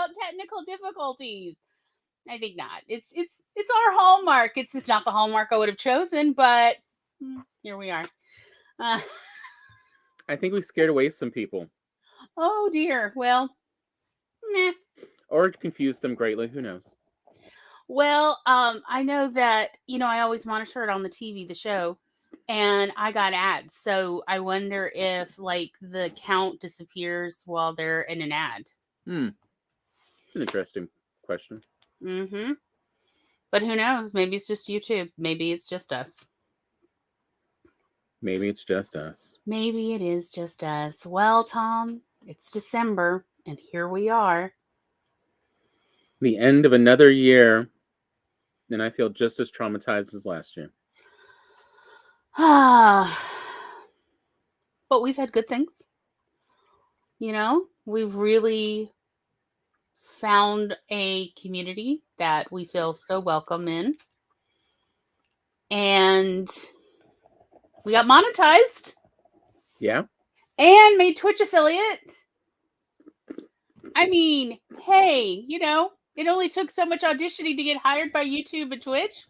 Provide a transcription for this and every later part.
without technical difficulties. I think not. It's our hallmark. It's just not the hallmark I would have chosen, but here we are. I think we scared away some people. Oh dear. Well, meh. Or confused them greatly. Who knows? Well, I know that, I always monitor it on the TV, the show, and I got ads. So I wonder if like the count disappears while they're in an ad. It's an interesting question. Mm-hmm. But who knows? Maybe it's just YouTube. Maybe it's just us. Maybe it's just us. Maybe it is just us. Well, Tom, it's December, and here we are. The end of another year, and I feel just as traumatized as last year. But we've had good things. We've really found a community that we feel so welcome in. And we got monetized. Yeah. And made Twitch affiliate. I mean, hey, it only took so much auditioning to get hired by YouTube and Twitch.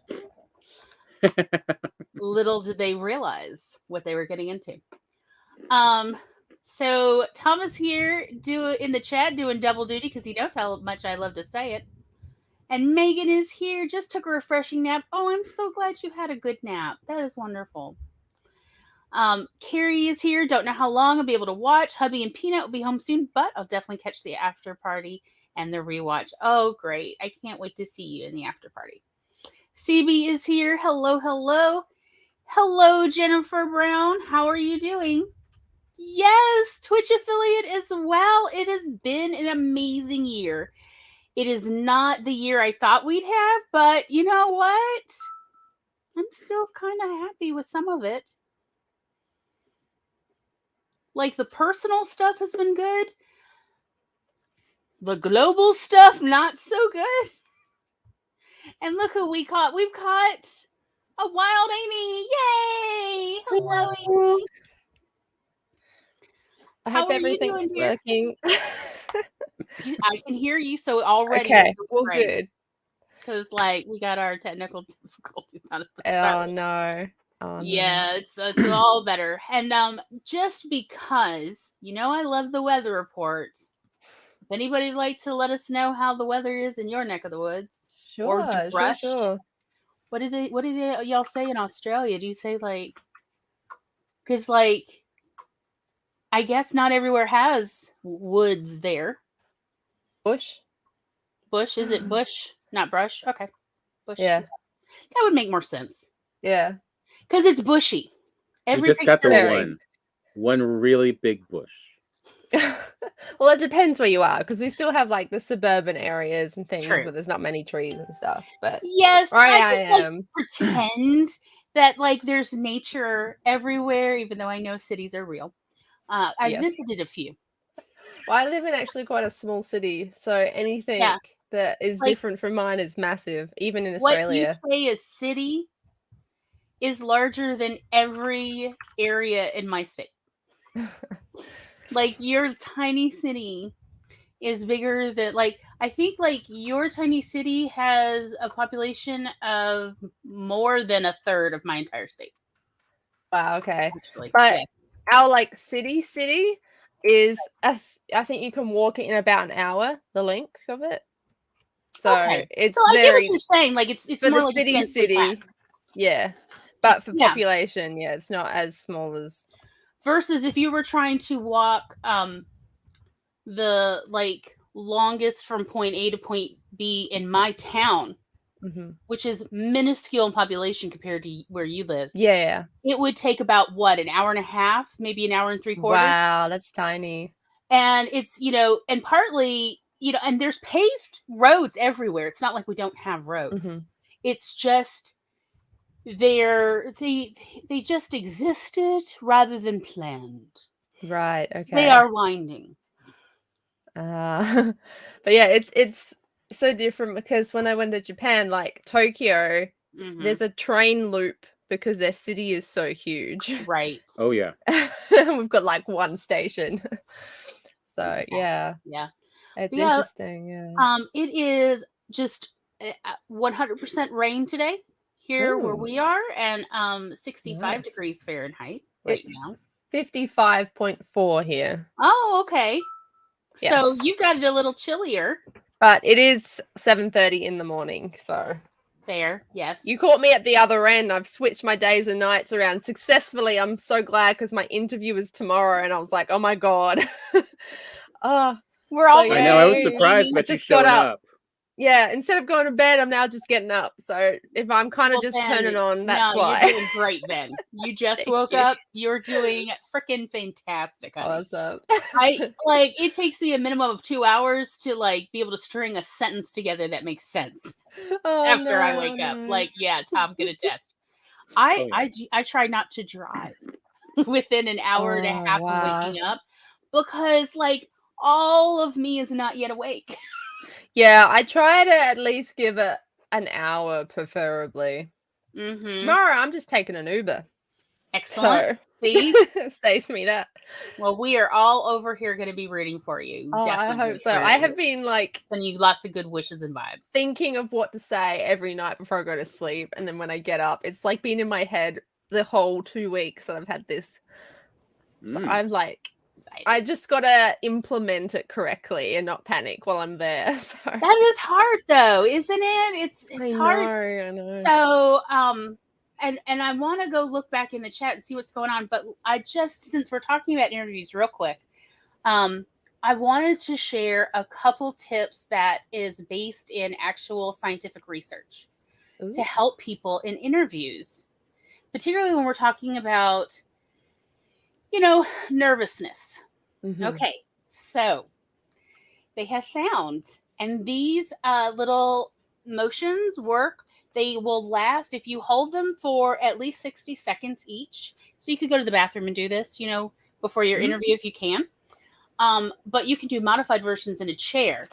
Little did they realize what they were getting into. So Thomas here in the chat doing double duty because he knows how much I love to say it. And Megan is here, just took a refreshing nap. Oh, I'm so glad you had a good nap. That is wonderful. Carrie is here. Don't know how long I'll be able to watch. Hubby and Peanut will be home soon, but I'll definitely catch the after party and the rewatch. Oh, great. I can't wait to see you in the after party. CB is here. Hello, hello. Hello, Jennifer Brown. How are you doing? Yes, Twitch affiliate as well. It has been an amazing year. It is not the year I thought we'd have, but you know what? I'm still kind of happy with some of it. Like the personal stuff has been good. The global stuff, not so good. And look who we caught. We've caught a wild Amy. Yay! Hello, Amy. I hope everything's working. I can hear you, so already. Okay, well, good. Because, we got our technical difficulties on it. Oh, no. Oh, yeah, no. It's all better. And just because, I love the weather report. If anybody would like to let us know how the weather is in your neck of the woods, sure, sure. What do y'all say in Australia? Do you say because I guess not everywhere has woods there. Bush, is it bush, not brush? Okay, bush. Yeah, that would make more sense. Yeah, because it's bushy. We just got the one really big bush. Well, it depends where you are, because we still have the suburban areas and things True. where there's not many trees and stuff. But yes, I am pretend that there's nature everywhere, even though I know cities are real. I visited a few. Well, I live in actually quite a small city, so anything that is different from mine is massive, even in Australia. What you say a city is larger than every area in my state. Your tiny city is bigger than I think your tiny city has a population of more than a third of my entire state. Wow, okay. Actually, but our city is I think you can walk it in about an hour, the length of it. So it's I get what you're saying. It's more like city. Yeah. But for population, it's not as small as versus if you were trying to walk the longest from point A to point B in my town, which is minuscule in population compared to where you live. Yeah. It would take about an hour and a half, maybe an hour and 3/4. Wow, that's tiny. And it's, and partly, and there's paved roads everywhere. It's not like we don't have roads. It's just they just existed rather than planned. Right. Okay. They are winding. But yeah, it's so different because when I went to Japan, Tokyo, there's a train loop because their city is so huge. Right. Oh yeah. We've got one station. So exactly. yeah. Yeah. It's Yeah. interesting. Yeah. It is just 100% rain today here where Ooh, we are, and 65 nice. degrees Fahrenheit right now. It's 55.4 here. Oh, okay. So Yes. you've got it a little chillier. But it is 7:30 in the morning, so Fair, yes. you caught me at the other end. I've switched my days and nights around successfully. I'm so glad because my interview is tomorrow, and I was like, oh my god. We're so all yeah, I know. I was preparing, surprised Amy. about you just got showing up. up. Yeah, instead of going to bed, I'm now just getting up. So if I'm kind of Well, just then, turning on, that's no, why. you're doing great, Ben. You just Thank woke you. up. You're doing freaking fantastic, honey. Awesome. It takes me a minimum of 2 hours to like be able to string a sentence together that makes sense Oh, after I no, wake up. no. Like, yeah, Tom can attest. Oh, yeah. I try not to drive within an hour and a Oh, half of wow. waking up because like all of me is not yet awake. Yeah, I try to at least give it an hour, preferably. Mm-hmm. Tomorrow, I'm just taking an Uber. Excellent. So, See? saves me that. Well, we are all over here going to be rooting for you. Oh, I Definitely. hope so. I have been like sending you lots of good wishes and vibes. thinking of what to say every night before I go to sleep, and then when I get up, it's like been in my head the whole 2 weeks that I've had this. So I'm like, I just gotta implement it correctly and not panic while I'm there. So that is hard, though, isn't it? It's hard. I know. So, and I want to go look back in the chat and see what's going on. But since we're talking about interviews, real quick, I wanted to share a couple tips that is based in actual scientific research to help people in interviews, particularly when we're talking about, nervousness. Mm-hmm. Okay, so they have found, and these little motions work. They will last if you hold them for at least 60 seconds each. So you could go to the bathroom and do this, before your interview if you can. But you can do modified versions in a chair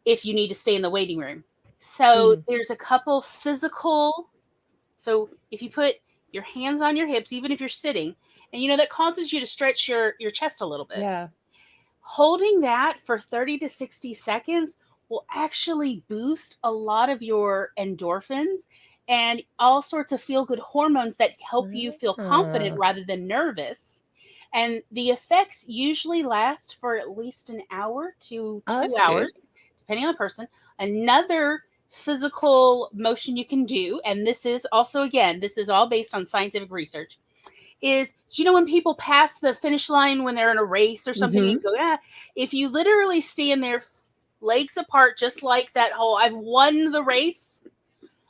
if you need to stay in the waiting room. So there's a couple physical. So if you put your hands on your hips, even if you're sitting, and that causes you to stretch your chest a little bit. Yeah. Holding that for 30 to 60 seconds will actually boost a lot of your endorphins and all sorts of feel-good hormones that help you feel confident rather than nervous. And the effects usually last for at least an hour to 2 hours, depending on the person. Another physical motion you can do, and this is also, again, this is all based on scientific research, is, when people pass the finish line when they're in a race or something, you go, if you literally stand there, legs apart, just like that whole, I've won the race,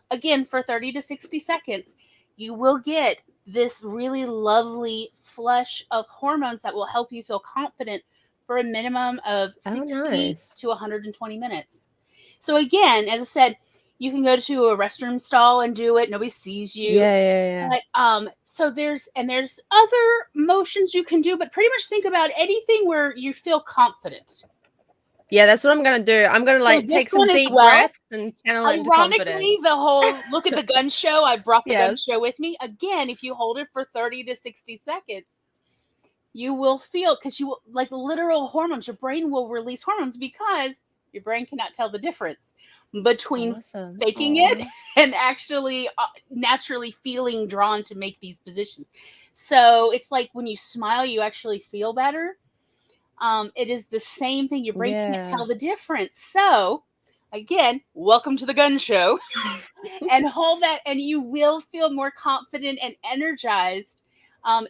again, for 30 to 60 seconds, you will get this really lovely flush of hormones that will help you feel confident for a minimum of 60 to 120 minutes. So again, as I said, you can go to a restroom stall and do it. Nobody sees you. Yeah. But, so there's other motions you can do, but pretty much think about anything where you feel confident. Yeah, that's what I'm gonna do. I'm gonna take some deep breaths and channel it into confidence. Ironically, the whole look at the gun show, I brought the gun show with me. Again, if you hold it for 30 to 60 seconds, you will feel, because you will, like literal hormones, your brain will release hormones because your brain cannot tell the difference between faking it and actually naturally feeling drawn to make these positions. So it's like when you smile, you actually feel better. It is the same thing. Your brain can't tell the difference. So again, welcome to the gun show. And hold that, and you will feel more confident and energized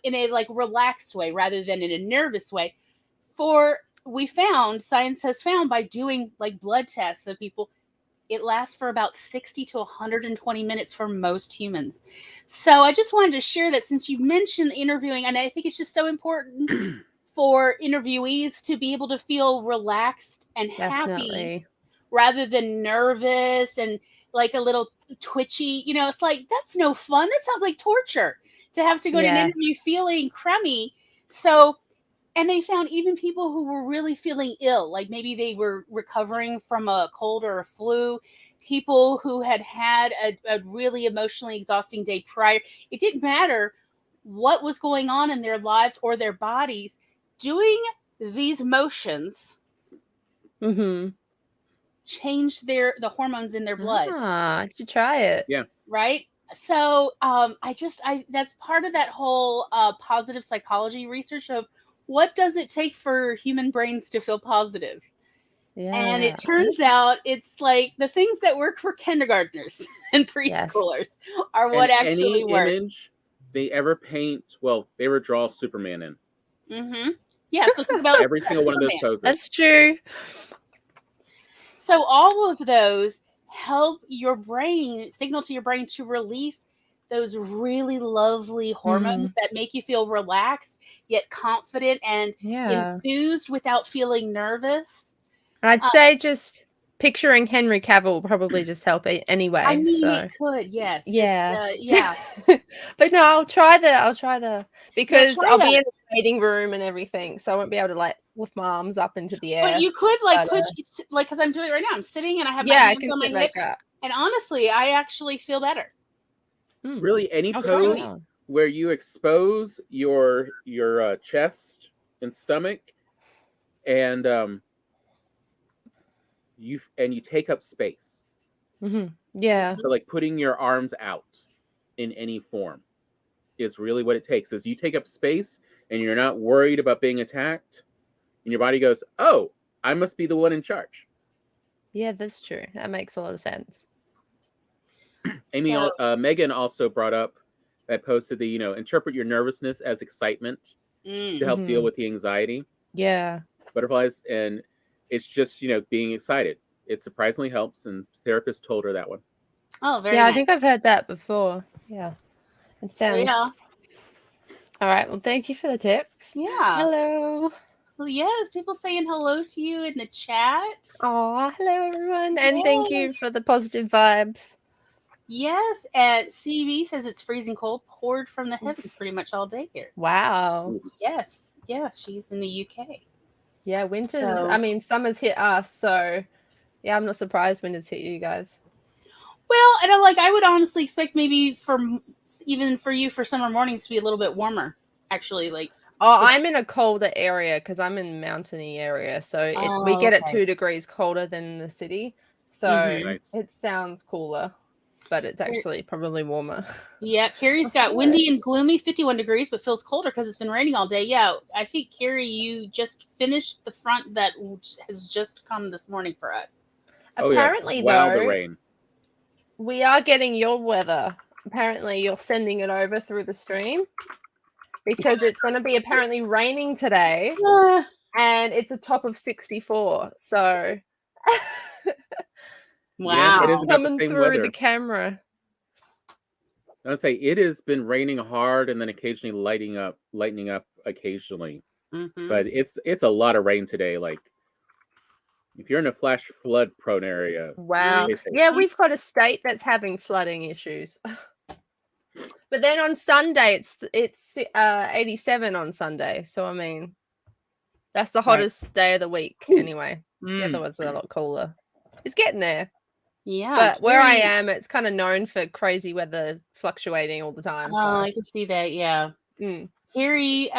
in a relaxed way rather than in a nervous way. Science has found by doing blood tests of people, it lasts for about 60 to 120 minutes for most humans. So I just wanted to share that, since you mentioned interviewing, and I think it's just so important for interviewees to be able to feel relaxed and happy rather than nervous and like a little twitchy. It's like, that's no fun. That sounds like torture to have to go to an interview feeling crummy. So, and they found even people who were really feeling ill, like maybe they were recovering from a cold or a flu, people who had a really emotionally exhausting day prior. It didn't matter what was going on in their lives or their bodies. Doing these motions Mm-hmm. change the hormones in their blood. I should try it. Yeah. Right. So that's part of that whole positive psychology research of what does it take for human brains to feel positive. Yeah. And it turns out it's like the things that work for kindergartners and preschoolers are what And actually any work. image they ever paint, well, they ever draw Superman in. Mm-hmm. Yeah, so think about every single one of those poses. That's true. So all of those help your brain, signal to your brain to release those really lovely hormones that make you feel relaxed, yet confident and enthused without feeling nervous. I'd say just picturing Henry Cavill will probably just help it anyway. I mean, so. it could, yes. Yeah. Yeah. But no, I'll try the because I'll be in the waiting room and everything, so I won't be able to like lift my arms up into the air. But you could because I'm doing it right now. I'm sitting and I have my hands on my hips, and honestly, I actually feel better. Really, any pose where you expose your chest and stomach, and you take up space. Yeah. So like putting your arms out in any form is really what it takes. Is you take up space and you're not worried about being attacked, and your body goes, "Oh, I must be the one in charge." Yeah, that's true. That makes a lot of sense. Amy, Megan also brought up that posted the interpret your nervousness as excitement to help deal with the anxiety. Yeah. Butterflies, and it's just being excited. It surprisingly helps, and therapist told her that one. Oh, very nice. I think I've heard that before. Yeah. It sounds. All right. Well, thank you for the tips. Yeah. Hello. Well, yes, people saying hello to you in the chat. Oh, hello everyone, and thank you for the positive vibes. Yes, and CB says it's freezing cold, poured from the heavens pretty much all day here. Wow. Yes. Yeah, she's in the UK. Yeah, winter's. I mean, summer's hit us, so yeah, I'm not surprised winter's hit you guys. Well, and I would honestly expect maybe even for you for summer mornings to be a little bit warmer. Actually, I'm in a colder area because I'm in a mountainy area, so we get it 2 degrees colder than the city, so it sounds cooler, but it's actually probably warmer. Yeah, Carrie's got windy and gloomy, 51 degrees, but feels colder because it's been raining all day. Yeah, I think, Carrie, you just finished the front that has just come this morning for us. Apparently, though, the rain. We are getting your weather. Apparently, you're sending it over through the stream because it's going to be apparently raining today, and it's a top of 64. So, wow, it's coming through the camera. I would say it has been raining hard and then occasionally lightening up occasionally, but it's a lot of rain today. Like if you're in a flash flood prone area, wow, yeah, we've got a state that's having flooding issues. But then on Sunday, it's 87 on Sunday. So I mean, that's the hottest day of the week anyway. The other ones are a lot cooler. It's getting there. Yeah, but where I am, it's kind of known for crazy weather fluctuating all the time. Oh, so. I can see that. Yeah. Carrie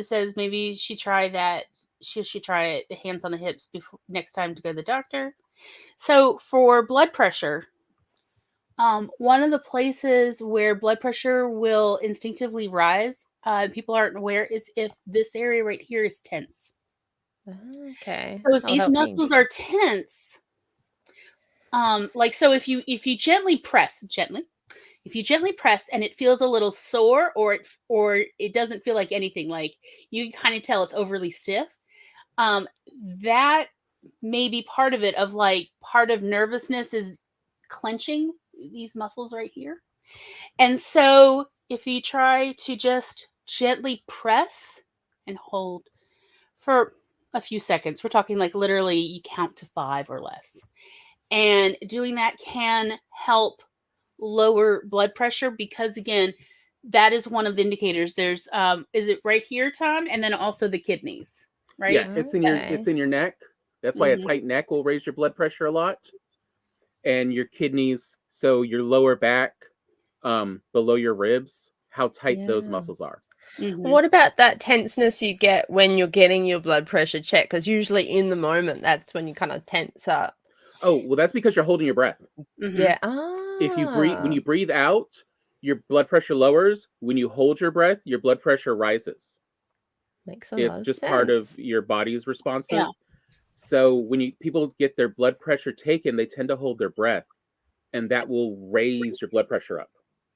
says maybe she try that. She try it, the hands on the hips before next time to go to the doctor. So for blood pressure, one of the places where blood pressure will instinctively rise, people aren't aware, is if this area right here is tense. Okay. So if these muscles are tense, so if you gently press, if you gently press and it feels a little sore or it doesn't feel like anything, like you kind of tell it's overly stiff, that may be part of it. Part of nervousness is clenching these muscles right here. And so if you try to just gently press and hold for a few seconds, we're talking like literally you count to 5 or less. And doing that can help lower blood pressure because, again, that is one of the indicators. There's, is it right here, Tom? And then also the kidneys, right? Yes, it's in your neck. That's why a tight neck will raise your blood pressure a lot. And your kidneys, so your lower back, below your ribs, how tight those muscles are. What about that tenseness you get when you're getting your blood pressure checked? Because usually in the moment, that's when you kind of tense up. Oh, well, that's because you're holding your breath. Yeah. If you breathe, when you breathe out, your blood pressure lowers. When you hold your breath, your blood pressure rises. Makes a It's lot of just sense. part of your body's responses. Yeah. So when people get their blood pressure taken, they tend to hold their breath, and that will raise your blood pressure up.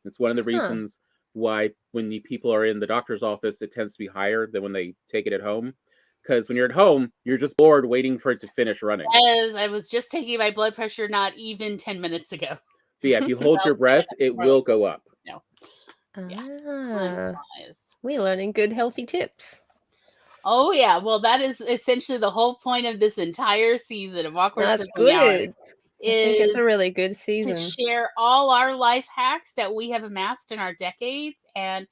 It's one of the reasons why when people are in the doctor's office, it tends to be higher than when they take it at home. Because when you're at home, you're just bored waiting for it to finish running. As I was just taking my blood pressure not even 10 minutes ago. But yeah, if you hold your breath, it will go up. No. Yeah. We're learning good, healthy tips. Oh, yeah. Well, that is essentially the whole point of this entire season of Awkward That's Simple Hours. good. I think it's a really good To season. share all our life hacks that we have amassed in our decades, and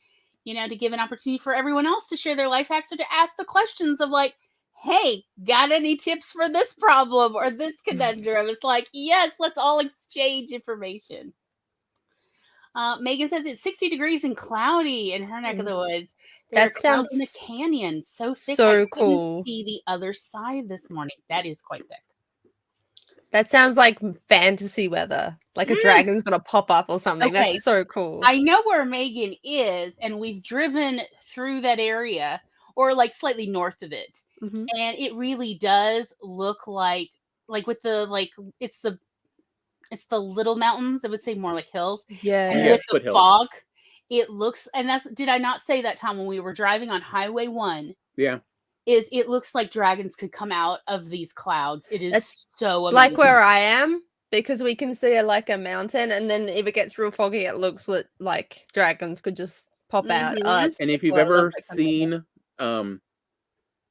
to give an opportunity for everyone else to share their life hacks or to ask the questions of like, hey, got any tips for this problem or this conundrum? It's like, yes, let's all exchange information. Megan says it's 60 degrees and cloudy in her neck of the woods. There are clouds in the canyon so thick I couldn't see the other side this morning. That is quite thick. That sounds like fantasy weather. Like a dragon's gonna pop up or something. Okay. That's so cool. I know where Megan is, and we've driven through that area or like slightly north of it. Mm-hmm. And it really does look like with the it's the little mountains. I would say more like hills. Yeah. And with the fog, it looks, and did I not say that time when we were driving on Highway 1? Yeah. It looks like dragons could come out of these clouds. It is so amazing. Like where I am, because we can see like a mountain, and then if it gets real foggy, it looks like dragons could just pop out. And if you've ever seen the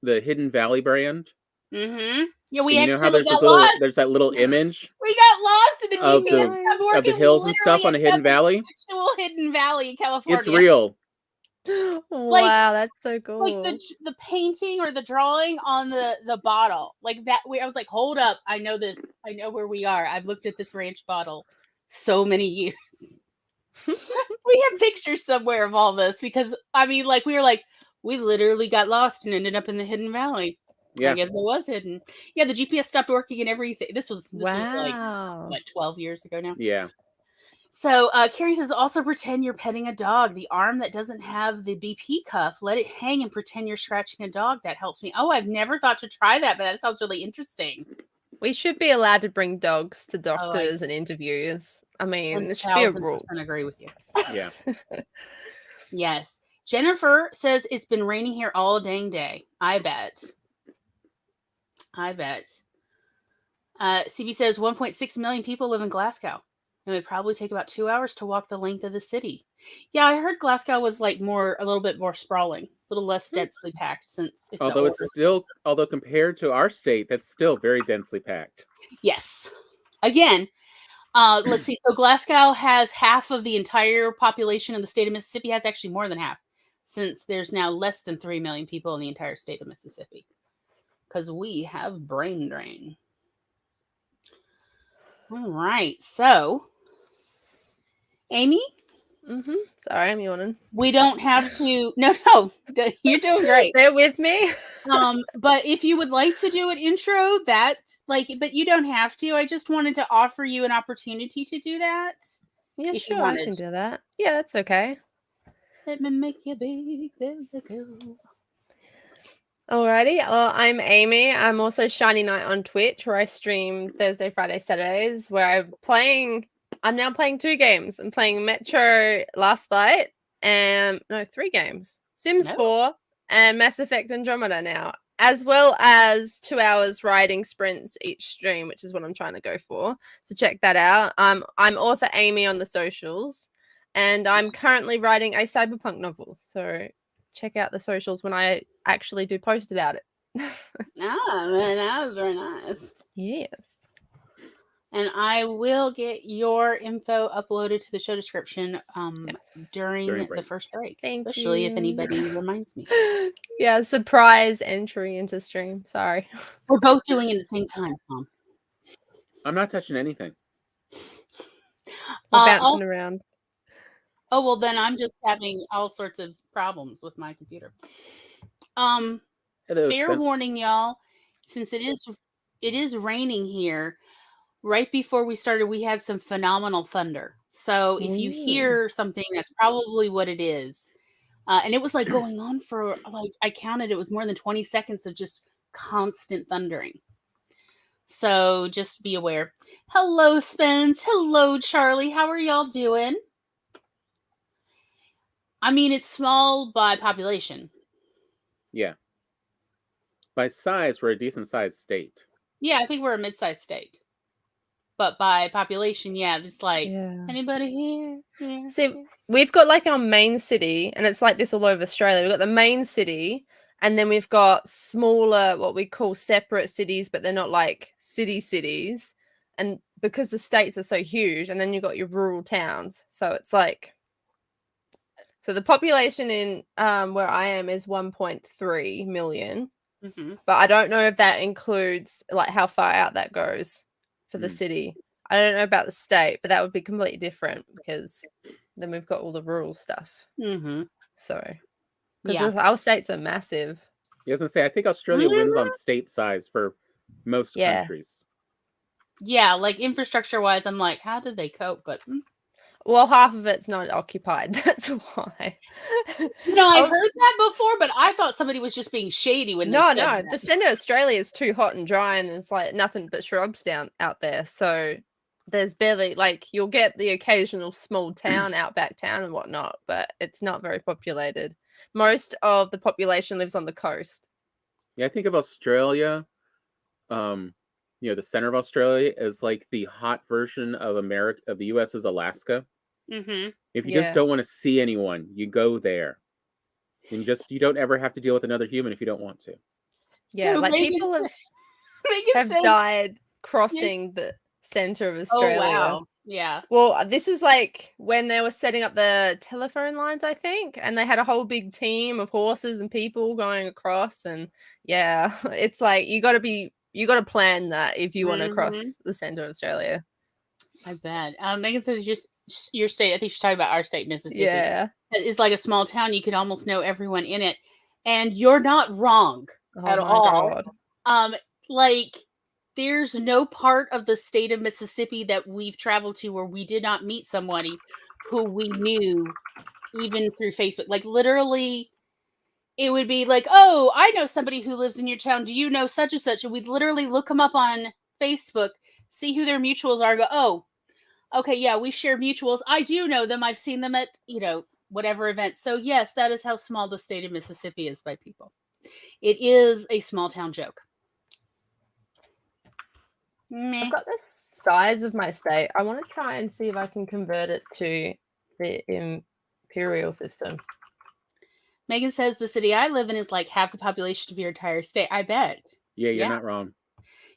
Hidden Valley brand, yeah, we you know how there's that little image we got lost in the of GPS of the hills and stuff on a Hidden Valley. Actual Hidden Valley in California. It's real. Wow, that's so cool. Like the painting or the drawing on the bottle, like that. I was like, hold up, I know this. I know where we are. I've looked at this ranch bottle so many years. We have pictures somewhere of all this because we were like, we literally got lost and ended up in the Hidden Valley. Yeah. I guess it was hidden. Yeah, the GPS stopped working and everything. This was like 12 years ago now. Yeah. So Carrie says, also pretend you're petting a dog. The arm that doesn't have the BP cuff, let it hang and pretend you're scratching a dog. That helps me. Oh, I've never thought to try that, but that sounds really interesting. We should be allowed to bring dogs to doctors and interviews. I mean, it should be a rule. I agree with you. Yeah. Yes. Jennifer says it's been raining here all dang day. I bet. CB says 1.6 million people live in Glasgow. It would probably take about 2 hours to walk the length of the city. Yeah, I heard Glasgow was like a little bit more sprawling, a little less densely packed since it's although compared to our state, that's still very densely packed. Yes. Again, let's see. So Glasgow has half of the entire population of the state of Mississippi. Has actually more than half, since there's now less than 3 million people in the entire state of Mississippi. Because we have brain drain. All right, so Amy? Sorry, I'm yawning. We don't have to. No, you're doing great. Bear with me. But if you would like to do an intro, but you don't have to. I just wanted to offer you an opportunity to do that. Yeah, sure, I can do that. Yeah, that's okay. Let me make you big. There we go. Alrighty, well, I'm Amy. I'm also Shiny Night on Twitch, where I stream Thursday, Friday, Saturdays, where I'm now playing 2 games. I'm playing Metro Last Light, and 3 games. Sims 4 and Mass Effect Andromeda now, as well as 2 hours riding sprints each stream, which is what I'm trying to go for. So check that out. I'm author Amy on the socials, and I'm currently writing a cyberpunk novel. So check out the socials when I actually do post about it. That was very nice. Yes. And I will get your info uploaded to the show description during the first break. Especially if anybody reminds me. Yeah, surprise entry into stream. Sorry. We're both doing it at the same time, Tom. I'm not touching anything. We're bouncing around. Oh, well, then I'm just having all sorts of problems with my computer. Hello, Fair Spence. warning, y'all. Since it is raining here, right before we started, we had some phenomenal thunder. So if you hear something, that's probably what it is. And it was like going on for, like, I counted, it was more than 20 seconds of just constant thundering. So just be aware. Hello, Spence. Hello, Charlie. How are y'all doing? I mean, it's small by population. Yeah. By size, we're a decent sized state. Yeah, I think we're a mid-sized state. But by population, yeah, it's like, anybody here? Yeah. See, we've got like our main city, and it's like this all over Australia. We've got the main city, and then we've got smaller, what we call separate cities, but they're not like cities. And because the states are so huge, and then you've got your rural towns. So it's like, so the population in where I am is 1.3 million. Mm-hmm. But I don't know if that includes like how far out that goes for the city. I don't know about the state, but that would be completely different because then we've got all the rural stuff. Mm-hmm. So, because our states are massive. Yeah, I was gonna say, I think Australia wins on state size for most countries. Yeah, like infrastructure-wise, I'm like, how did they cope? But well, half of it's not occupied. That's why. I've heard that before, but I thought somebody was just being shady when they said that. The centre of Australia is too hot and dry, and there's like nothing but shrubs out there. So there's barely, like, you'll get the occasional small town, outback town and whatnot, but it's not very populated. Most of the population lives on the coast. Yeah, I think of Australia, the center of Australia is like the hot version of America, of the U.S.'s Alaska. Mm-hmm. If you just don't want to see anyone, you go there. And you don't ever have to deal with another human if you don't want to. Yeah, so like people have died crossing the center of Australia. Oh, wow. Yeah. Well, this was like when they were setting up the telephone lines, I think, and they had a whole big team of horses and people going across. And yeah, it's like you got to plan that if you want to cross the center of Australia. I bet. Megan says just your state. I think she's talking about our state, Mississippi. Yeah, it's like a small town. You could almost know everyone in it, and you're not wrong at all. God. Like, there's no part of the state of Mississippi that we've traveled to where we did not meet somebody who we knew, even through Facebook. Like, literally, it would be like, oh, I know somebody who lives in your town. Do you know such and such? And we'd literally look them up on Facebook, see who their mutuals are, go, oh, okay, yeah, we share mutuals. I do know them. I've seen them at, whatever event. So yes, that is how small the state of Mississippi is by people. It is a small town joke. Meh. I've got the size of my state. I want to try and see if I can convert it to the imperial system. Megan says the city I live in is like half the population of your entire state. I bet. Yeah, you're not wrong.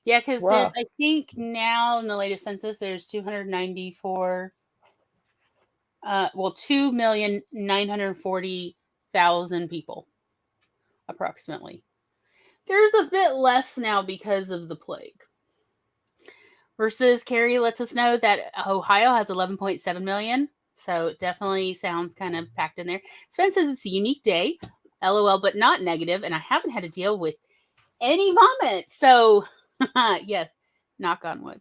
Yeah, because there's, I think now in the latest census, there's 294. 2,940,000 people, approximately. There's a bit less now because of the plague. Versus Carrie lets us know that Ohio has 11.7 million. So it definitely sounds kind of packed in there. Spence says it's a unique day. LOL, but not negative. And I haven't had to deal with any vomit. So, yes, knock on wood.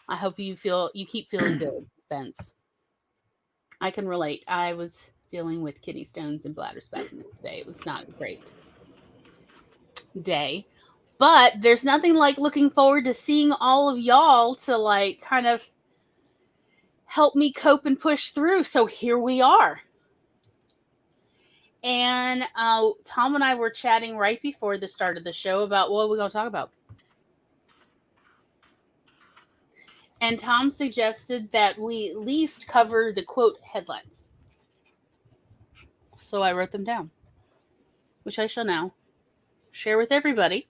I hope you keep feeling good, Spence. I can relate. I was dealing with kidney stones and bladder spasms today. It was not a great day. But there's nothing like looking forward to seeing all of y'all to like kind of help me cope and push through. So here we are. And Tom and I were chatting right before the start of the show about what we're going to talk about. And Tom suggested that we at least cover the quote headlines. So I wrote them down, which I shall now share with everybody.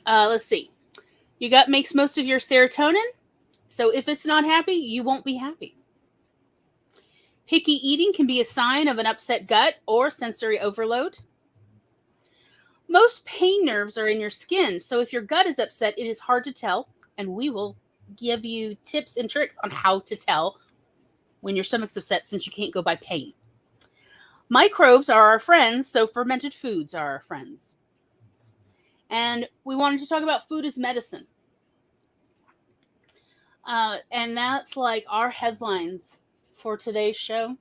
Let's see. Your gut makes most of your serotonin. So if it's not happy, you won't be happy. Picky eating can be a sign of an upset gut or sensory overload. Most pain nerves are in your skin. So if your gut is upset, it is hard to tell. And we will give you tips and tricks on how to tell when your stomach's upset since you can't go by pain. Microbes are our friends, so fermented foods are our friends. And we wanted to talk about food as medicine. And that's like our headlines for today's show.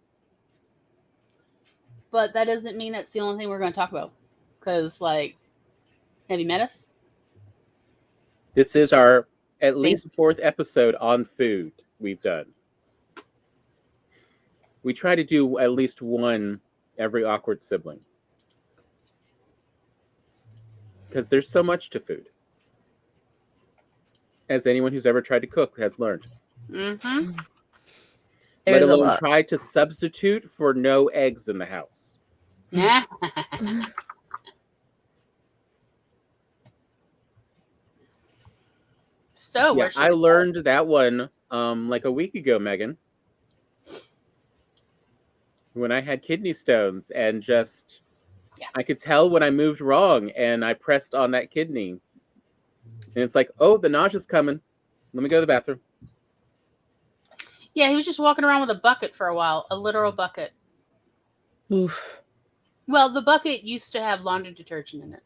But that doesn't mean that's the only thing we're going to talk about. Because, like, have you met us? This is our at least 4th episode on food we've done. We try to do at least one every awkward sibling. Because there's so much to food. As anyone who's ever tried to cook has learned. Mm-hmm. Let alone try to substitute for no eggs in the house. So yeah, I learned that one like a week ago, Megan. When I had kidney stones and just I could tell when I moved wrong and I pressed on that kidney. And it's like, oh, the nausea's coming. Let me go to the bathroom. Yeah, he was just walking around with a bucket for a while, a literal bucket. Oof. Well, the bucket used to have laundry detergent in it.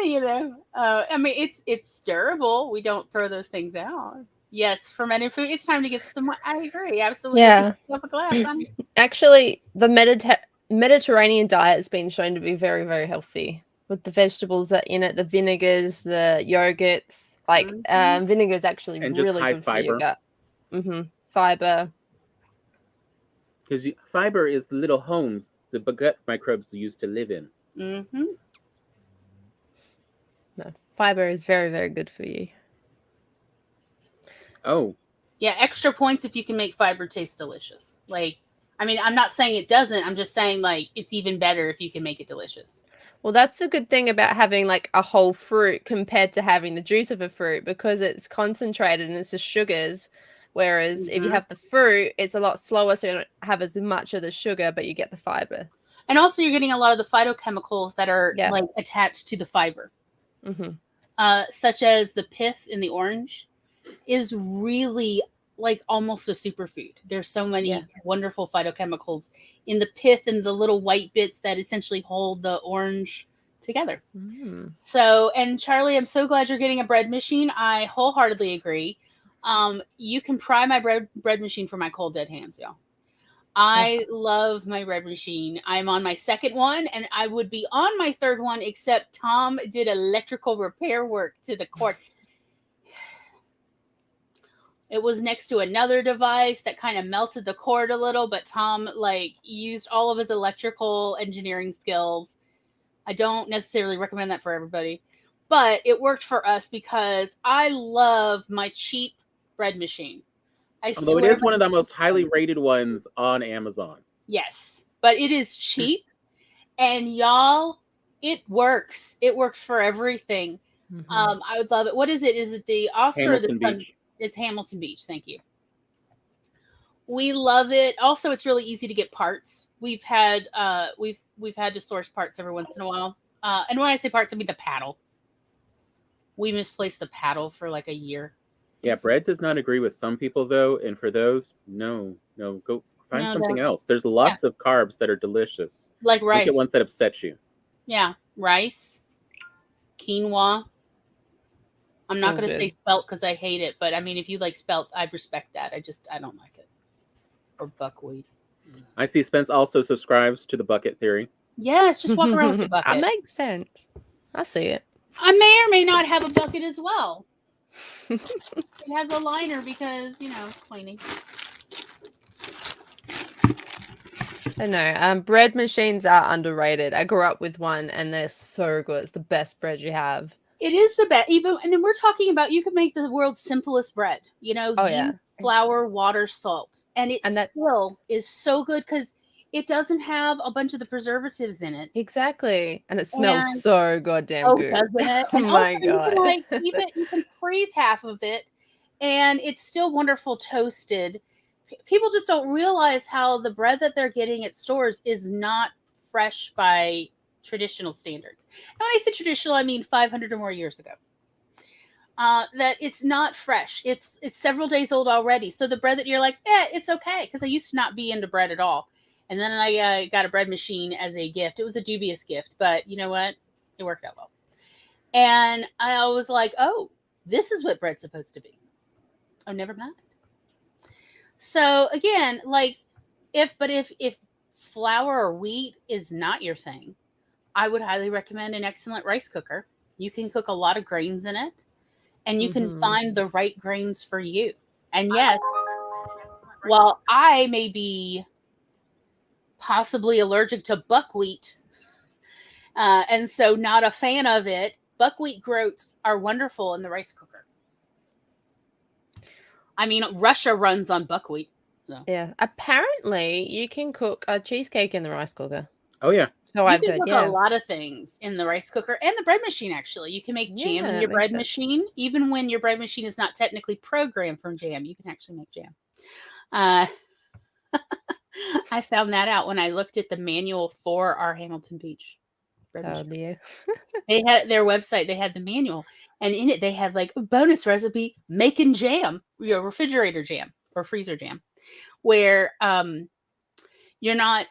You know, I mean, it's durable. We don't throw those things out. Yes, fermented food. It's time to get some. I agree, absolutely. Yeah. Up a glass, honey. Actually, the Mediterranean diet has been shown to be very, very healthy with the vegetables that in it, the vinegars, the yogurts. Like vinegar is actually and really good for your gut. Fiber. Because fiber is the little homes the gut microbes use to live in. Mm-hmm. No, fiber is very, very good for you. Oh. Yeah, extra points if you can make fiber taste delicious. Like, I mean, I'm not saying it doesn't. I'm just saying, like, it's even better if you can make it delicious. Well, that's the good thing about having, like, a whole fruit compared to having the juice of a fruit, because it's concentrated and it's the sugars. Whereas if you have the fruit, it's a lot slower, so you don't have as much of the sugar, but you get the fiber. And also you're getting a lot of the phytochemicals that are, like, attached to the fiber. Such as the pith in the orange is really like almost a superfood. There's so many wonderful phytochemicals in the pith and the little white bits that essentially hold the orange together. So, and Charlie, I'm so glad you're getting a bread machine. I wholeheartedly agree. You can pry my bread machine for my cold dead hands, y'all. I love my bread machine. I'm on my 2nd one, and I would be on my 3rd one, except Tom did electrical repair work to the cord. It was next to another device that kind of melted the cord a little, but Tom, like, used all of his electrical engineering skills. I don't necessarily recommend that for everybody, but it worked for us because I love my cheap bread machine. Although it is one of the most highly rated ones on Amazon. Yes, but it is cheap, and y'all, it works. It works for everything. I would love it. What is it? Is it the Oster or the Beach? It's Hamilton Beach. Thank you. We love it. Also, it's really easy to get parts. We've had to source parts every once in a while. And when I say parts, I mean the paddle. We misplaced the paddle for like a year. Yeah, bread does not agree with some people though, and for those, no, go find something else. There's lots of carbs that are delicious. Like rice. Look at ones that upset you. Yeah, rice, quinoa. I'm not going to say spelt because I hate it, but I mean, if you like spelt, I respect that. I don't like it. Or buckwheat. I see Spence also subscribes to the bucket theory. Yes, just walk around with the bucket. That makes sense. I see it. I may or may not have a bucket as well. It has a liner because, you know, cleaning. I know. Bread machines are underrated. I grew up with one and they're so good. It's the best bread you have. It is the best. Even, and then we're talking about, you could make the world's simplest bread. You know, flour, water, salt. And that still is so good because it doesn't have a bunch of the preservatives in it. Exactly. And it smells so goddamn good. Doesn't it? Oh my God. You can freeze half of it and it's still wonderful toasted. People just don't realize how the bread that they're getting at stores is not fresh by traditional standards. And when I say traditional, I mean 500 or more years ago. that it's not fresh. It's several days old already. So the bread that you're like, it's okay, because I used to not be into bread at all, and then I got a bread machine as a gift. It was a dubious gift, but you know what? It worked out well. And I was like, oh, this is what bread's supposed to be. Oh, never mind. So again, like if flour or wheat is not your thing, I would highly recommend an excellent rice cooker. You can cook a lot of grains in it, and you can find the right grains for you. And yes, while I may be possibly allergic to buckwheat, and so not a fan of it, buckwheat groats are wonderful in the rice cooker. I mean, Russia runs on buckwheat. So. Yeah, apparently you can cook a cheesecake in the rice cooker. Oh yeah. So you I've can heard. cook Yeah, a lot of things in the rice cooker and the bread machine. Actually, you can make jam in your bread machine, even when your bread machine is not technically programmed from jam. You can actually make jam. I found that out when I looked at the manual for our Hamilton Beach bread machine. Dear. They had their website. They had the manual, and in it they had like a bonus recipe making jam, refrigerator jam or freezer jam, where you're not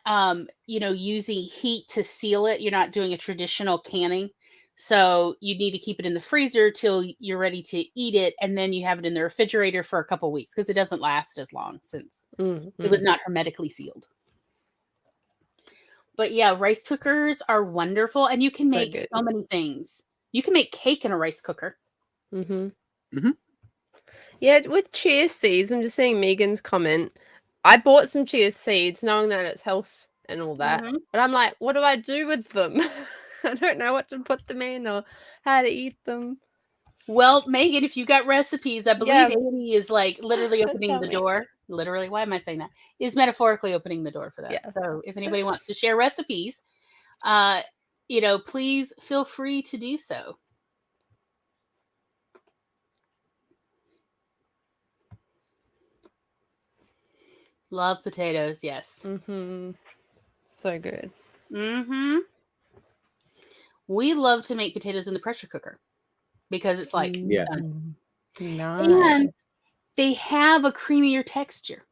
using heat to seal it. You're not doing a traditional canning, so you need to keep it in the freezer till you're ready to eat it, and then you have it in the refrigerator for a couple weeks because it doesn't last as long since it was not hermetically sealed. But yeah, rice cookers are wonderful, and you can make so many things. You can make cake in a rice cooker. Yeah, with chia seeds, I'm just seeing Megan's comment. I bought some chia seeds knowing that it's health and all that. But I'm like, what do I do with them? I don't know what to put them in or how to eat them. Well, Megan, if you got recipes, I believe Amy is like literally opening the door. Literally, why am I saying that? Is metaphorically opening the door for that. Yes. So if anybody wants to share recipes, please feel free to do so. Love potatoes, yes. So good. We love to make potatoes in the pressure cooker because it's like done. Nice. And they have a creamier texture.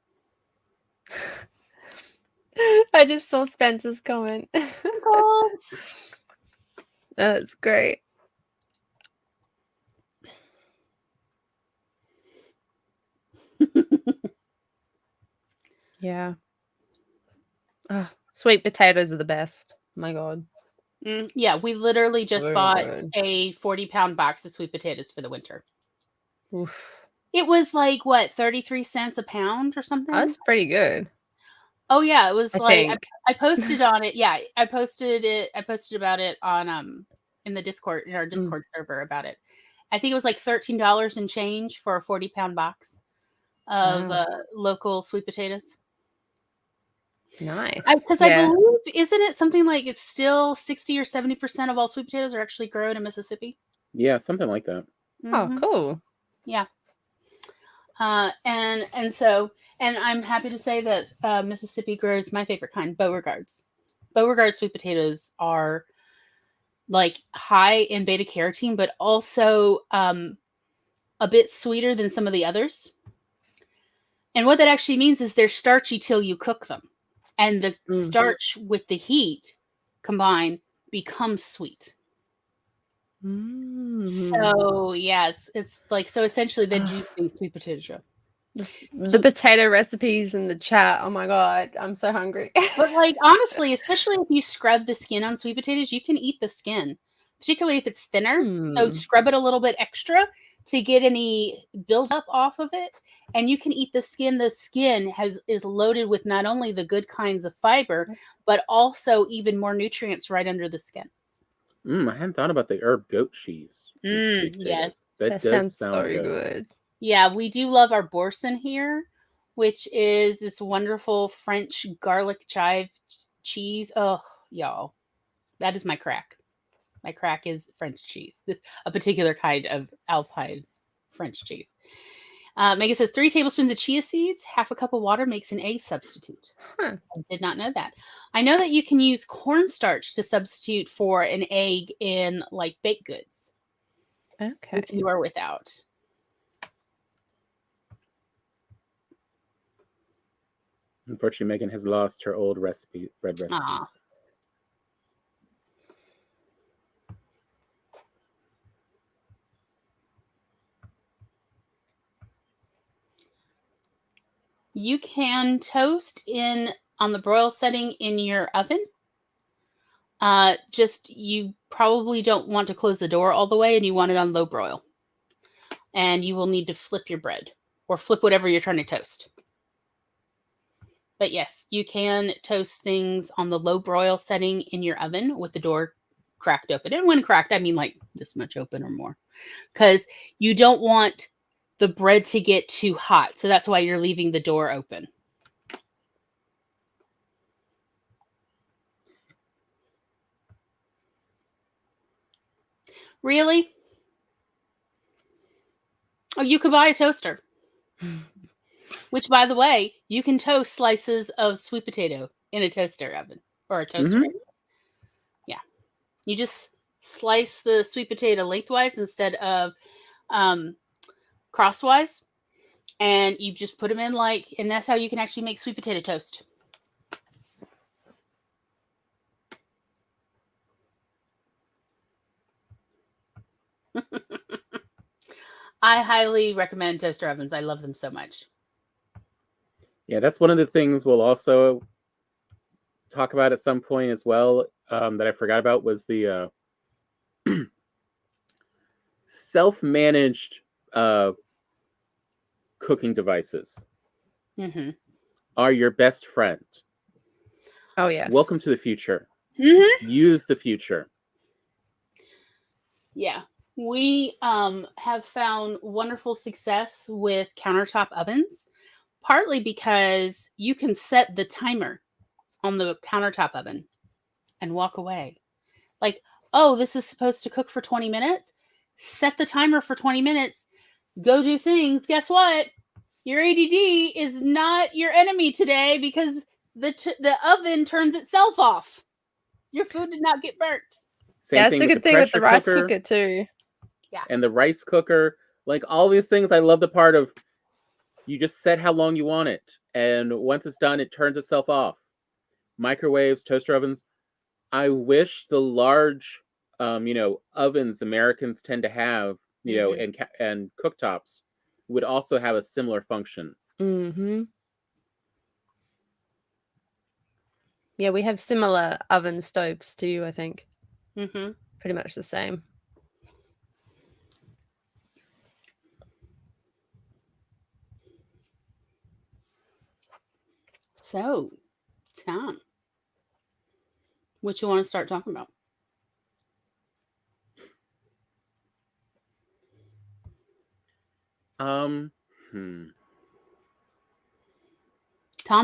I just saw Spencer's comment. That's great. Yeah. Sweet potatoes are the best. My God. Yeah, we literally just bought a 40-pound box of sweet potatoes for the winter. Oof. It was like, what, 33 cents a pound or something? That's pretty good. Oh yeah, it was I posted on it. Yeah, I posted about it on in the Discord, in our Discord server about it. I think it was like $13 and change for a 40-pound box of local sweet potatoes. Nice. Because I believe, isn't it something like it's still 60 or 70% of all sweet potatoes are actually grown in Mississippi? Yeah, something like that. Oh, cool. Yeah. And I'm happy to say that Mississippi grows my favorite kind, Beauregards. Beauregard sweet potatoes are like high in beta carotene, but also a bit sweeter than some of the others. And what that actually means is they're starchy till you cook them. And the starch with the heat combined becomes sweet. So yeah, it's like, so essentially the juicy sweet potato show. The potato recipes in the chat. Oh my God, I'm so hungry. But like, honestly, especially if you scrub the skin on sweet potatoes, you can eat the skin, particularly if it's thinner. So scrub it a little bit extra to get any buildup off of it, and you can eat the skin. The skin is loaded with not only the good kinds of fiber, but also even more nutrients right under the skin. I hadn't thought about the herb goat cheese. Yes, that does sound so good. Yeah, we do love our boursin here, which is this wonderful French garlic chive cheese. Oh, y'all, that is my crack. My crack is French cheese, a particular kind of Alpine French cheese. Megan says 3 tablespoons of chia seeds, half a cup of water makes an egg substitute. I did not know that. I know that you can use cornstarch to substitute for an egg in like baked goods. Okay. Which you are without. Unfortunately, Megan has lost her old bread recipes. Aw. You can toast on the broil setting in your oven. Just you probably don't want to close the door all the way, and you want it on low broil. And you will need to flip your bread or flip whatever you're trying to toast. But yes, you can toast things on the low broil setting in your oven with the door cracked open. And when cracked, I mean like this much open or more, because you don't want the bread to get too hot. So that's why you're leaving the door open. Really? Oh, you could buy a toaster. Which, by the way, you can toast slices of sweet potato in a toaster oven or a toaster oven. Yeah. You just slice the sweet potato lengthwise instead of crosswise. And you just put them in and that's how you can actually make sweet potato toast. I highly recommend toaster ovens. I love them so much. Yeah, that's one of the things we'll also talk about at some point as well, that I forgot about, was the self-managed cooking devices. Mm-hmm. Are your best friend. Oh, yes. Welcome to the future. Mm-hmm. Use the future. Yeah. We have found wonderful success with countertop ovens, partly because you can set the timer on the countertop oven and walk away. Like, oh, this is supposed to cook for 20 minutes. Set the timer for 20 minutes. Go do things. Guess what? Your ADD is not your enemy today because the oven turns itself off. Your food did not get burnt. Yeah, that's a good thing with the rice cooker too. Yeah. And the rice cooker, like all these things, I love the part of you just set how long you want it. And once it's done, it turns itself off. Microwaves, toaster ovens. I wish the large, ovens Americans tend to have, and cooktops would also have a similar function. Mm-hmm. Yeah, we have similar oven stoves to you, I think. Mm-hmm. Pretty much the same. So, Tom, what you want to start talking about? Tom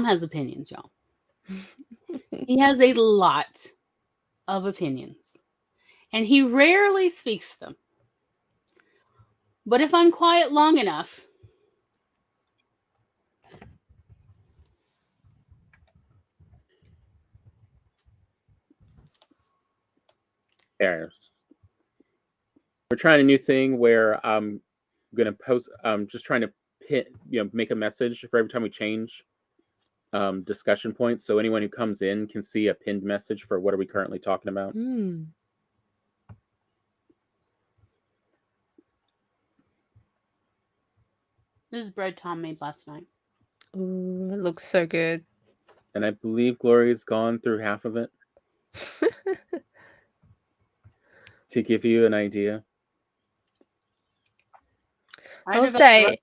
has opinions, y'all. He has a lot of opinions, and he rarely speaks them. But if I'm quiet long enough, We're trying a new thing where I'm gonna post. I'm just trying to make a message for every time we change discussion points, so anyone who comes in can see a pinned message for what are we currently talking about. This is bread Tom made last night. Ooh, it looks so good. And I believe Gloria's gone through half of it. To give you an idea. I'll say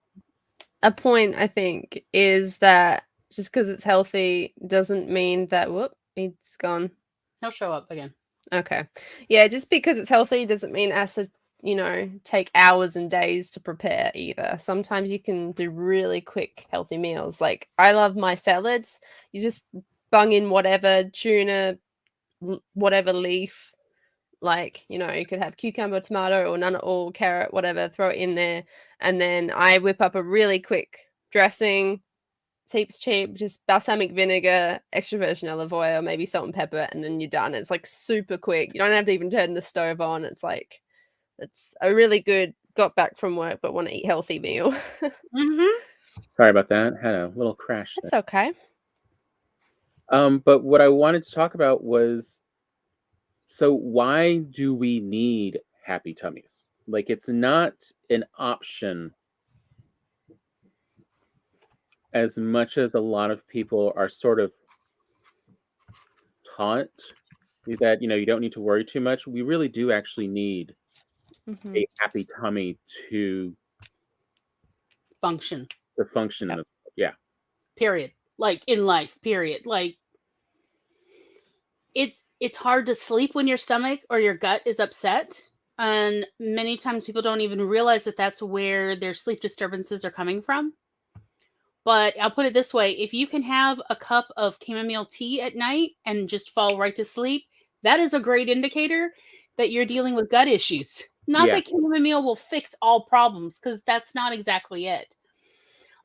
a point, I think, is that just because it's healthy doesn't mean that, it's gone. He'll show up again. Okay. Yeah, just because it's healthy doesn't mean it has to, take hours and days to prepare either. Sometimes you can do really quick, healthy meals. Like, I love my salads. You just bung in whatever, tuna, whatever leaf. Like, you could have cucumber, tomato, or none at all, carrot, whatever, throw it in there. And then I whip up a really quick dressing. It's heaps cheap, just balsamic vinegar, extra virgin olive oil, maybe salt and pepper, and then you're done. It's like super quick. You don't have to even turn the stove on. It's like It's a really good got back from work but want to eat healthy meal. Sorry about that. Had a little crash It's there. okay. But what I wanted to talk about was, so why do we need happy tummies? Like, it's not an option as much as a lot of people are sort of taught that, you don't need to worry too much. We really do actually need a happy tummy to function. the function. Yeah. Period. Like in life, period. Like it's hard to sleep when your stomach or your gut is upset. And many times people don't even realize that that's where their sleep disturbances are coming from. But I'll put it this way. If you can have a cup of chamomile tea at night and just fall right to sleep, that is a great indicator that you're dealing with gut issues. Not that chamomile will fix all problems, because that's not exactly it.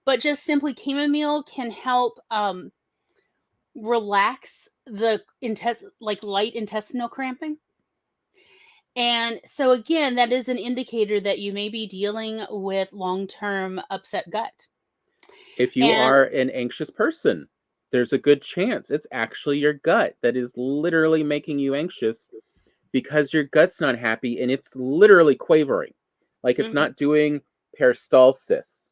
But just simply chamomile can help relax the light intestinal cramping. And so again, that is an indicator that you may be dealing with long-term upset gut. If you are an anxious person, there's a good chance it's actually your gut that is literally making you anxious, because your gut's not happy and it's literally quavering. Like, it's not doing peristalsis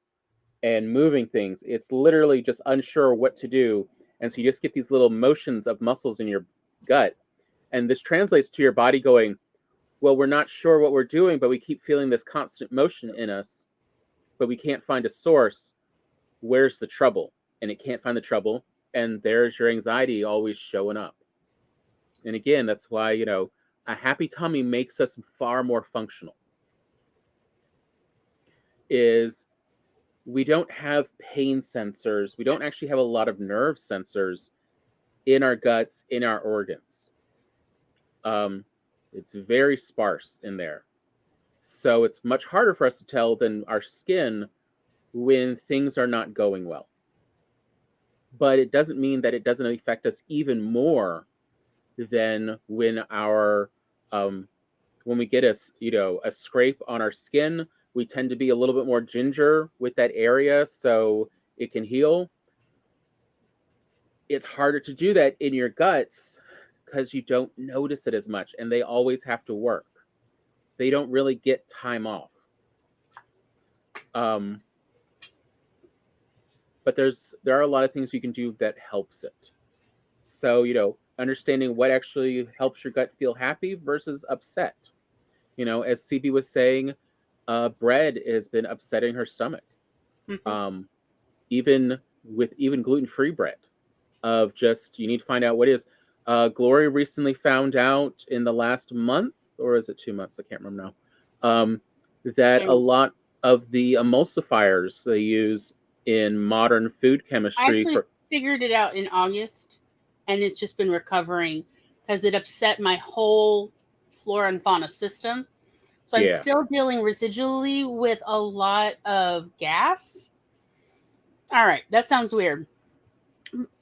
and moving things. It's literally just unsure what to do. And so you just get these little motions of muscles in your gut. And this translates to your body going, well, we're not sure what we're doing, but we keep feeling this constant motion in us, but we can't find a source. Where's the trouble? And it can't find the trouble. And there's your anxiety always showing up. And again, that's why, a happy tummy makes us far more functional. Is we don't have pain sensors. We don't actually have a lot of nerve sensors in our guts, in our organs. It's very sparse in there. So it's much harder for us to tell than our skin when things are not going well. But it doesn't mean that it doesn't affect us even more than when when we get a scrape on our skin. We tend to be a little bit more ginger with that area so it can heal. It's harder to do that in your guts because you don't notice it as much, and they always have to work. They don't really get time off. But there are a lot of things you can do that helps it. So, understanding what actually helps your gut feel happy versus upset. As CB was saying, bread has been upsetting her stomach. Even gluten-free bread, of just, you need to find out what is. Glory recently found out in the last month, or is it 2 months? I can't remember now. That a lot of the emulsifiers they use in modern food chemistry. I actually figured it out in August, and it's just been recovering because it upset my whole flora and fauna system. So I'm still dealing residually with a lot of gas. All right, that sounds weird.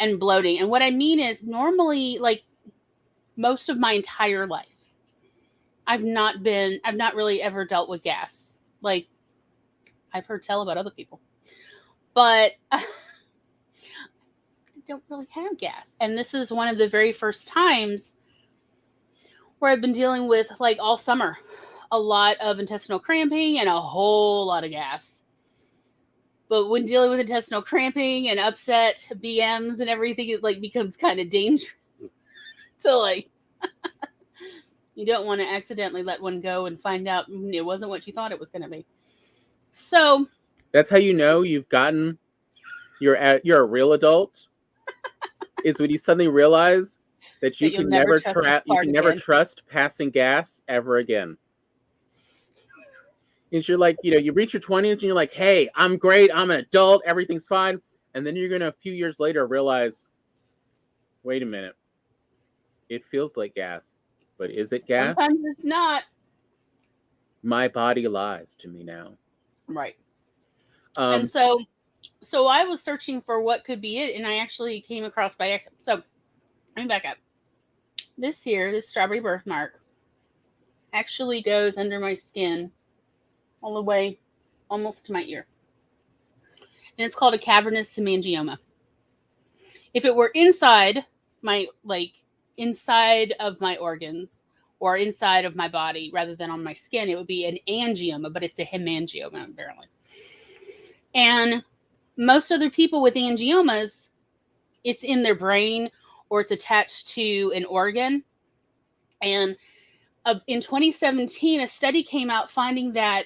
And bloating. And what I mean is, normally, like most of my entire life, I've not really ever dealt with gas. Like, I've heard tell about other people. But I don't really have gas. And this is one of the very first times where I've been dealing with, like, all summer, a lot of intestinal cramping and a whole lot of gas. But when dealing with intestinal cramping and upset BMs and everything, it like becomes kind of dangerous. So like, you don't want to accidentally let one go and find out it wasn't what you thought it was going to be. So that's how you know you've gotten, you're a real adult, is when you suddenly realize that you can never trust passing gas ever again. Is you're like, you reach your 20s and you're like, hey, I'm great, I'm an adult, everything's fine. And then you're going to, a few years later, realize, wait a minute, it feels like gas, but is it gas? Sometimes it's not. My body lies to me now. Right. And so I was searching for what could be it, and I actually came across by accident. So let me back up. This strawberry birthmark actually goes under my skin all the way almost to my ear. And it's called a cavernous hemangioma. If it were inside inside of my organs or inside of my body rather than on my skin, it would be an angioma, but it's a hemangioma apparently. And most other people with angiomas, it's in their brain or it's attached to an organ. And in 2017, a study came out finding that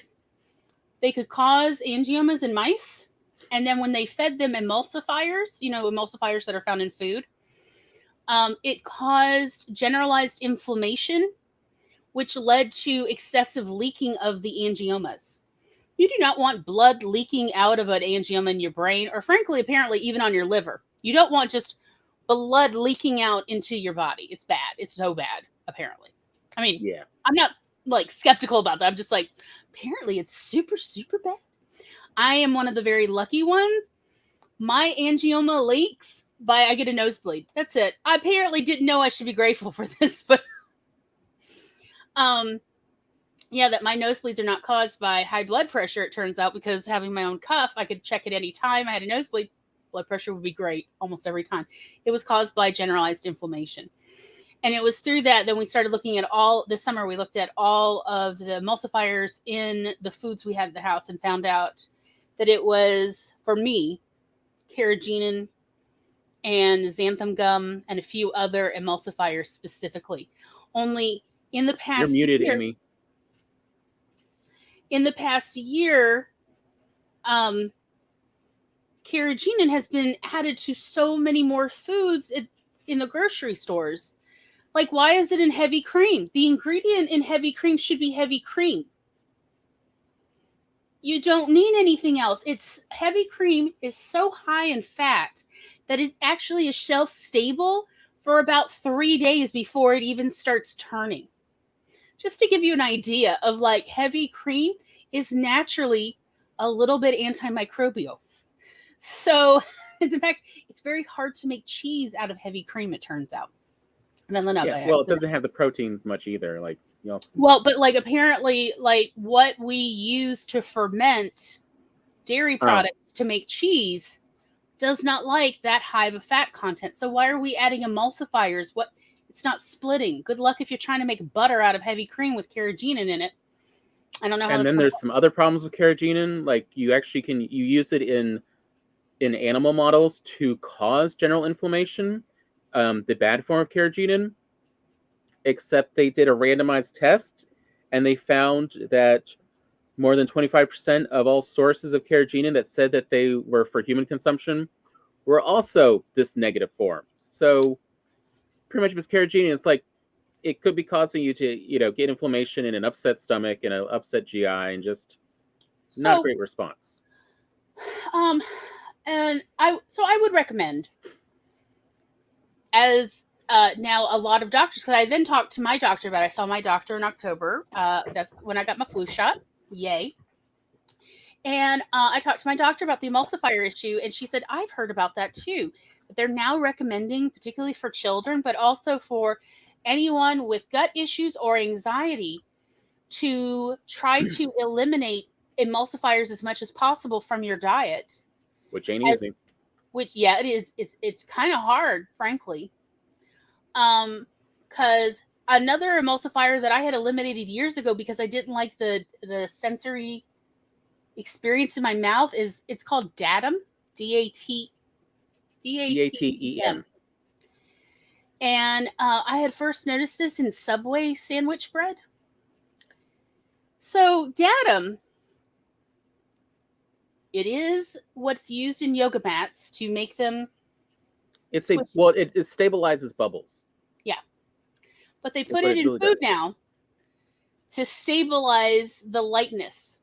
they could cause angiomas in mice. And then when they fed them emulsifiers, emulsifiers that are found in food, it caused generalized inflammation, which led to excessive leaking of the angiomas. You do not want blood leaking out of an angioma in your brain, or frankly, apparently, even on your liver. You don't want just blood leaking out into your body. It's bad. It's so bad, apparently. I mean, yeah. I'm not skeptical about that. I'm just apparently it's super, super bad. I am one of the very lucky ones. My angioma leaks by I get a nosebleed. That's it. I apparently didn't know I should be grateful for this, but yeah, that my nosebleeds are not caused by high blood pressure, it turns out, because having my own cuff, I could check at any time I had a nosebleed. Blood pressure would be great almost every time. It was caused by generalized inflammation. And it was through that we started looking at this summer, we looked at all of the emulsifiers in the foods we had at the house and found out that it was, for me, carrageenan and xanthan gum and a few other emulsifiers specifically. Only in the past You're muted, year, Amy. In the past year, carrageenan has been added to so many more foods in the grocery stores. Why is it in heavy cream? The ingredient in heavy cream should be heavy cream. You don't need anything else. Heavy cream is so high in fat that it actually is shelf stable for about 3 days before it even starts turning. Just to give you an idea of heavy cream is naturally a little bit antimicrobial. So, in fact, it's very hard to make cheese out of heavy cream, it turns out. It doesn't have the proteins much either. But apparently, what we use to ferment dairy products to make cheese does not like that high of a fat content. So why are we adding emulsifiers? It's not splitting. Good luck if you're trying to make butter out of heavy cream with carrageenan in it. I don't know how. And then there's some other problems with carrageenan. You actually you use it in animal models to cause general inflammation. The bad form of carrageenan, except they did a randomized test and they found that more than 25% of all sources of carrageenan that said that they were for human consumption were also this negative form. So pretty much if it's carrageenan, it's it could be causing you to, get inflammation in an upset stomach and an upset GI and just not a great response. And I would recommend, as now a lot of doctors, because I then talked to my doctor about it. I saw my doctor in October. That's when I got my flu shot. Yay. And I talked to my doctor about the emulsifier issue, and she said, I've heard about that too. But they're now recommending, particularly for children, but also for anyone with gut issues or anxiety, to try to eliminate emulsifiers as much as possible from your diet. Which ain't easy. Yeah, it is. It's kind of hard, frankly. Because another emulsifier that I had eliminated years ago because I didn't like the sensory experience in my mouth it's called datum, datem. And I had first noticed this in Subway sandwich bread. So datum, it is what's used in yoga mats to make them. It stabilizes bubbles. Yeah, but they put it in food now to stabilize the lightness.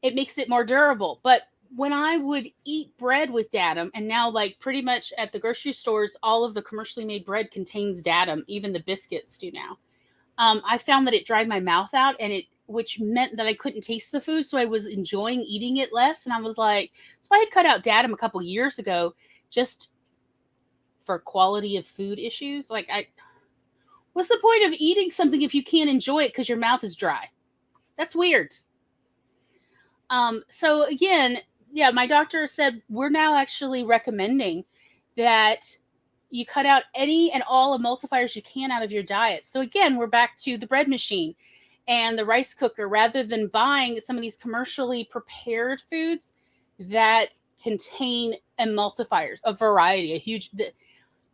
It makes it more durable. But when I would eat bread with datum, and now pretty much at the grocery stores, all of the commercially made bread contains datum. Even the biscuits do now. I found that it dried my mouth out, which meant that I couldn't taste the food, so I was enjoying eating it less. And I was so I had cut out datum a couple years ago, just for quality of food issues. What's the point of eating something if you can't enjoy it because your mouth is dry? That's weird. So again, yeah, my doctor said we're now actually recommending that you cut out any and all emulsifiers you can out of your diet. So again, we're back to the bread machine and the rice cooker, rather than buying some of these commercially prepared foods that contain emulsifiers, a variety,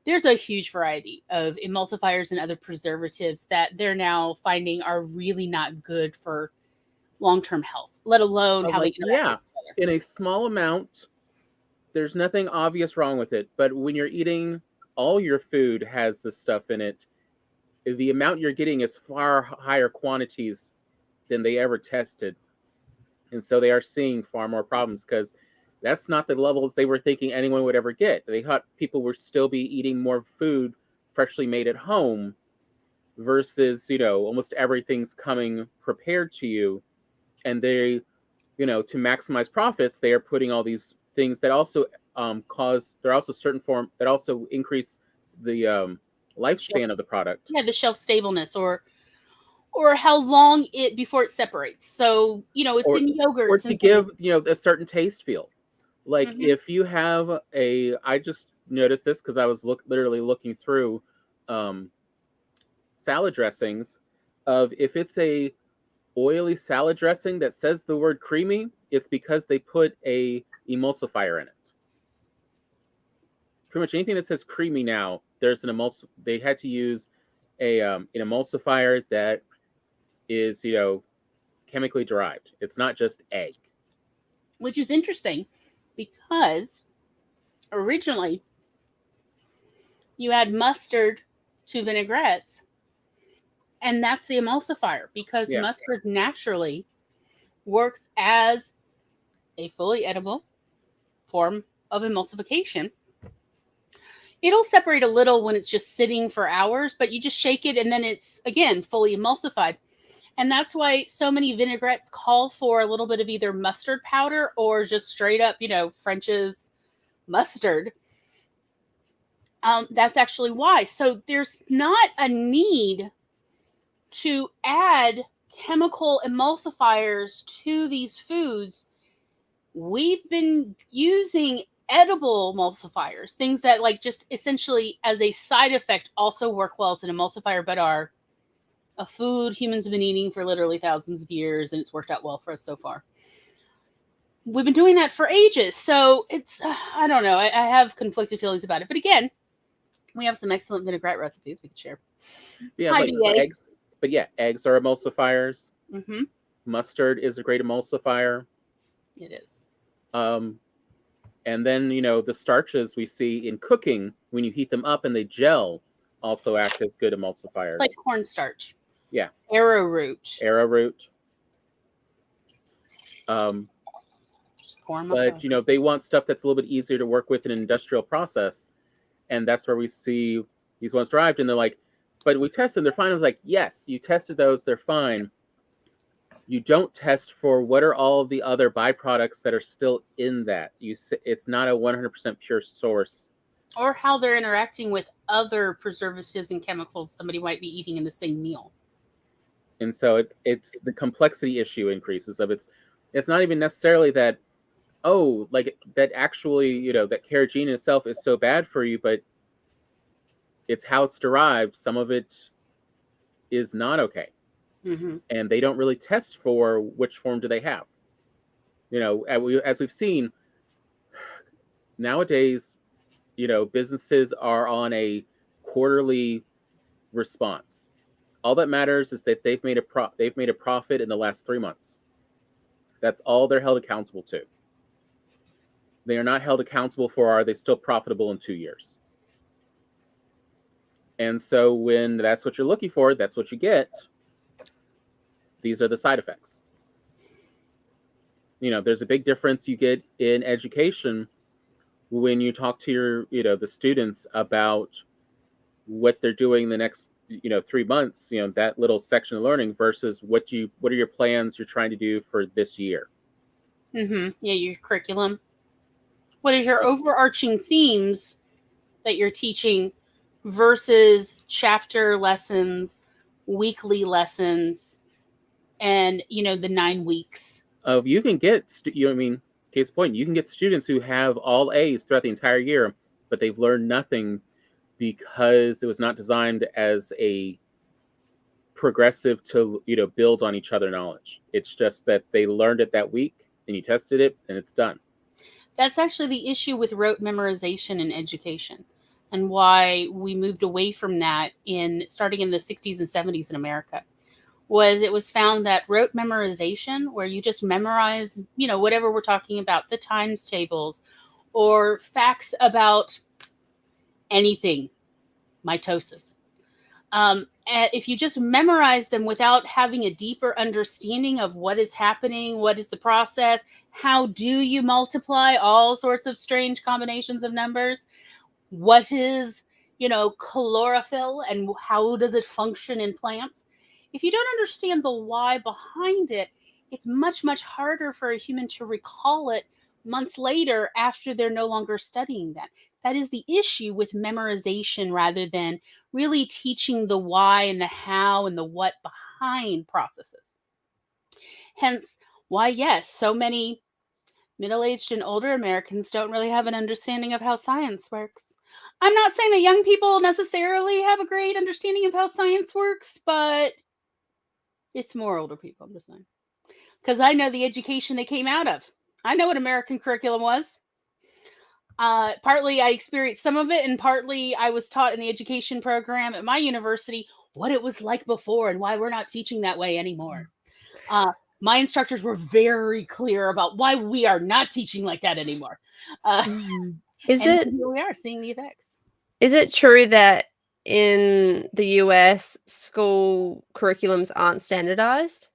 there's a huge variety of emulsifiers and other preservatives that they're now finding are really not good for long-term health, let alone how they interact with each other. In a small amount, there's nothing obvious wrong with it. But when you're eating, all your food has this stuff in it. The amount you're getting is far higher quantities than they ever tested. And so they are seeing far more problems because that's not the levels they were thinking anyone would ever get. They thought people would still be eating more food freshly made at home versus, almost everything's coming prepared to you. And they, to maximize profits, they are putting all these things that also they're also certain form that also increase the lifespan of the product. Yeah, the shelf stableness or how long before it separates. So, it's in yogurts. Or to give, a certain taste feel. Like if you have I just noticed this because I was literally looking through salad dressings of if it's a oily salad dressing that says the word creamy, it's because they put a emulsifier in it. Pretty much anything that says creamy now, there's they had to use an emulsifier that is, chemically derived. It's not just egg. Which is interesting because originally you add mustard to vinaigrettes, and that's the emulsifier because mustard naturally works as a fully edible form of emulsification. It'll separate a little when it's just sitting for hours, but you just shake it and then it's, again, fully emulsified. And that's why so many vinaigrettes call for a little bit of either mustard powder or just straight up, French's mustard. That's actually why. So there's not a need to add chemical emulsifiers to these foods. We've been using edible emulsifiers, things that just essentially as a side effect also work well as an emulsifier, but are a food humans have been eating for literally thousands of years, and it's worked out well for us so far. We've been doing that for ages. So it's, I don't know. I have conflicted feelings about it. But again, we have some excellent vinaigrette recipes we could share. Yeah, eggs. But yeah, eggs are emulsifiers. Mustard is a great emulsifier. It is. And then, the starches we see in cooking, when you heat them up and they gel, also act as good emulsifiers. Like cornstarch. Yeah. Arrowroot. But, they want stuff that's a little bit easier to work with in an industrial process. And that's where we see these ones derived. And they're like, but we test them, they're fine. I was like, yes, you tested those, they're fine. You don't test for what are all of the other byproducts that are still in that. It's not a 100% pure source. Or how they're interacting with other preservatives and chemicals somebody might be eating in the same meal. And so it's the complexity issue increases of it's not even necessarily that, that actually, that carrageenan itself is so bad for you, but it's how it's derived. Some of it is not okay. And they don't really test for which form do they have. As we've seen, nowadays, businesses are on a quarterly response. All that matters is that they've made a profit in the last 3 months. That's all they're held accountable to. They are not held accountable for are they still profitable in 2 years. And so when that's what you're looking for, that's what you get. These are the side effects. There's a big difference you get in education when you talk to your, the students about what they're doing the next, 3 months, that little section of learning versus what are your plans you're trying to do for this year? Yeah, your curriculum. What is your overarching themes that you're teaching versus chapter lessons, weekly lessons, and the 9 weeks. You can get case in point, you can get students who have all A's throughout the entire year, but they've learned nothing because it was not designed as a progressive to build on each other knowledge. It's just that they learned it that week and you tested it and it's done. That's actually the issue with rote memorization in education, and why we moved away from that starting in the 60s and 70s in America. It was found that rote memorization, where you just memorize, whatever we're talking about, the times tables or facts about anything, mitosis. If you just memorize them without having a deeper understanding of what is happening, what is the process, how do you multiply all sorts of strange combinations of numbers, what is, chlorophyll and how does it function in plants? If you don't understand the why behind it, it's much, much harder for a human to recall it months later after they're no longer studying that. That is the issue with memorization, rather than really teaching the why and the how and the what behind processes. Hence why, yes, so many middle-aged and older Americans don't really have an understanding of how science works. I'm not saying that young people necessarily have a great understanding of how science works, but it's more older people, I'm just saying. Because I know the education they came out of. I know what American curriculum was. Partly I experienced some of it, and partly I was taught in the education program at my university what it was like before and why we're not teaching that way anymore. My instructors were very clear about why we are not teaching like that anymore. Here we are seeing the effects. Is it true that in the US, school curriculums aren't standardized?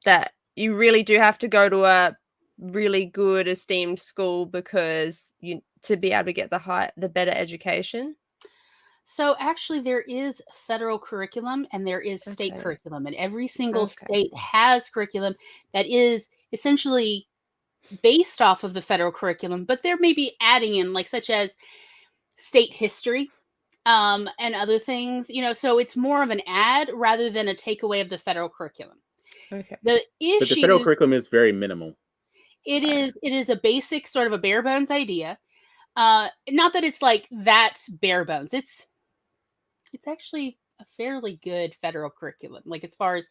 That you really do have to go to a really good, esteemed school to be able to get the better education? So actually there is federal curriculum and there is state curriculum, and every single state has curriculum that is essentially based off of the federal curriculum, but they're maybe adding in, like, such as state history and other things, so it's more of an add rather than a takeaway of the federal curriculum. Okay. But the federal curriculum is very minimal. It is a basic, sort of a bare bones idea. Not that it's like that bare bones. It's actually a fairly good federal curriculum, like as far as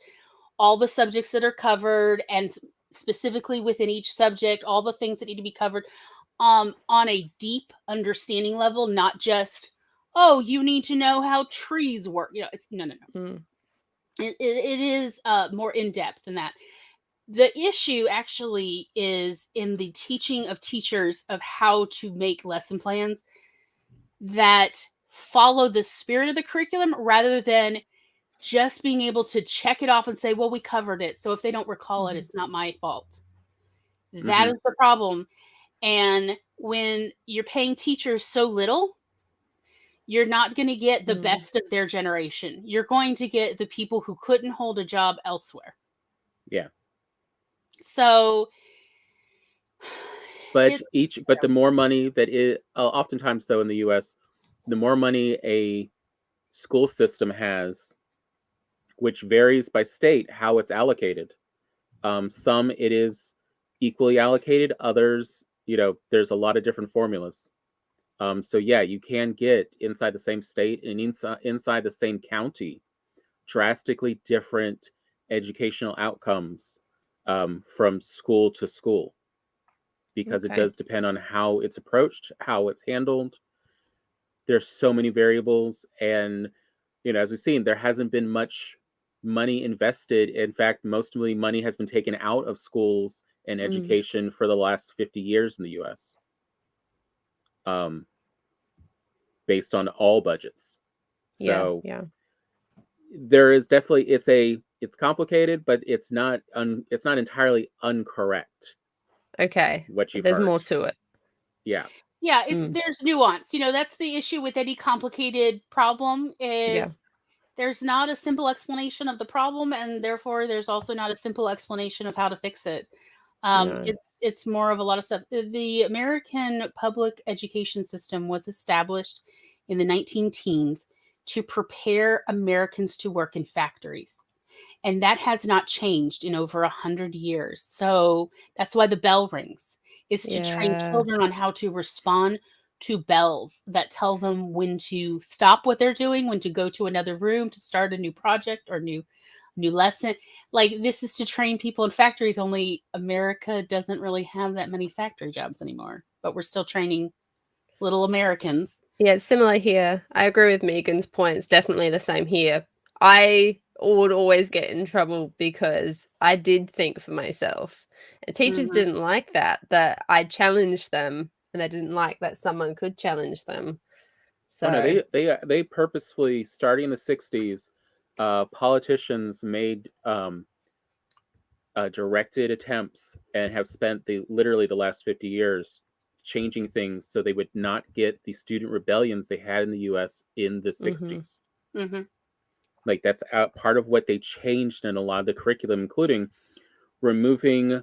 all the subjects that are covered, and specifically within each subject, all the things that need to be covered on a deep understanding level, not just, oh, you need to know how trees work. It's no. It is more in depth than that. The issue actually is in the teaching of teachers of how to make lesson plans that follow the spirit of the curriculum, rather than just being able to check it off and say, well, we covered it, so if they don't recall it, it's not my fault. That is the problem. And when you're paying teachers so little, you're not going to get the best of their generation. You're going to get the people who couldn't hold a job elsewhere. Yeah. So, but the more money that oftentimes though in the US, the more money a school system has, which varies by state how it's allocated. Some it is equally allocated, others, there's a lot of different formulas. So yeah, you can get inside the same state and inside the same county drastically different educational outcomes from school to school, because it does depend on how it's approached, how it's handled. There's so many variables, and as we've seen, there hasn't been much money invested. In fact, most of the money has been taken out of schools and education for the last 50 years in the US, based on all budgets. So yeah. There is definitely, it's complicated, but it's not entirely incorrect. Okay. What you've There's heard. more to it. Yeah. Yeah, there's nuance. That's the issue with any complicated problem, is there's not a simple explanation of the problem, and therefore there's also not a simple explanation of how to fix it. It's more of a lot of stuff. The American public education system was established in the 19 teens to prepare Americans to work in factories. And that has not changed in over 100 years. So that's why the bell rings, is to train children on how to respond to bells that tell them when to stop what they're doing, when to go to another room, to start a new project or new lesson. Like, this is to train people in factories, only America doesn't really have that many factory jobs anymore. But we're still training little Americans. Yeah, it's similar here. I agree with Megan's point. It's definitely the same here. I would always get in trouble because I did think for myself. And teachers didn't like that I challenged them, and they didn't like that someone could challenge them. So they purposefully, starting in the 60s, politicians made directed attempts and have spent literally the last 50 years changing things so they would not get the student rebellions they had in the US in the 60s. Like, that's part of what they changed in a lot of the curriculum, including removing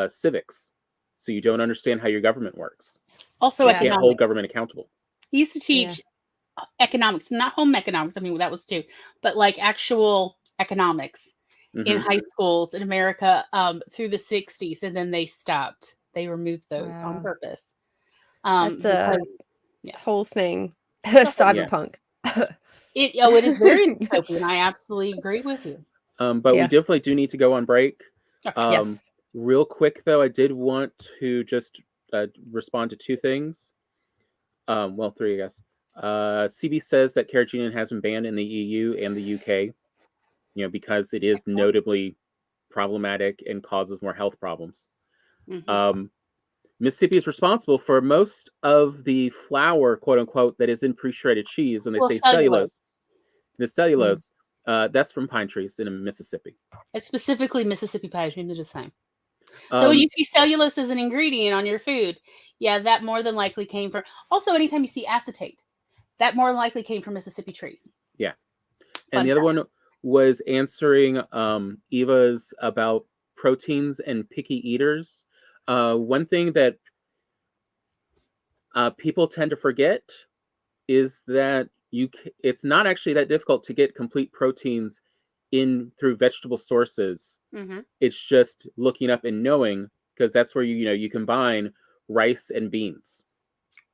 civics, so you don't understand how your government works. Also, you can't hold government accountable. He used to teach economics, not home economics. I mean, that was too, but like actual economics in high schools in America through the 60s, and then they stopped. They removed those on purpose. That's a whole thing. Cyberpunk. It is very dystopian. I absolutely agree with you. But we definitely do need to go on break. Yes. Real quick, though, I did want to just respond to two things. Well, three, I guess. CB says that carrageenan has been banned in the EU and the UK, because it is notably problematic and causes more health problems. Mississippi is responsible for most of the flour, quote unquote, that is in pre-shredded cheese. When they say cellulose, the cellulose, that's from pine trees in Mississippi. It's specifically Mississippi pine trees. They're just the same. So when you see cellulose as an ingredient on your food, that more than likely came from. Also, anytime you see acetate, that more than likely came from Mississippi trees. Yeah. And the other one was answering Eva's about proteins and picky eaters. One thing that people tend to forget is that it's not actually that difficult to get complete proteins through vegetable sources. It's just looking up and knowing, because that's where you combine rice and beans,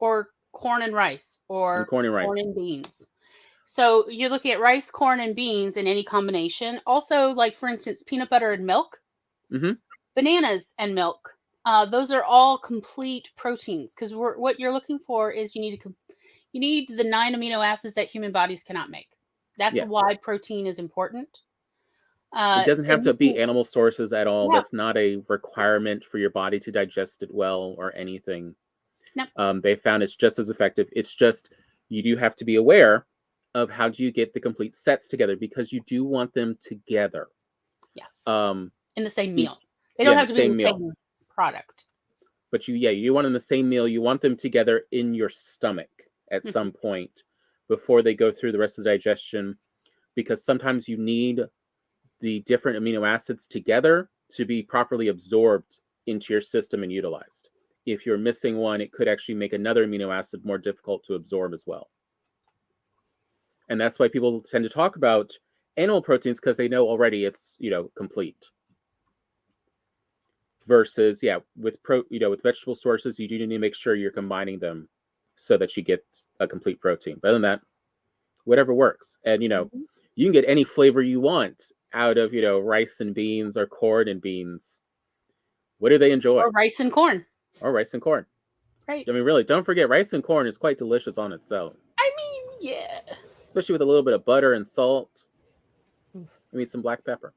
or corn and rice, or corn and beans. So you're looking at rice, corn, and beans in any combination. Also, like, for instance, peanut butter and milk, bananas and milk. Those are all complete proteins, because what you're looking for is you need the 9 amino acids that human bodies cannot make. That's why protein is important. It doesn't have to be animal sources at all. That's not a requirement for your body to digest it well or anything. No. They found it's just as effective. It's just, you do have to be aware of how do you get the complete sets together, because you do want them together. Yes. In the same meal. They don't have to be in the same product. But you want them in the same meal. You want them together in your stomach at some point before they go through the rest of the digestion, because sometimes you need the different amino acids together to be properly absorbed into your system and utilized. If you're missing one, it could actually make another amino acid more difficult to absorb as well. And that's why people tend to talk about animal proteins, because they know already it's, complete. Versus, with vegetable sources, you do need to make sure you're combining them so that you get a complete protein. But other than that, whatever works. And, you can get any flavor you want out of, rice and beans or corn and beans. What do they enjoy? Or rice and corn. Right. I mean, really, don't forget, rice and corn is quite delicious on itself. I mean, yeah. Especially with a little bit of butter and salt. Some black pepper.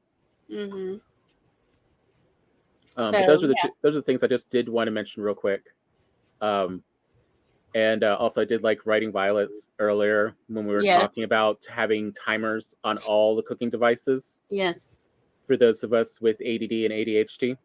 But those are the things I just did want to mention real quick. And also, I did like writing violets earlier when we were talking about having timers on all the cooking devices. Yes. For those of us with ADD and ADHD.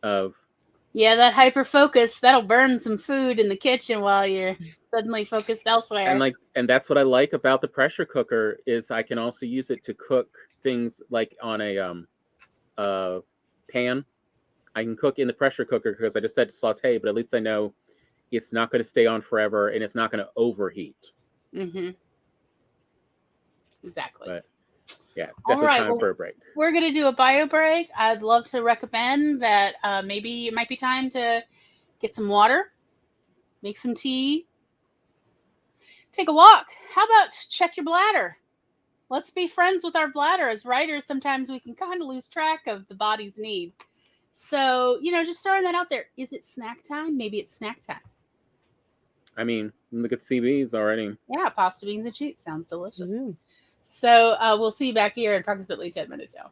That hyper focus, that'll burn some food in the kitchen while you're suddenly focused elsewhere. And that's what I like about the pressure cooker, is I can also use it to cook things like on a pan. I can cook in the pressure cooker because I just said to saute, but at least I know it's not going to stay on forever, and it's not going to overheat. Mm-hmm. Exactly. But yeah, it's definitely time for a break. We're going to do a bio break. I'd love to recommend that maybe it might be time to get some water, make some tea, take a walk. How about check your bladder? Let's be friends with our bladder. As writers, sometimes we can kind of lose track of the body's needs. So, just throwing that out there. Is it snack time? Maybe it's snack time. I mean, look at CBs already. Yeah, pasta, beans, and cheese. Sounds delicious. Mm-hmm. So we'll see you back here in approximately 10 minutes now.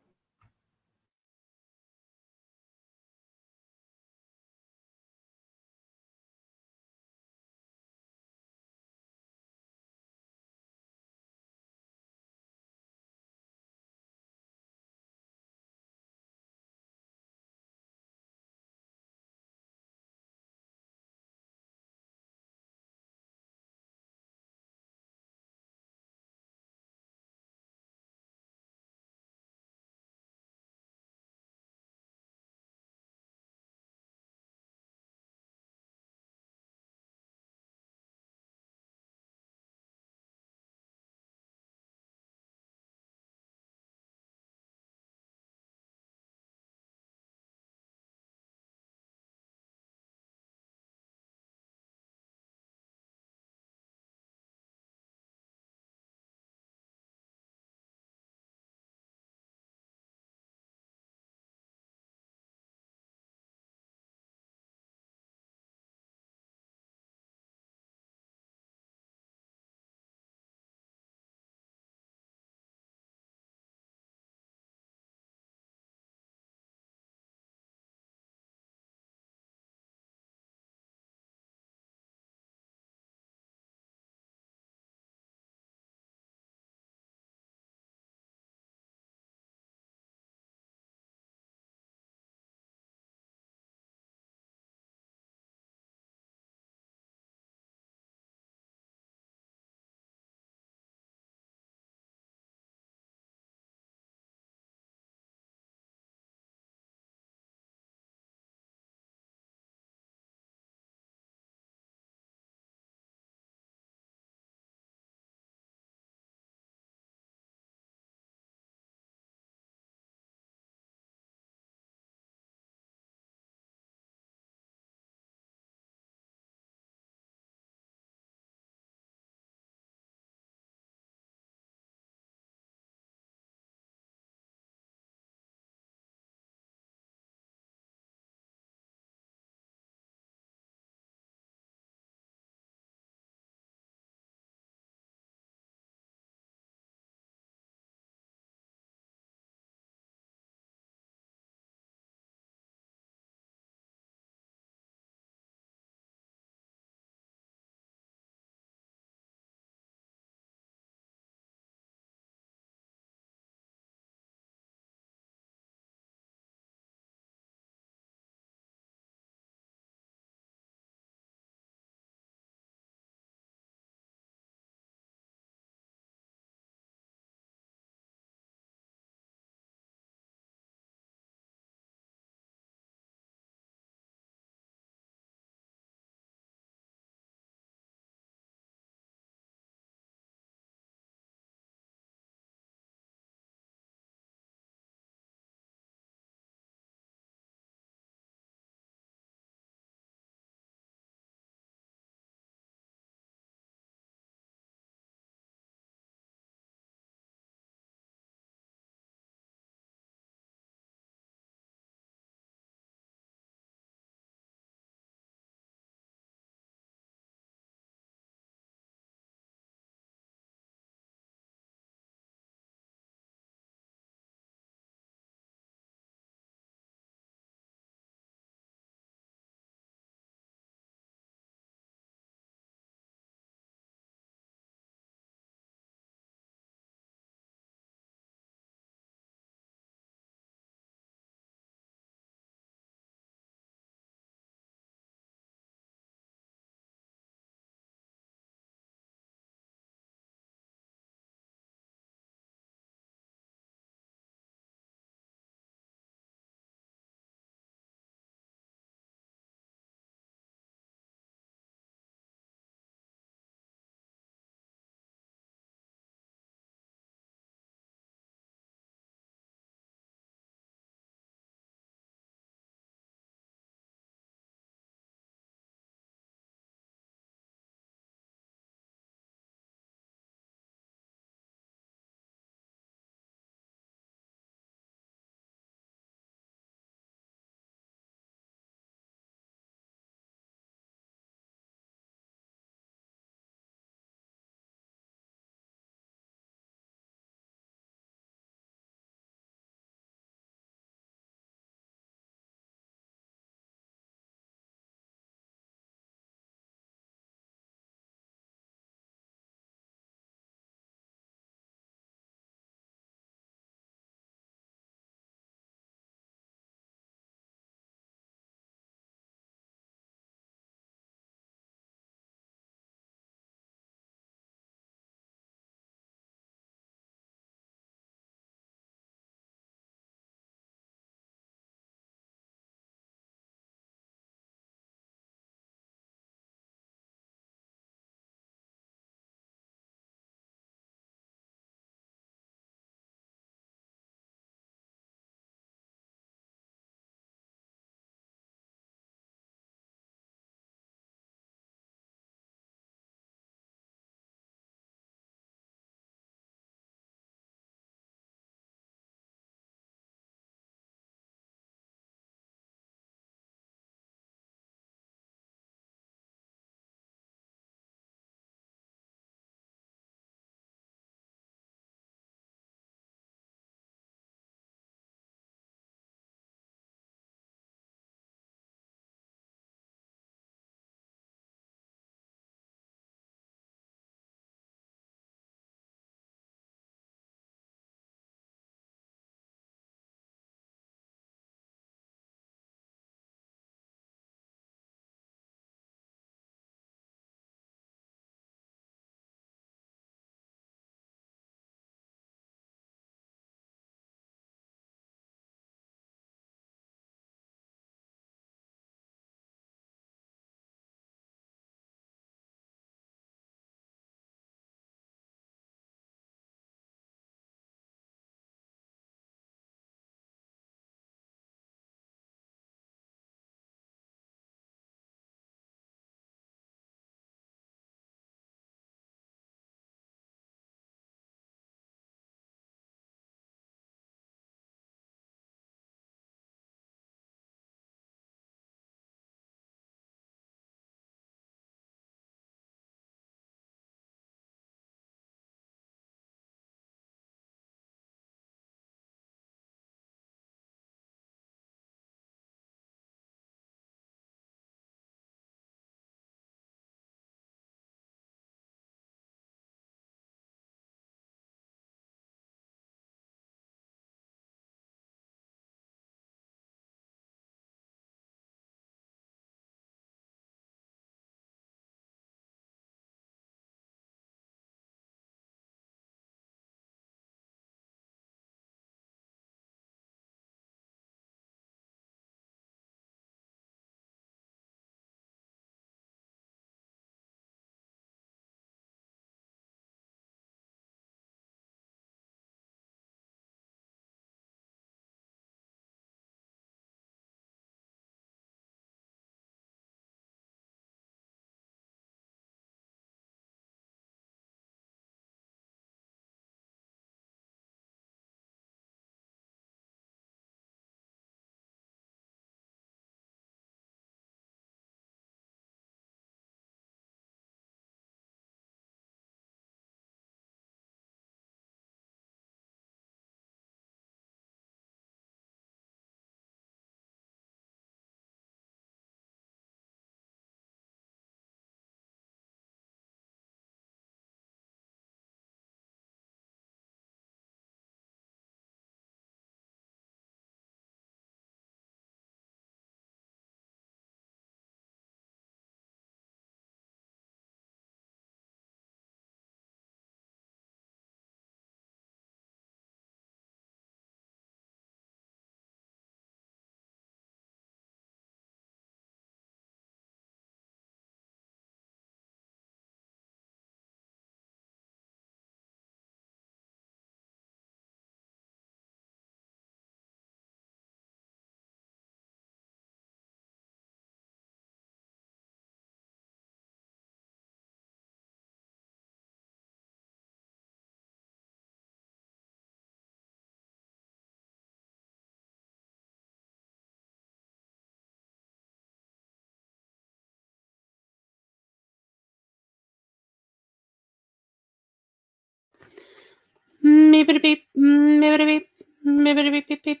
Mibbity beep, mibbity beep, mibbity beep, beep, beep.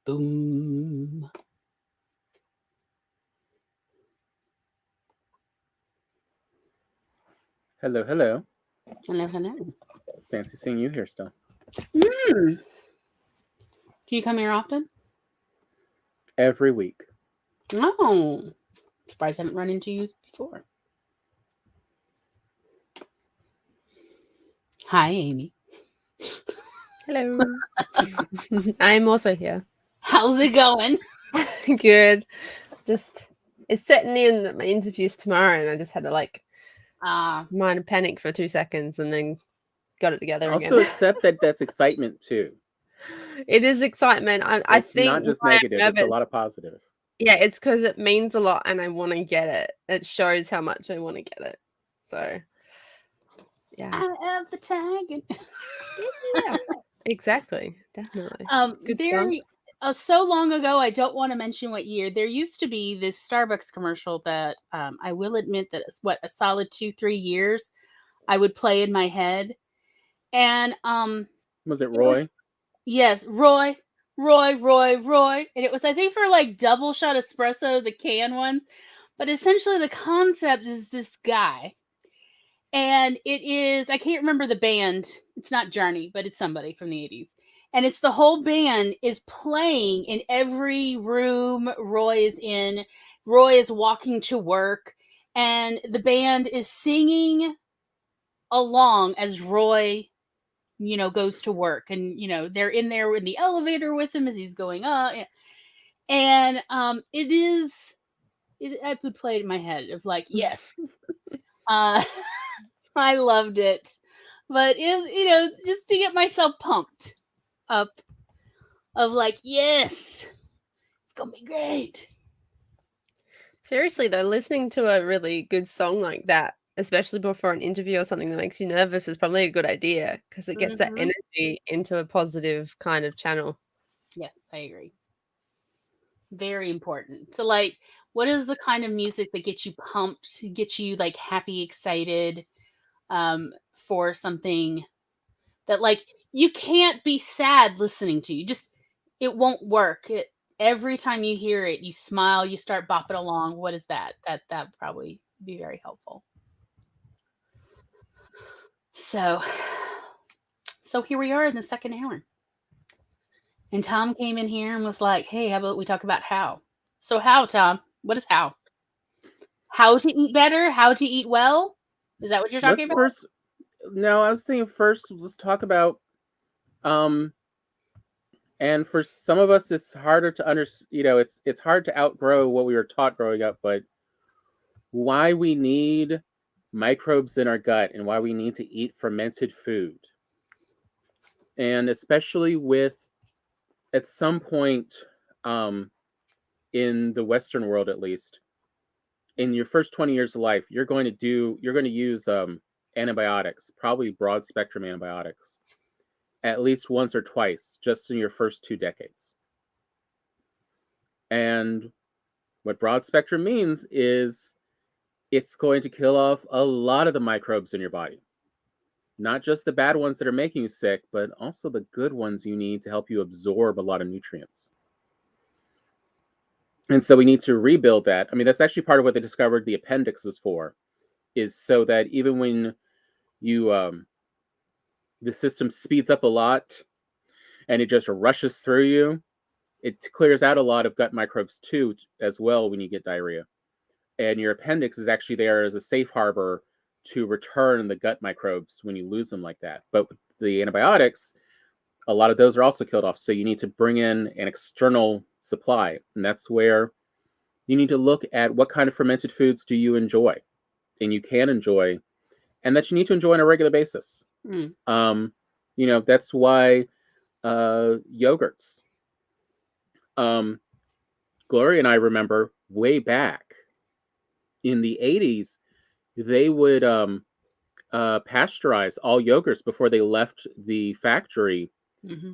Boom. Hello, hello. Hello, hello. Fancy seeing you here still. Do you come here often? Every week. Oh, surprised I haven't run into you before. Hi, Amy. Hello. I'm also here. How's it going? Good. Just it's setting in that my interview's tomorrow, and I just had to like minor panic for 2 seconds and then got it together also again. accept that that's excitement too. It is excitement. I think not just negative, it's a lot of positive. Yeah, it's because it means a lot and I want to get it. It shows how much I want to get it. So, yeah. I have the tag. Yeah, exactly. Definitely. Good Very so long ago, I don't want to mention what year. There used to be this Starbucks commercial that I will admit that a solid 2-3 years I would play in my head. And was it Roy? Yes, Roy. And it was, I think, for like double shot espresso, the can ones. But essentially the concept is this guy. And it is, I can't remember the band. It's not Journey, but it's somebody from the 80s. And it's the whole band is playing in every room Roy is in. Roy is walking to work. And the band is singing along as Roy, goes to work. And, they're in there in the elevator with him as he's going up. And I would play it in my head of like, yes. I loved it. But just to get myself pumped up of like, yes, it's gonna be great. Seriously though, listening to a really good song like that, especially before an interview or something that makes you nervous, is probably a good idea because it gets that energy into a positive kind of channel. Yes, I agree. Very important. So like, what is the kind of music that gets you pumped, gets you like happy, excited for something that like you can't be sad listening to? It won't work. Every time you hear it, you smile, you start bopping along. What is that? That would probably be very helpful. So here we are in the second hour. And Tom came in here and was like, hey, how about we talk about how? So how, Tom? What is how? How to eat better? How to eat well? Is that what you're talking about? No, I was thinking first, let's talk about, and for some of us, it's harder to understand, it's hard to outgrow what we were taught growing up, but why we need microbes in our gut and why we need to eat fermented food. And especially at some point, in the Western world, at least, in your first 20 years of life, you're going to use antibiotics, probably broad spectrum antibiotics, at least once or twice, just in your first 2 decades. And what broad spectrum means is it's going to kill off a lot of the microbes in your body. Not just the bad ones that are making you sick, but also the good ones you need to help you absorb a lot of nutrients. And so we need to rebuild that. I mean, that's actually part of what they discovered the appendix was for, is so that even when the system speeds up a lot and it just rushes through you, it clears out a lot of gut microbes too, as well, when you get diarrhea. And your appendix is actually there as a safe harbor to return the gut microbes when you lose them like that. But with the antibiotics, a lot of those are also killed off. So you need to bring in an external supply. And that's where you need to look at what kind of fermented foods do you enjoy and you can enjoy, and that you need to enjoy on a regular basis. That's why yogurts. Gloria and I remember way back in the 80s, they would pasteurize all yogurts before they left the factory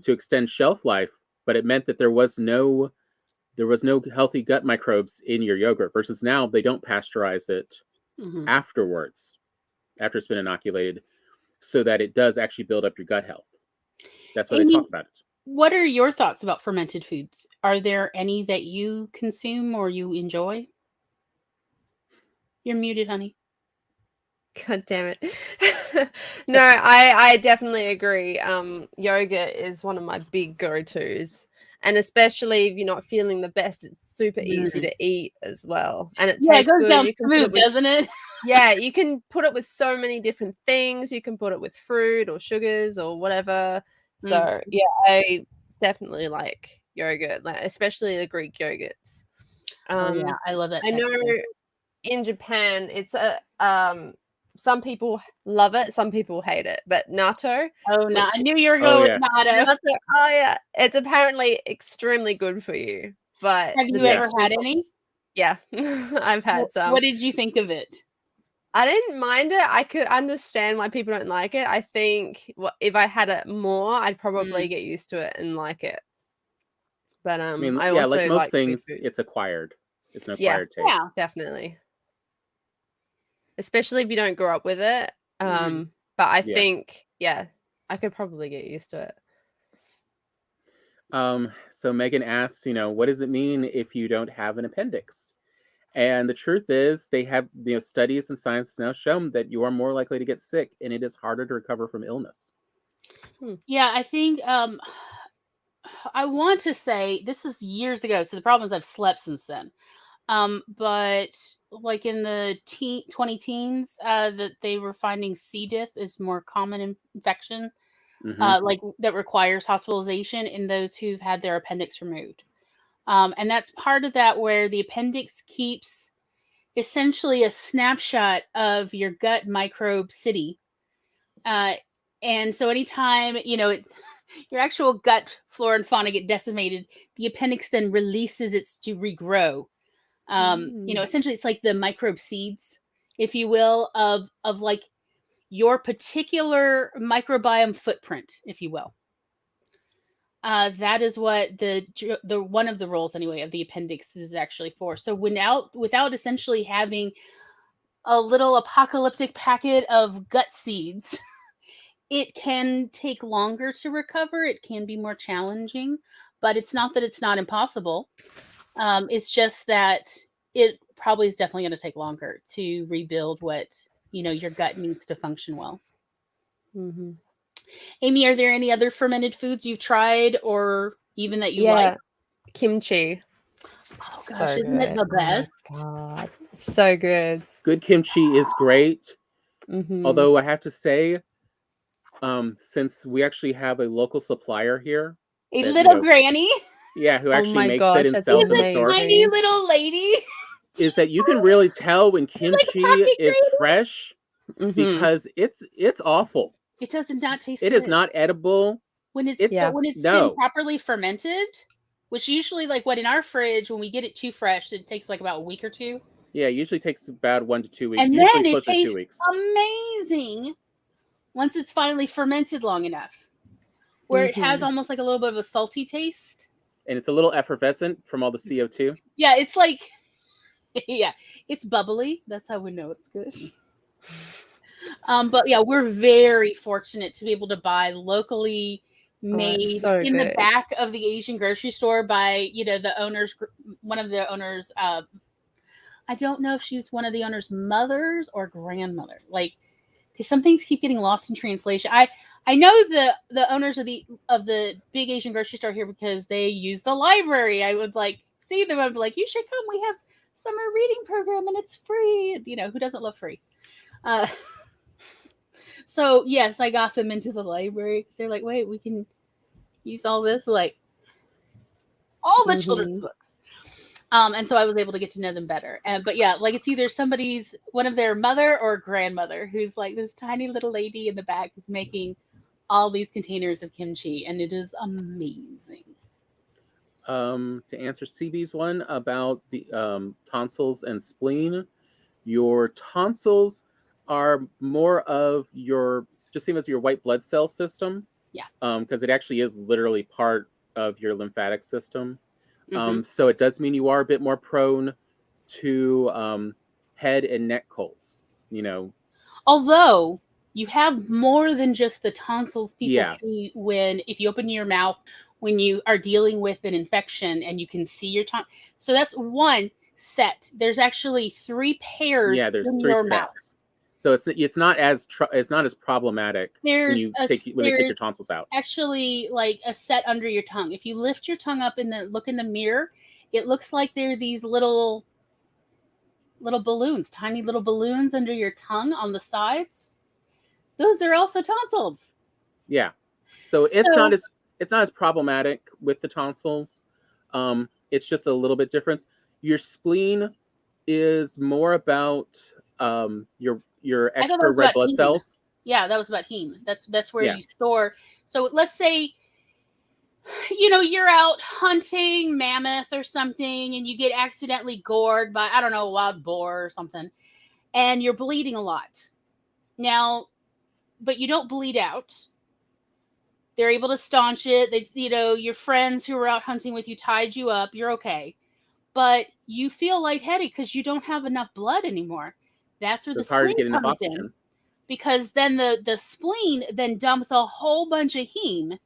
to extend shelf life, but it meant that there was no healthy gut microbes in your yogurt, versus now they don't pasteurize it afterwards, after it's been inoculated, so that it does actually build up your gut health. That's why they talk about it. What are your thoughts about fermented foods? Are there any that you consume or you enjoy? You're muted, honey. God damn it. No, I definitely agree. Yogurt is one of my big go-tos. And especially if you're not feeling the best, it's super easy to eat as well. And it tastes goes good. down You can put smooth, it with, doesn't it? yeah, you can put it with so many different things. You can put it with fruit or sugars or whatever. So yeah, I definitely like yogurt, like, especially the Greek yogurts. Oh yeah, I love that. I know in Japan it's a some people love it, some people hate it. But natto. Oh no, I knew you were going with natto. Oh yeah, it's apparently extremely good for you. But have you ever had any? Yeah, I've had some. What did you think of it? I didn't mind it. I could understand why people don't like it. I think if I had it more, I'd probably get used to it and like it. But I mean, I also like most like things, food. it's acquired. It's an acquired taste. Yeah, definitely. Especially if you don't grow up with it. But I think, I could probably get used to it. So Megan asks, what does it mean if you don't have an appendix? And the truth is, they have, studies and science has now shown that you are more likely to get sick, and it is harder to recover from illness. Yeah, I think I want to say this is years ago, so the problem is I've slept since then. But like in the 20 teens, that they were finding C. diff is more common infection, like that requires hospitalization in those who've had their appendix removed. And that's part of that where the appendix keeps essentially a snapshot of your gut microbe city. And so anytime, your actual gut flora and fauna get decimated, the appendix then releases it to regrow. Essentially it's like the microbe seeds, if you will, of like your particular microbiome footprint, if you will. That is what the one of the roles anyway of the appendix is actually for. So without essentially having a little apocalyptic packet of gut seeds, it can take longer to recover. It can be more challenging, but it's not that it's not impossible. It's just that it probably is definitely going to take longer to rebuild what, your gut needs to function well. Amy, are there any other fermented foods you've tried or even that you like? Kimchi. Oh gosh, so isn't it the best? Oh God. It's so good. Good kimchi is great. Although I have to say, since we actually have a local supplier here, a little granny, who actually makes it and sells in the store, tiny little lady, is that you can really tell when kimchi is fresh because it's awful. It does not taste. It is not edible when it's been properly fermented, which usually, like what in our fridge, when we get it too fresh, it takes like about a week or two. Yeah, it usually takes about 1 to 2 weeks. And usually then it tastes 2 weeks. Amazing once it's finally fermented long enough, where it has almost like a little bit of a salty taste. And it's a little effervescent from all the CO2. Yeah, it's like, it's bubbly. That's how we know it's good. But yeah, we're very fortunate to be able to buy locally made in the back of the Asian grocery store by, one of the owners. I don't know if she's one of the owner's mothers or grandmother. Like, some things keep getting lost in translation. I know the owners of the big Asian grocery store here because they use the library. I would like see them. I'd be like, you should come. We have summer reading program and it's free. Who doesn't love free? So yes, I got them into the library. They're like, wait, we can use all this, like all the children's books. And so I was able to get to know them better. But yeah, like it's either one of their mother or grandmother who's like this tiny little lady in the back who's making all these containers of kimchi, and it is amazing. To answer CB's one about the tonsils and spleen, your tonsils are more of just same as your white blood cell system. Yeah. Because it actually is literally part of your lymphatic system. So it does mean you are a bit more prone to head and neck colds, Although you have more than just the tonsils people Yeah. see if you open your mouth when you are dealing with an infection and you can see your tongue. So that's one set. There's actually 3 pairs there's in 3 your sets. mouth. So it's not as problematic when they take your tonsils out. Actually like a set under your tongue. If you lift your tongue up and look in the mirror, it looks like there are these little balloons, tiny little balloons under your tongue on the sides. Those are also tonsils. Yeah. So it's not as problematic with the tonsils. It's just a little bit different. Your spleen is more about your extra red blood cells. Yeah, that was about heme. That's where you store. So let's say, you know, you're out hunting mammoth or something and you get accidentally gored by, I don't know, a wild boar or something, and you're bleeding a lot. Now, but you don't bleed out. They're able to staunch it. They, you know, your friends who were out hunting with you tied you up. You're okay. But you feel lightheaded because you don't have enough blood anymore. That's where the spleen comes in. Because then the spleen then dumps a whole bunch of heme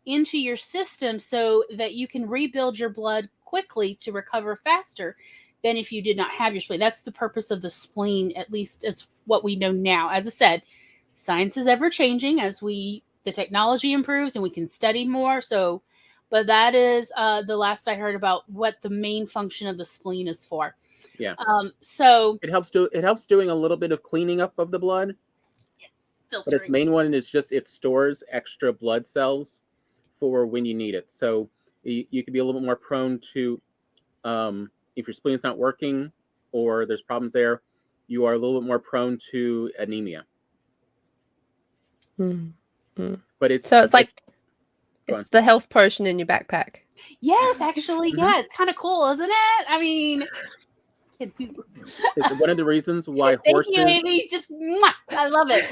into your system so that you can rebuild your blood quickly to recover faster than if you did not have your spleen. That's the purpose of the spleen, at least as what we know now. As I said, science is ever changing as the technology improves and we can study more. So, but that is the last I heard about what the main function of the spleen is for. Yeah. So it helps doing a little bit of cleaning up of the blood. But its main one is just it stores extra blood cells for when you need it. So you could be a little bit more prone to, if your spleen's not working or there's problems there, you are a little bit more prone to anemia. But it's like it's the health potion in your backpack. Yes, actually, yeah, it's kind of cool, isn't it? I mean, it's one of the reasons why horses. Thank you, Amy. Just I love it.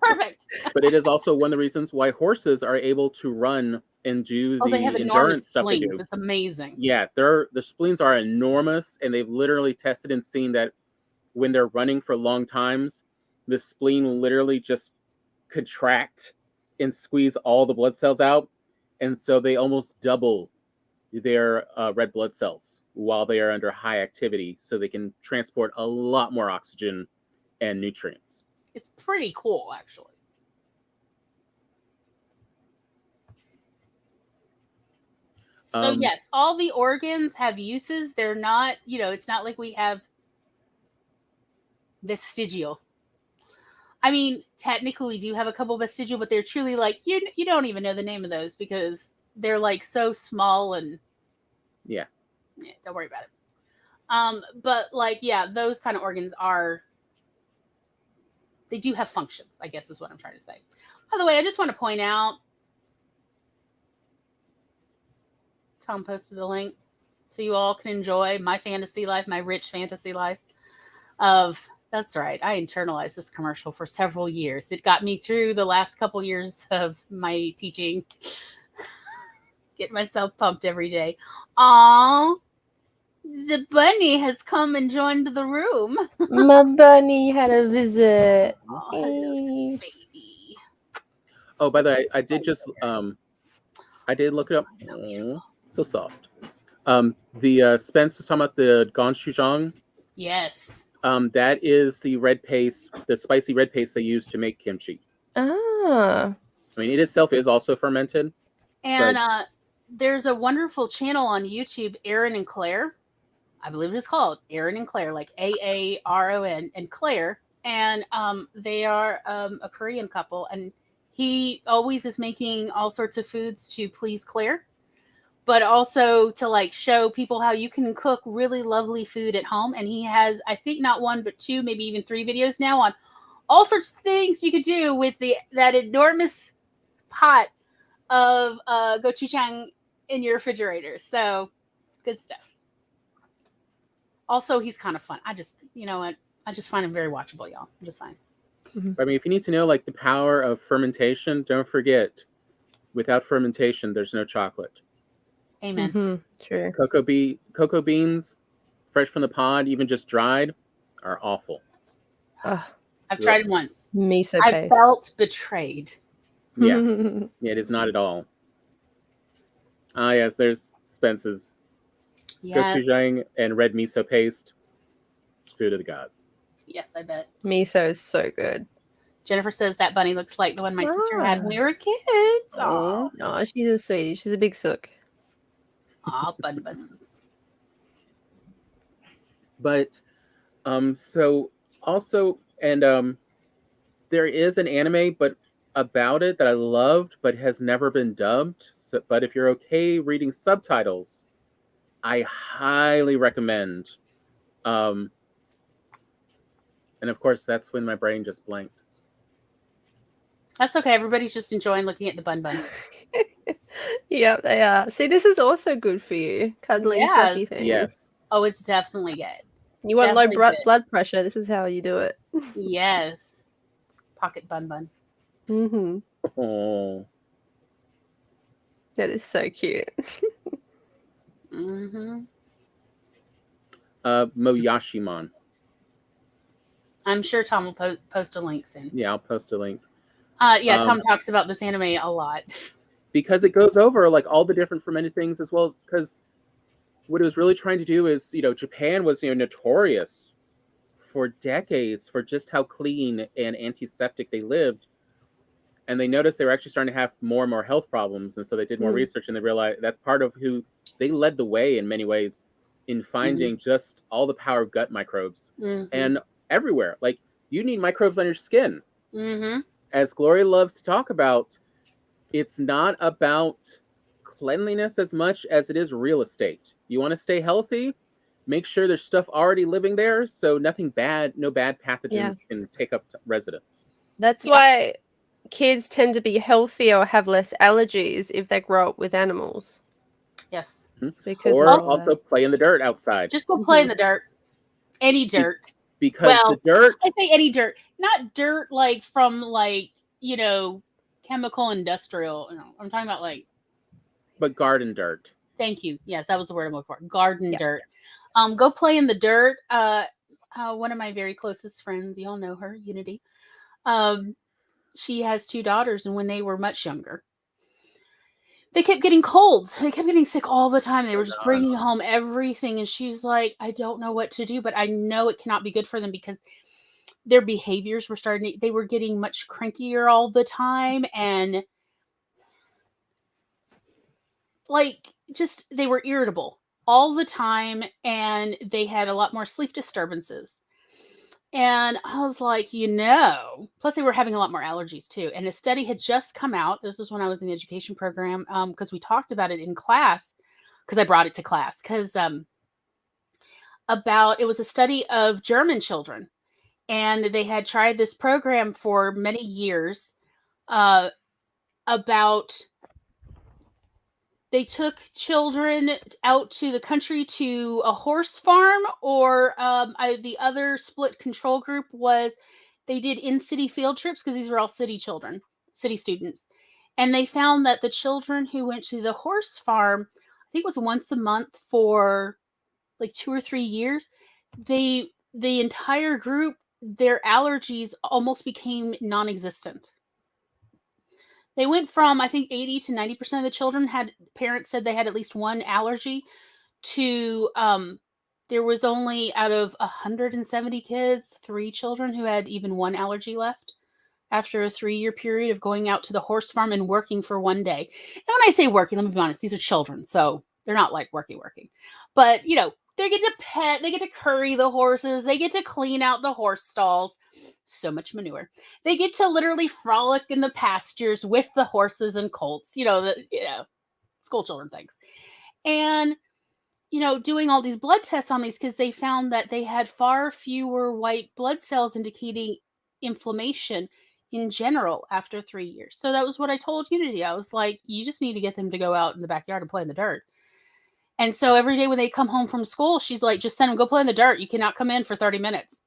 Perfect. But it is also one of the reasons why horses are able to run and do the endurance stuff they do. It's amazing. Yeah, the spleens are enormous, and they've literally tested and seen that when they're running for long times, the spleen will literally just contract and squeeze all the blood cells out, and so they almost double their red blood cells while they are under high activity, so they can transport a lot more oxygen and nutrients. It's pretty cool, actually. So yes, all the organs have uses. They're not, you know, it's not like we have vestigial. I mean, technically we do have a couple vestigial, but they're truly like, you don't even know the name of those because they're like so small and yeah, don't worry about it. But like, yeah, those kind of organs they do have functions, I guess is what I'm trying to say. By the way, I just want to point out, Tom posted the link so you all can enjoy my fantasy life, my rich fantasy life of, that's right, I internalized this commercial for several years. It got me through the last couple years of my teaching. Get myself pumped every day. Aww, the bunny has come and joined the room. My bunny had a visit. Oh, hello, sweet baby. Oh, by the way, I did just I did look it up. Oh, so soft. The Spence was talking about the gochujang. Yes. That is the red paste, the spicy red paste they use to make kimchi. Ah. I mean, it itself is also fermented. And there's a wonderful channel on YouTube, Aaron and Claire. I believe it is called Aaron and Claire, like Aaron and Claire. And they are a Korean couple. And he always is making all sorts of foods to please Claire, but also to like show people how you can cook really lovely food at home. And he has, I think, not one, but 2, maybe even 3 videos now on all sorts of things you could do with that enormous pot of gochujang in your refrigerator. So good stuff. Also, he's kind of fun. I just, you know what? I just find him very watchable, y'all. I'm just fine. I mean, if you need to know like the power of fermentation, don't forget, without fermentation, there's no chocolate. Amen. True. Cocoa beans, fresh from the pod, even just dried, are awful. I've tried it once. Miso I paste. felt betrayed. Yeah. Yeah, it is not at all. Ah, yes, there's Spence's Yes. gochujang and red miso paste. It's food of the gods. Yes, I bet. Miso is so good. Jennifer says that bunny looks like the one my sister had when we were kids. Oh, no, she's a sweetie. She's a big sook. aw, buns. But so also, and there is an anime but about it that I loved but has never been dubbed. So, but if you're okay reading subtitles, I highly recommend. And of course, that's when my brain just blanked. That's okay. Everybody's just enjoying looking at the bun. Yep, they are. See, this is also good for you. Cuddling fluffy Yes. things. Yes. Oh, it's definitely good. You want low Definitely good. blood pressure. This is how you do it. Yes. Pocket bun. Mm-hmm. Oh. That is so cute. Mm-hmm. Moyashimon. I'm sure Tom will post a link soon. Yeah, I'll post a link. Yeah, Tom talks about this anime a lot. Because it goes over like all the different fermented things, as well as because what it was really trying to do is, Japan was, notorious for decades for just how clean and antiseptic they lived. And they noticed they were actually starting to have more and more health problems. And so they did more research, and they realized that's part of who they led the way in many ways in finding just all the power of gut microbes and everywhere. Like, you need microbes on your skin. As Gloria loves to talk about, it's not about cleanliness as much as it is real estate. You want to stay healthy, make sure there's stuff already living there, so no bad pathogens can take up residence. That's why kids tend to be healthier or have less allergies if they grow up with animals. Yes. Because or also play in the dirt outside. Just go play in the dirt. Any dirt. Because the dirt... I say any dirt. Not dirt like from chemical industrial. No, I'm talking about But garden dirt. Thank you. Yes, that was the word I'm looking for. Garden dirt. Go play in the dirt. One of my very closest friends, you all know her, Unity. She has 2 daughters, and when they were much younger, they kept getting colds. They kept getting sick all the time. They were just bringing home everything, and she's like, I don't know what to do, but I know it cannot be good for them because their behaviors were they were getting much crankier all the time, and they were irritable all the time, and they had a lot more sleep disturbances. And I was like, plus they were having a lot more allergies too. And a study had just come out. This was when I was in the education program, because we talked about it in class, because I brought it to class, because it was a study of German children. And they had tried this program for many years about... They took children out to the country to a horse farm, or the other split control group was they did in-city field trips, because these were all city children, city students. And they found that the children who went to the horse farm, I think it was once a month for like 2 or 3 years, the entire group, their allergies almost became non-existent. They went from, I think, 80 to 90% of the children parents said they had at least one allergy, to there was only, out of 170 kids, 3 children who had even one allergy left after a 3-year period of going out to the horse farm and working for one day. And when I say working, let me be honest, these are children, so they're not like working. But, they get to pet, they get to curry the horses, they get to clean out the horse stalls. So much manure. They get to literally frolic in the pastures with the horses and colts, school children things. And, doing all these blood tests on these kids, they found that they had far fewer white blood cells indicating inflammation in general after 3 years. So that was what I told Unity. I was like, you just need to get them to go out in the backyard and play in the dirt. And so every day when they come home from school, she's like, just send them, go play in the dirt. You cannot come in for 30 minutes.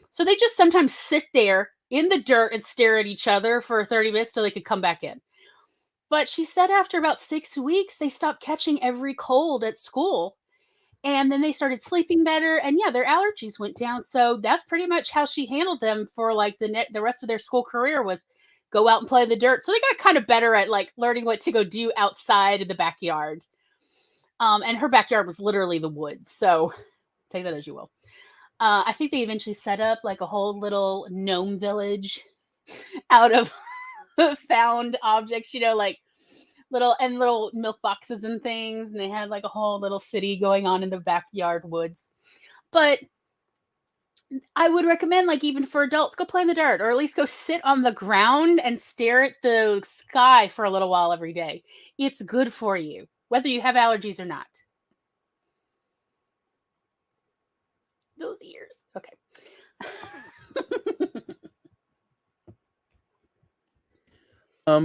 So they just sometimes sit there in the dirt and stare at each other for 30 minutes so they could come back in. But she said after about 6 weeks, they stopped catching every cold at school. And then they started sleeping better, and yeah, their allergies went down. So that's pretty much how she handled them for like the rest of their school career, was go out and play in the dirt. So they got kind of better at like learning what to go do outside of the backyard. And her backyard was literally the woods. So take that as you will. I think they eventually set up like a whole little gnome village out of found objects, like little milk boxes and things. And they had like a whole little city going on in the backyard woods. But I would recommend, like, even for adults, go play in the dirt, or at least go sit on the ground and stare at the sky for a little while every day. It's good for you, whether you have allergies or not. Those ears. Okay.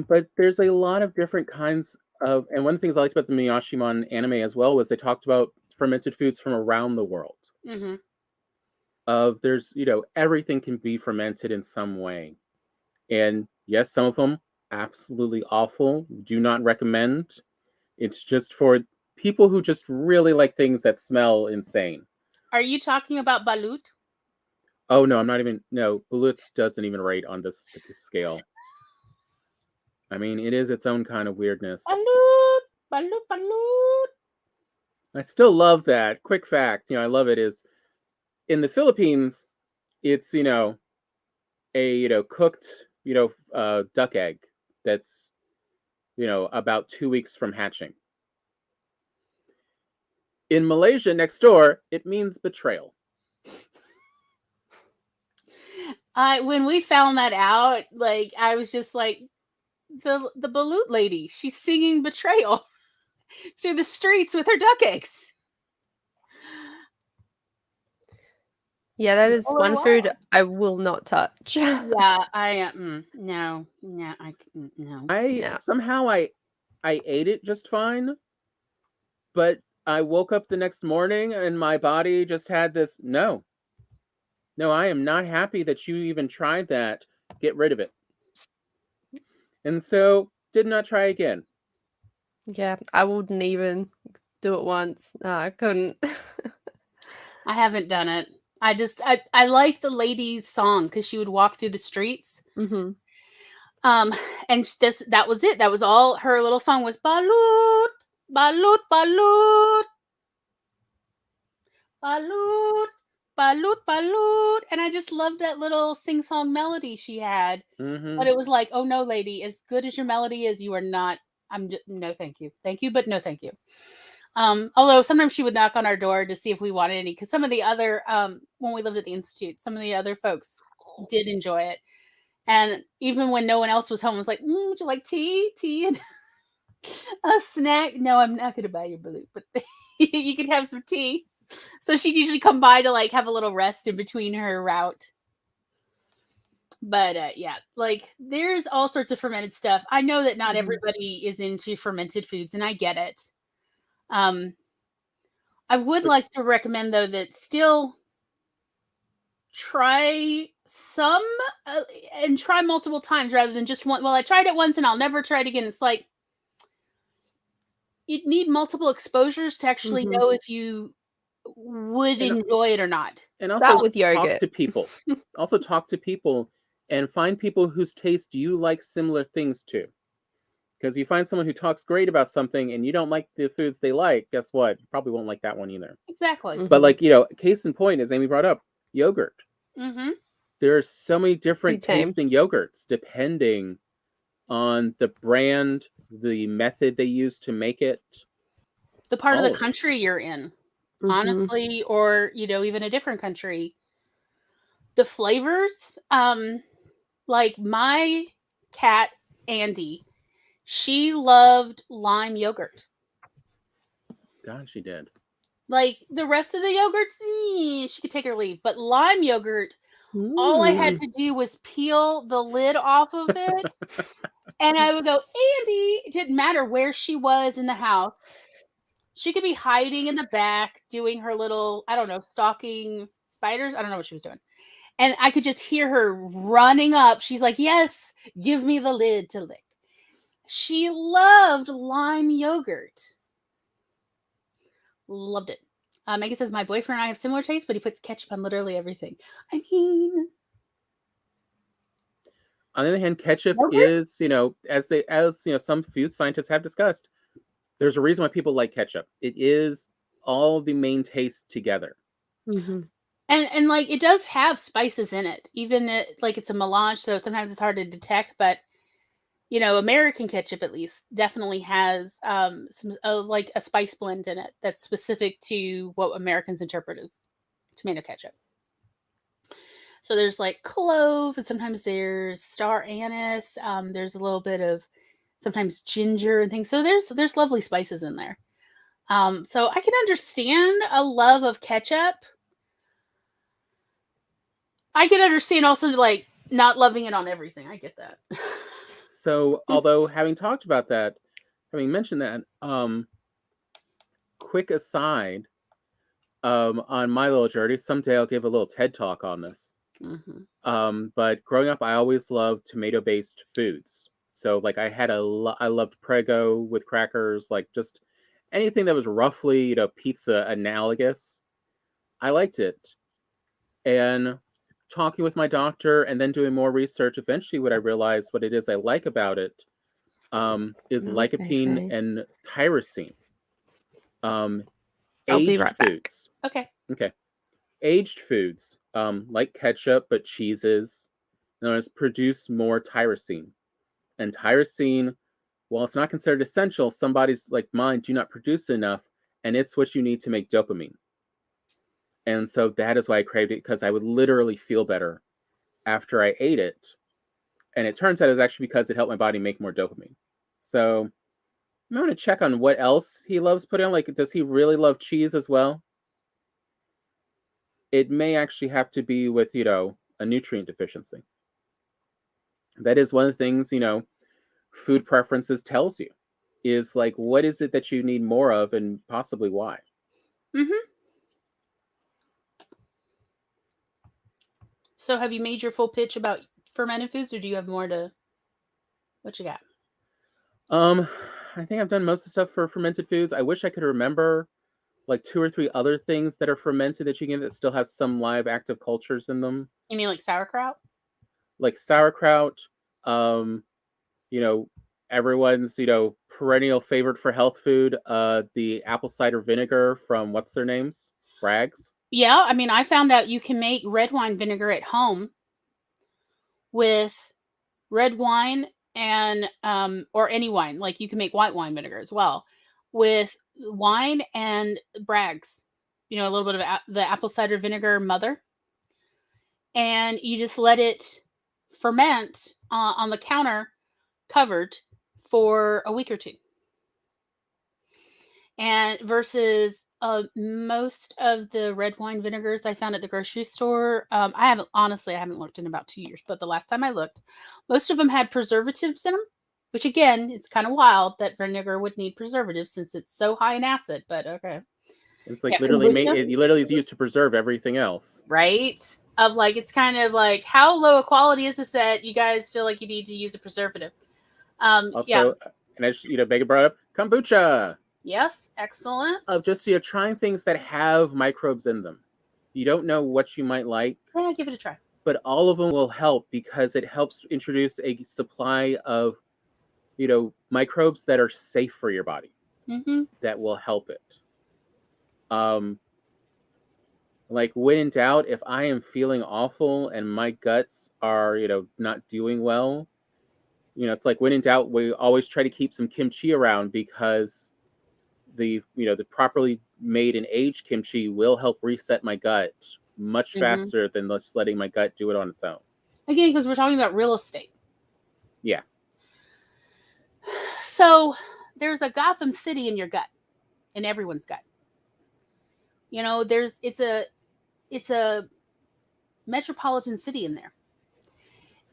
But there's a lot of different kinds of, and one of the things I liked about the Miyashimon anime as well was they talked about fermented foods from around the world. Mm-hmm. There's, everything can be fermented in some way. And yes, some of them absolutely awful. Do not recommend. It's just for people who just really like things that smell insane. Are you talking about balut? Oh, no, I'm not even. No, balut doesn't even rate on this scale. I mean, it is its own kind of weirdness. Balut. I still love that. Quick fact, I love it, is in the Philippines, it's, a, cooked, duck egg that's, about 2 weeks from hatching. In Malaysia, next door, it means betrayal. When we found that out, like, I was just like, the balut lady, she's singing betrayal through the streets with her duck eggs. Yeah, that is one food I will not touch. Yeah, I no. Somehow I ate it just fine, but I woke up the next morning and my body just had this, no, I am not happy that you even tried that. Get rid of it. And so did not try again. Yeah, I wouldn't even do it once. No, I couldn't. I haven't done it. I like the lady's song because she would walk through the streets. Mm-hmm. And that was it. That was all her little song was balut, balut, balut, balut, balut, balut. And I just loved that little sing-song melody she had. Mm-hmm. But it was like, oh no, lady, as good as your melody is, you are not. No, thank you. Thank you, but no, thank you. Although sometimes she would knock on our door to see if we wanted any, because some of the other, when we lived at the Institute, some of the other folks did enjoy it. And even when no one else was home, it was like, would you like tea and a snack? No, I'm not going to buy your balut, but you could have some tea. So she'd usually come by to like have a little rest in between her route. But yeah, like there's all sorts of fermented stuff. I know that not everybody is into fermented foods, and I get it. I would like to recommend, though, that still try some and try multiple times rather than just one. Well, I tried it once and I'll never try it again. It's like you need multiple exposures to actually know if you would enjoy it or not. And also with yogurt. Talk to people. Also talk to people and find people whose taste you like similar things to. Because you find someone who talks great about something and you don't like the foods they like, guess what? You probably won't like that one either. Exactly. But like, case in point, as Amy brought up, yogurt. Mm-hmm. There are so many different tasting yogurts depending on the brand, the method they use to make it. The part of the country you're in, honestly, or, even a different country. The flavors, like my cat, Andy, she loved lime yogurt. God, she did. Like the rest of the yogurts, she could take or leave. But lime yogurt, all I had to do was peel the lid off of it. And I would go, Andy, it didn't matter where she was in the house. She could be hiding in the back doing her little, I don't know, stalking spiders. I don't know what she was doing. And I could just hear her running up. She's like, yes, give me the lid to lick. She loved lime yogurt. Loved it. Megan says, my boyfriend and I have similar tastes, but he puts ketchup on literally everything. I mean, on the other hand, ketchup yogurt? is, as some food scientists have discussed, there's a reason why people like ketchup. It is all the main tastes together. Mm-hmm. And like it does have spices in it, even like it's a melange, so sometimes it's hard to detect. But American ketchup at least definitely has some like a spice blend in it that's specific to what Americans interpret as tomato ketchup. So there's like clove, and sometimes there's star anise. There's a little bit of sometimes ginger and things. So there's lovely spices in there. So I can understand a love of ketchup. I can understand also like not loving it on everything. I get that. So, although having talked about that, having mentioned that, quick aside, on my little journey, someday I'll give a little TED talk on this. Mm-hmm. But growing up, I always loved tomato-based foods. So, like, I loved Prego with crackers, like just anything that was roughly, pizza analogous. I liked it. And talking with my doctor and then doing more research, eventually what I realized what it is I like about it is lycopene and tyrosine. I'll Aged be right back. foods. Okay. Aged foods, like ketchup, but cheeses, produce more tyrosine. And tyrosine, while it's not considered essential, some bodies like mine do not produce enough, and it's what you need to make dopamine. And so that is why I craved it, because I would literally feel better after I ate it. And it turns out it was actually because it helped my body make more dopamine. So I'm going to check on what else he loves putting on. Like, does he really love cheese as well? It may actually have to be with, a nutrient deficiency. That is one of the things, food preferences tells you, is like, what is it that you need more of and possibly why? Mm-hmm. So have you made your full pitch about fermented foods, or do you have more to... What you got? I think I've done most of the stuff for fermented foods. I wish I could remember like 2 or 3 other things that are fermented that you can get that still have some live active cultures in them. You mean like sauerkraut? Like sauerkraut, everyone's, perennial favorite for health food, the apple cider vinegar from what's their names? Bragg's. Yeah, I mean, I found out you can make red wine vinegar at home with red wine and or any wine. Like you can make white wine vinegar as well with wine and Bragg's. A little bit of the apple cider vinegar mother, and you just let it ferment on the counter, covered, for a week or two. And versus most of the red wine vinegars I found at the grocery store, I haven't looked in about 2 years, but the last time I looked, most of them had preservatives in them, which again, it's kind of wild that vinegar would need preservatives since it's so high in acid, but okay. It's like you literally is used to preserve everything else. Right? Of like, it's kind of like, how low a quality is this that you guys feel like you need to use a preservative? Also, yeah. And I just, Megan brought up kombucha. Yes, excellent. Of just, trying things that have microbes in them. You don't know what you might like. Yeah, give it a try. But all of them will help because it helps introduce a supply of, microbes that are safe for your body. Mm-hmm. That will help it. Like when in doubt, if I am feeling awful and my guts are, not doing well, it's like when in doubt, we always try to keep some kimchi around because the properly made and aged kimchi will help reset my gut much faster than just letting my gut do it on its own. Again, because we're talking about real estate. Yeah. So there's a Gotham City in your gut, in everyone's gut. It's a metropolitan city in there.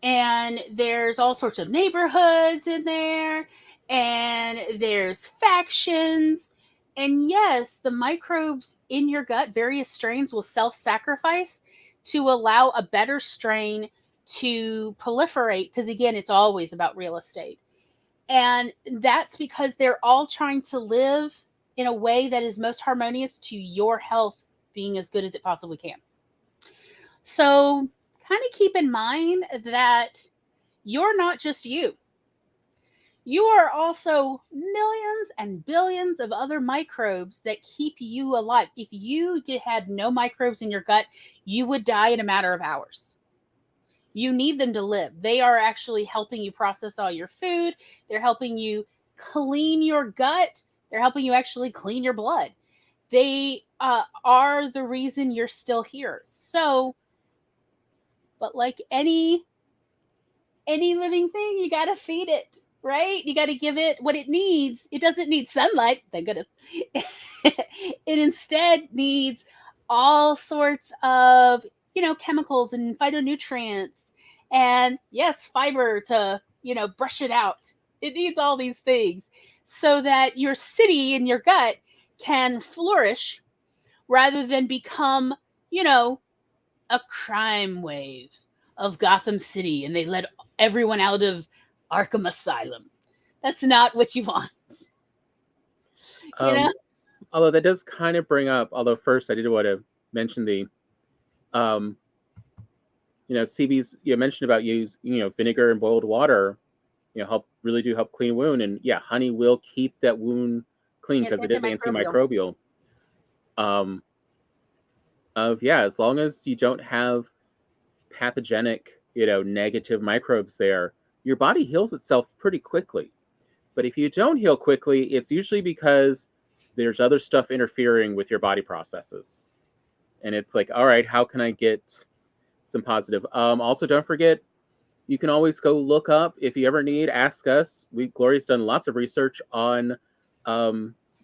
And there's all sorts of neighborhoods in there, and there's factions. And yes, the microbes in your gut, various strains, will self-sacrifice to allow a better strain to proliferate, because again, it's always about real estate. And that's because they're all trying to live in a way that is most harmonious to your health being as good as it possibly can. So kind of keep in mind that you're not just you. You are also millions and billions of other microbes that keep you alive. If you had no microbes in your gut, you would die in a matter of hours. You need them to live. They are actually helping you process all your food. They're helping you clean your gut. They're helping you actually clean your blood. They are the reason you're still here. So, but like any living thing, you got to feed it, right? You got to give it what it needs. It doesn't need sunlight, thank goodness. It instead needs all sorts of, chemicals and phytonutrients, and yes, fiber to, brush it out. It needs all these things so that your city in your gut can flourish rather than become, a crime wave of Gotham City and they let everyone out of Arkham Asylum. That's not what you want. Although that does kind of bring up, although first I did want to mention the, CB's, you mentioned about use, vinegar and boiled water, help clean a wound. And yeah, honey will keep that wound clean because it is antimicrobial. As long as you don't have pathogenic, negative microbes there, your body heals itself pretty quickly. But if you don't heal quickly, it's usually because there's other stuff interfering with your body processes. And it's like, all right, how can I get some positive? Also, don't forget, you can always go look up if you ever need, ask us. Gloria's done lots of research on, what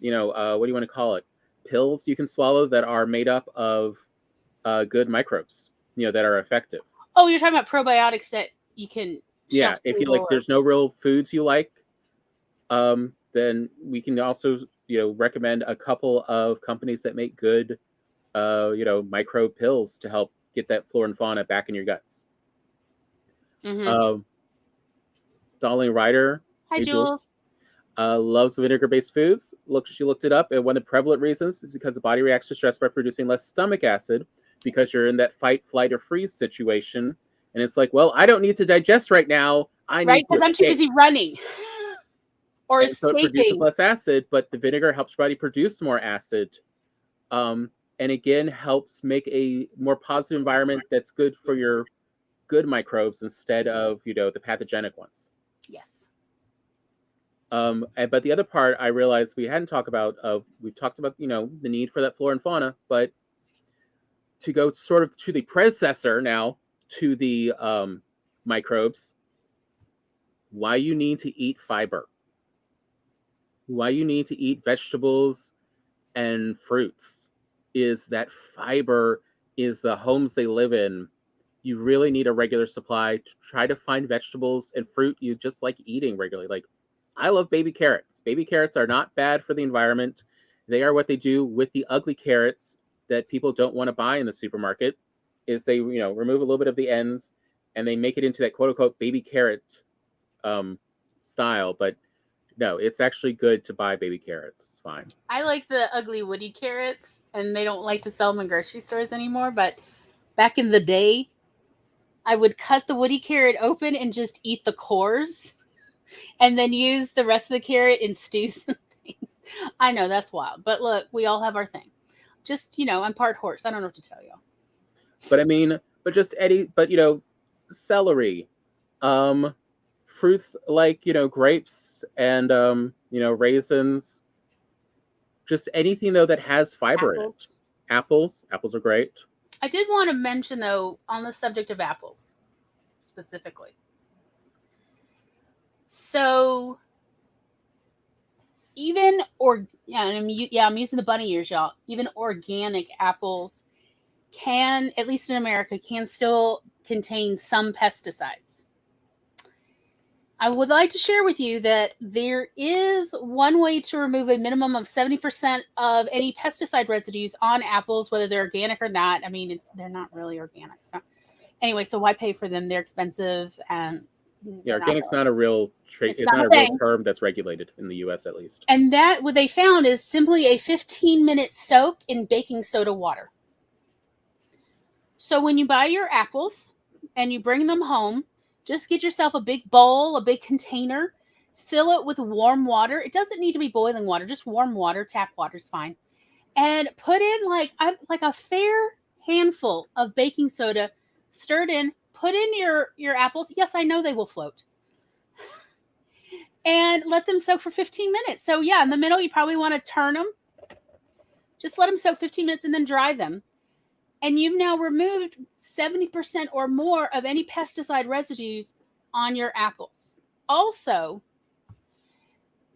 do you want to call it? Pills you can swallow that are made up of good microbes, that are effective. Oh, you're talking about probiotics that you can. Yeah, if you like, there's no real foods you like, then we can also, recommend a couple of companies that make good, microbe pills to help get that flora and fauna back in your guts. Mm-hmm. Darling Ryder, hi Jules, loves vinegar-based foods. She looked it up, and one of the prevalent reasons is because the body reacts to stress by producing less stomach acid because you're in that fight, flight, or freeze situation. And it's like, well, I don't need to digest right now. I need because I'm too busy running or escaping. So it produces less acid, but the vinegar helps your body produce more acid. And again, helps make a more positive environment that's good for your good microbes instead of, the pathogenic ones. Yes. But the other part I realized we hadn't talked about, we've talked about, the need for that flora and fauna, but to go sort of to the predecessor now to the microbes, why you need to eat fiber, why you need to eat vegetables and fruits is that fiber is the homes they live in. You really need a regular supply. Try to find vegetables and fruit you just like eating regularly. Like, I love baby carrots. Baby carrots are not bad for the environment. They are what they do with the ugly carrots that people don't want to buy in the supermarket, is they, remove a little bit of the ends and they make it into that quote unquote baby carrot style. But no, it's actually good to buy baby carrots. It's fine. I like the ugly woody carrots, and they don't like to sell them in grocery stores anymore. But back in the day, I would cut the woody carrot open and just eat the cores and then use the rest of the carrot in stews and things. I know that's wild, but look, we all have our thing. Just, I'm part horse. I don't know what to tell you. But I mean, celery, fruits like, grapes and, raisins, just anything though that has fiber in it. Apples are great. I did want to mention though, on the subject of apples specifically. So even I'm using the bunny ears, y'all. Even organic apples can, at least in America, can still contain some pesticides. I would like to share with you that there is one way to remove a minimum of 70% of any pesticide residues on apples, whether they're organic or not. I mean, they're not really organic. So anyway, so why pay for them? They're expensive and they're not organic's not a real It's it's not not a a real thing. term that's regulated in the U.S. at least. And that what they found is simply a 15-minute soak in baking soda water. So when you buy your apples and you bring them home, just get yourself a big bowl, a big container, fill it with warm water. It doesn't need to be boiling water, just warm water. Tap water is fine. And put in like a fair handful of baking soda, stirred in. Put in your apples. Yes, I know they will float. And let them soak for 15 minutes. So yeah, in the middle, you probably want to turn them. Just let them soak 15 minutes and then dry them. And you've now removed 70% or more of any pesticide residues on your apples. Also,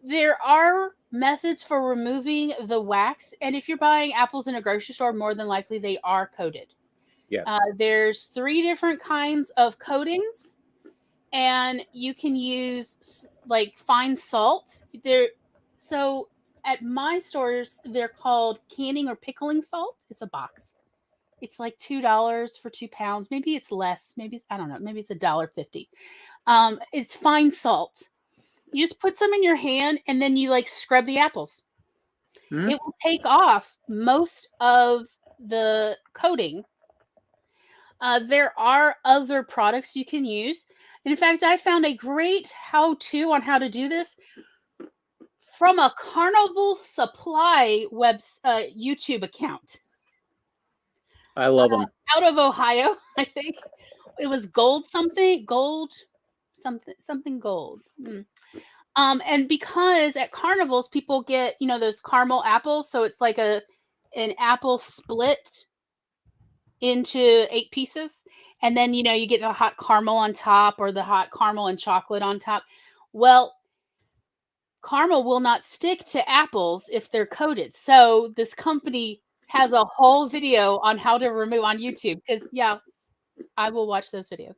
there are methods for removing the wax. And if you're buying apples in a grocery store, more than likely they are coated. Yes. There's 3 different kinds of coatings. And you can use like fine salt. So at my stores, they're called canning or pickling salt. It's a box. It's like $2 for 2 pounds. Maybe it's less. Maybe I don't know. Maybe it's $1.50. It's fine salt. You just put some in your hand and then you like scrub the apples. Mm-hmm. It will take off most of the coating. There are other products you can use. In fact, I found a great how-to on how to do this from a Carnival Supply YouTube account. I love them. Out of Ohio, I think. It was gold. And because at carnivals, people get, those caramel apples. So it's like an apple split into 8 pieces. And then, you get the hot caramel on top or the hot caramel and chocolate on top. Well, caramel will not stick to apples if they're coated. So this company has a whole video on how to remove on YouTube. Because, yeah, I will watch those videos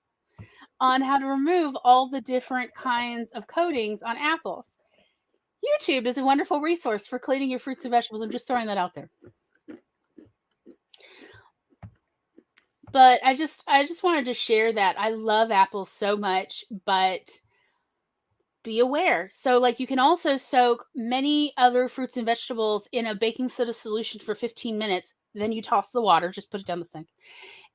on how to remove all the different kinds of coatings on apples. YouTube is a wonderful resource for cleaning your fruits and vegetables. I'm just throwing that out there. But I just wanted to share that. I love apples so much, but be aware. So like you can also soak many other fruits and vegetables in a baking soda solution for 15 minutes. Then you toss the water, just put it down the sink.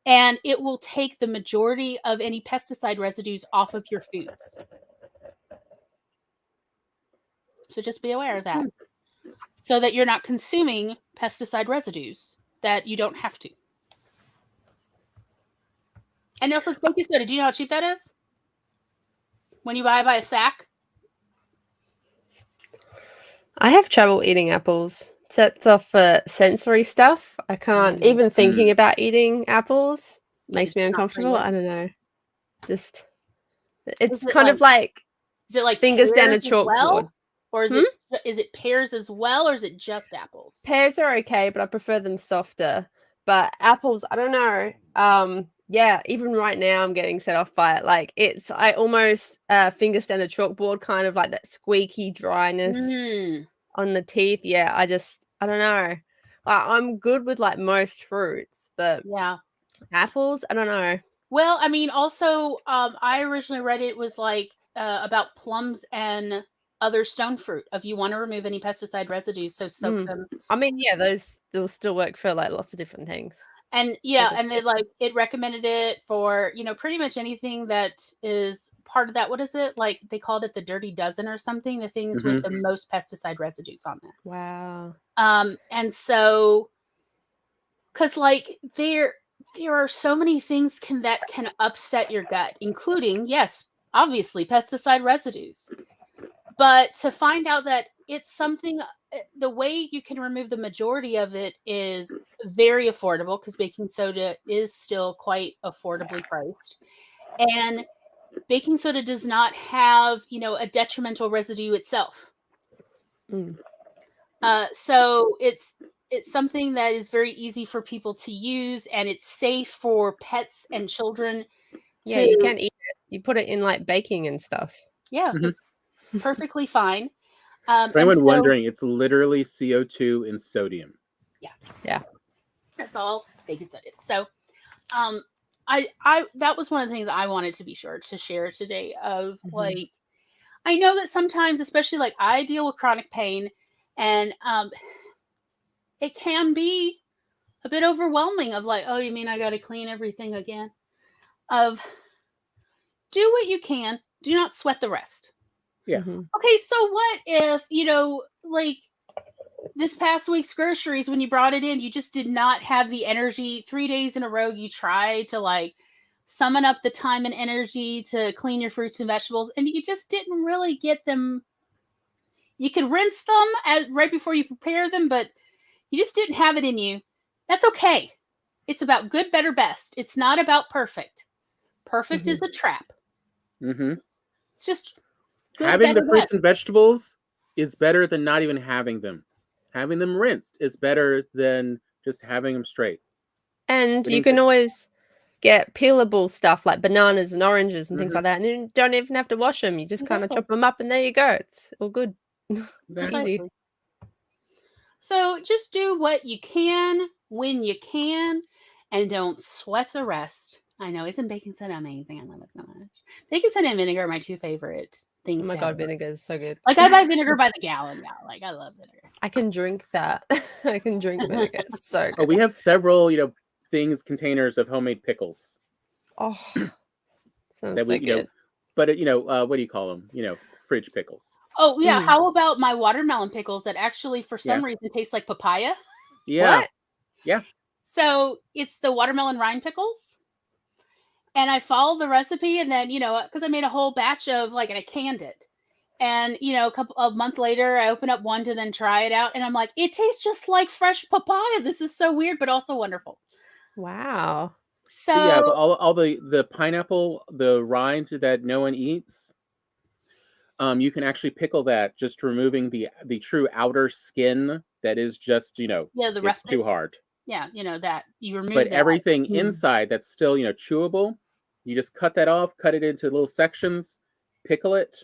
And it will take the majority of any pesticide residues off of your foods. So just be aware of that. So that you're not consuming pesticide residues that you don't have to. And also baking soda, do you know how cheap that is? When you buy a sack? I have trouble eating apples. Sets off sensory stuff. I can't even thinking about eating apples makes me uncomfortable. I don't know. Just it's kind of like is it like fingers down a chalkboard? Or is it pears as well, or is it just apples? Pears are okay, but I prefer them softer. But apples, I don't know. Yeah, even right now I'm getting set off by it. Like I almost fingers down a chalkboard, kind of like that squeaky dryness on the teeth. Yeah, I don't know. I'm good with like most fruits, but yeah, apples, I don't know. Well, I mean, also, I originally read it was like about plums and other stone fruit. If you want to remove any pesticide residues, so soak them. I mean, yeah, those will still work for like lots of different things. And yeah, and it recommended it for pretty much anything that is part of that. What is it like? They called it the dirty dozen or something. The things with the most pesticide residues on there. Wow. And so, because like there are so many things that can upset your gut, including, yes, obviously pesticide residues. But to find out that it's something, the way you can remove the majority of it is very affordable, because baking soda is still quite affordably priced. And baking soda does not have, a detrimental residue itself. So it's something that is very easy for people to use, and it's safe for pets and children. Yeah, you can eat it. You put it in like baking and stuff. Yeah, it's perfectly fine. For anyone wondering, it's literally CO2 and sodium. Yeah. That's all baking soda is. So that was one of the things I wanted to be sure to share today of like, I know that sometimes, especially like I deal with chronic pain, and it can be a bit overwhelming of like, oh, you mean I got to clean everything again? Of do what you can, do not sweat the rest. Yeah. Okay, so what if, like this past week's groceries, when you brought it in, you just did not have the energy 3 days in a row. You tried to like summon up the time and energy to clean your fruits and vegetables, and you just didn't really get them. You could rinse them right before you prepare them, but you just didn't have it in you. That's okay. It's about good, better, best. It's not about perfect. Perfect is a trap. It's just good, having better, the fruits best. and vegetables is better than not even having them. Having them rinsed is better than just having them straight. And you can always get peelable stuff like bananas and oranges and things like that, and you don't even have to wash them. You just kind of chop them up, and there you go. It's all good. Exactly. So just do what you can when you can, and don't sweat the rest. I know, isn't baking soda amazing? I love it so much. Baking soda and vinegar are my two favorite things. Oh my god, vinegar is so good. Like I buy vinegar by the gallon now. Like I love vinegar. I can drink that. I can drink vinegar. It's so good. Oh, we have several, things, containers of homemade pickles. Oh, sounds that so we, good. But what do you call them? Fridge pickles. Oh yeah. How about my watermelon pickles that actually for some reason taste like papaya? Yeah. What? Yeah. So it's the watermelon rind pickles. And I followed the recipe, and then, because I made a whole batch of and I canned it. And, a month later, I open up one to then try it out. And I'm like, it tastes just like fresh papaya. This is so weird, but also wonderful. Wow. So yeah, but all the pineapple, the rind that no one eats, you can actually pickle that, just removing the true outer skin that is just, the rough too bits. hard. Yeah, that you remove. But that. everything inside that's still, chewable, you just cut that off, cut it into little sections, pickle it,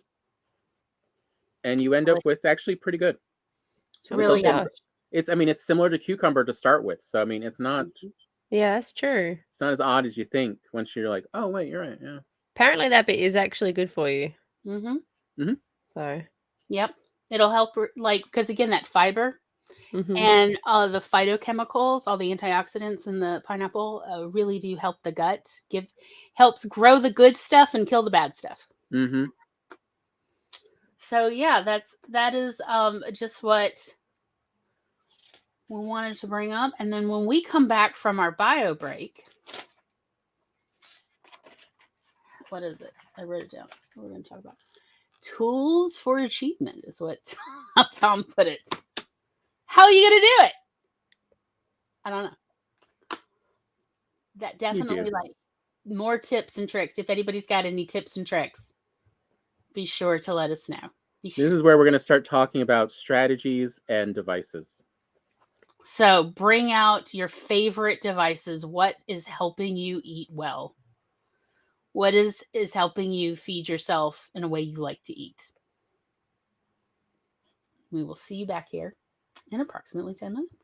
and you end up with actually pretty good. It's really good. It's similar to cucumber to start with. So it's not. Yeah, that's true. It's not as odd as you think once you're like, oh wait, you're right. Yeah. Apparently that bit is actually good for you. So. Yep, it'll help. Because again, that fiber and the phytochemicals, all the antioxidants in the pineapple, really do help the gut. Helps grow the good stuff and kill the bad stuff. So yeah, that is just what we wanted to bring up. And then when we come back from our bio break, what is it? I wrote it down. What we're going to talk about. Tools for achievement is what Tom put it. How are you going to do it? I don't know. That definitely more tips and tricks. If anybody's got any tips and tricks, be sure to let us know. This is where we're going to start talking about strategies and devices. So bring out your favorite devices. What is helping you eat well? What is helping you feed yourself in a way you like to eat? We will see you back here in approximately 10 minutes.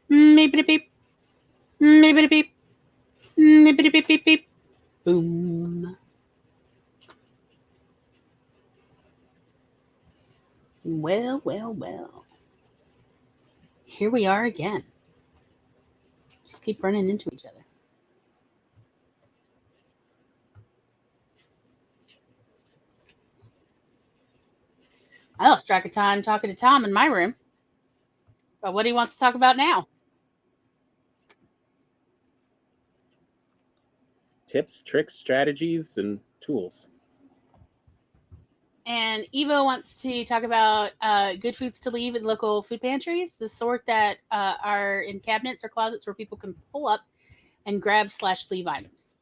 Maybe beep. Maybe beep. Maybe beep beep beep. Boom. Well, well, well. Here we are again. Just keep running into each other. I lost track of time talking to Tom in my room. But what he wants to talk about now. Tips, tricks, strategies, and tools. And Evo wants to talk about good foods to leave in local food pantries, the sort that are in cabinets or closets where people can pull up and grab/leave items.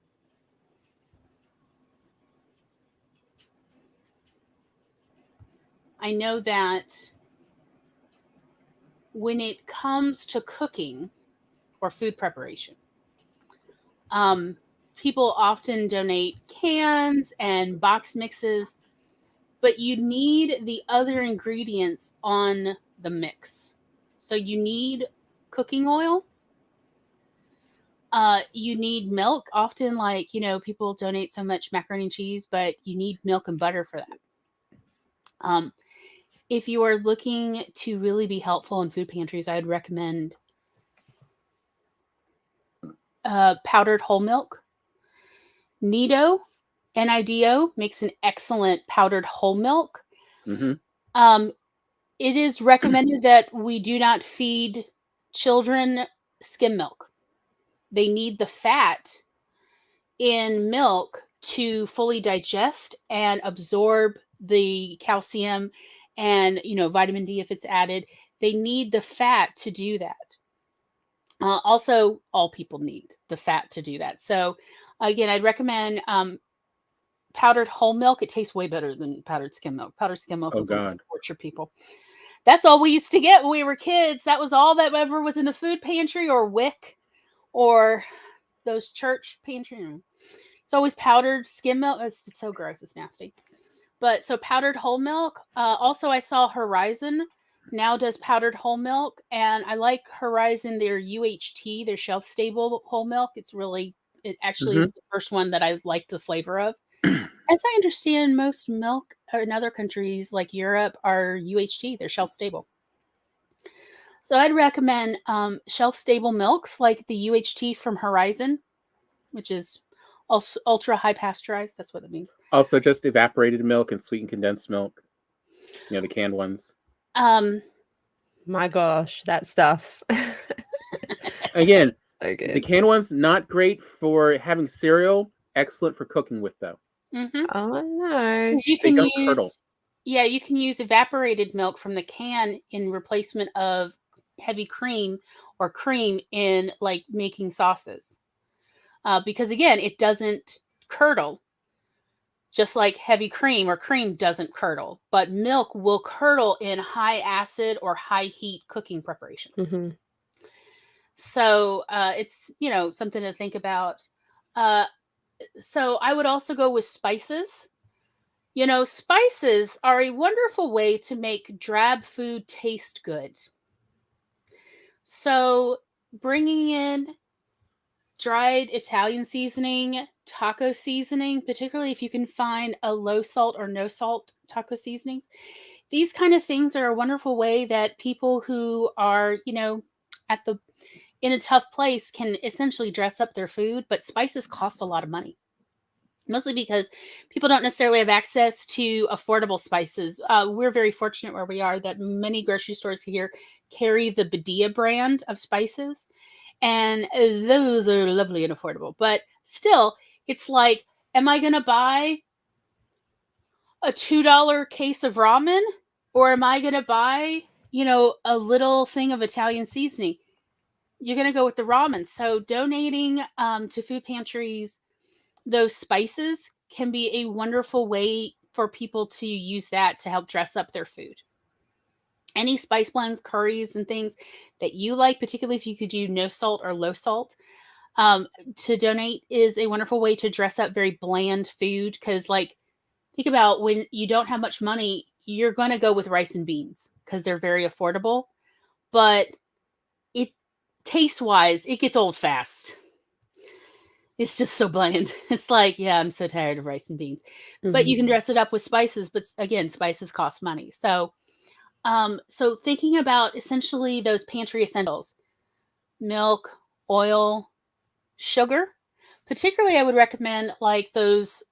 I know that when it comes to cooking or food preparation, people often donate cans and box mixes, but you need the other ingredients on the mix. So you need cooking oil. You need milk. Often, people donate so much macaroni and cheese, but you need milk and butter for that. If you are looking to really be helpful in food pantries, I would recommend powdered whole milk. Nido, NIDO, makes an excellent powdered whole milk. Mm-hmm. It is recommended that we do not feed children skim milk. They need the fat in milk to fully digest and absorb the calcium and, vitamin D if it's added. They need the fat to do that. Also, all people need the fat to do that. So, again, I'd recommend powdered whole milk. It tastes way better than powdered skim milk. Powdered skim milk is what torture people. That's all we used to get when we were kids. That was all that ever was in the food pantry or WIC or those church pantry. It's always powdered skim milk. It's just so gross. It's nasty. But so powdered whole milk. Also, I saw Horizon now does powdered whole milk, and I like Horizon, their UHT, their shelf stable whole milk. It actually is the first one that I like the flavor of. As I understand, most milk in other countries like Europe are UHT, they're shelf stable. So I'd recommend shelf stable milks like the UHT from Horizon, which is also ultra high pasteurized. That's what it means. Also, just evaporated milk and sweetened condensed milk. The canned ones. My gosh, that stuff. Again, okay. The canned ones, not great for having cereal. Excellent for cooking with, though. Mm-hmm. Oh no! You can you can use evaporated milk from the can in replacement of heavy cream or cream in making sauces. Because again, it doesn't curdle, just like heavy cream or cream doesn't curdle, but milk will curdle in high acid or high heat cooking preparations. Mm-hmm. So it's, something to think about. So I would also go with spices. Spices are a wonderful way to make drab food taste good. So bringing in dried Italian seasoning, taco seasoning, particularly if you can find a low salt or no salt taco seasonings. These kind of things are a wonderful way that people who are, in a tough place can essentially dress up their food, but spices cost a lot of money. Mostly because people don't necessarily have access to affordable spices. We're very fortunate where we are that many grocery stores here carry the Badia brand of spices. And those are lovely and affordable. But still, it's like, am I going to buy a $2 case of ramen? Or am I going to buy, a little thing of Italian seasoning? You're going to go with the ramen. So donating to food pantries those spices can be a wonderful way for people to use that to help dress up their food. Any spice blends, curries, and things that you like, particularly if you could do no salt or low salt, to donate is a wonderful way to dress up very bland food. Because, think about when you don't have much money, you're going to go with rice and beans because they're very affordable. But taste-wise, it gets old fast. It's just so bland. It's like, yeah, I'm so tired of rice and beans. But you can dress it up with spices, but again, spices cost money. So so thinking about essentially those pantry essentials, milk, oil, sugar. Particularly, I would recommend like those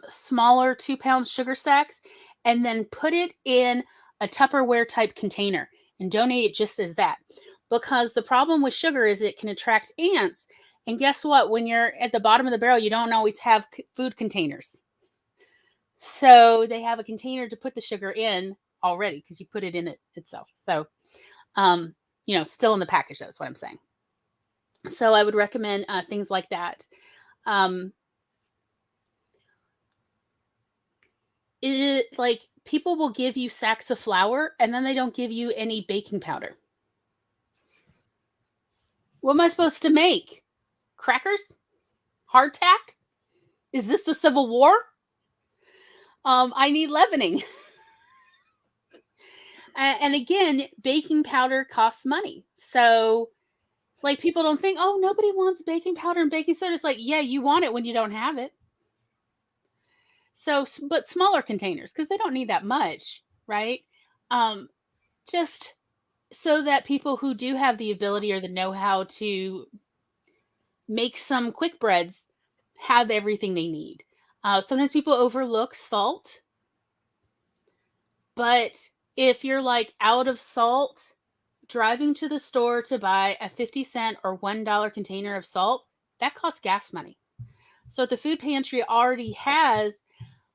smaller 2-pound sugar sacks, and then put it in a Tupperware type container and donate it just as that. Because the problem with sugar is it can attract ants. And guess what? When you're at the bottom of the barrel, you don't always have food containers. So they have a container to put the sugar in already because you put it in it itself. So, still in the package, that's what I'm saying. So I would recommend things like that. Like people will give you sacks of flour and then they don't give you any baking powder. What am I supposed to make? Crackers? Hardtack? Is this the Civil War? I need leavening. And again, baking powder costs money. So like people don't think, oh, nobody wants baking powder and baking soda. It's like, yeah, you want it when you don't have it. So, but smaller containers, because they don't need that much, right? Just so that people who do have the ability or the know-how to make some quick breads have everything they need. Sometimes people overlook salt. But if you're like out of salt, driving to the store to buy a 50-cent or $1 container of salt, that costs gas money. So if the food pantry already has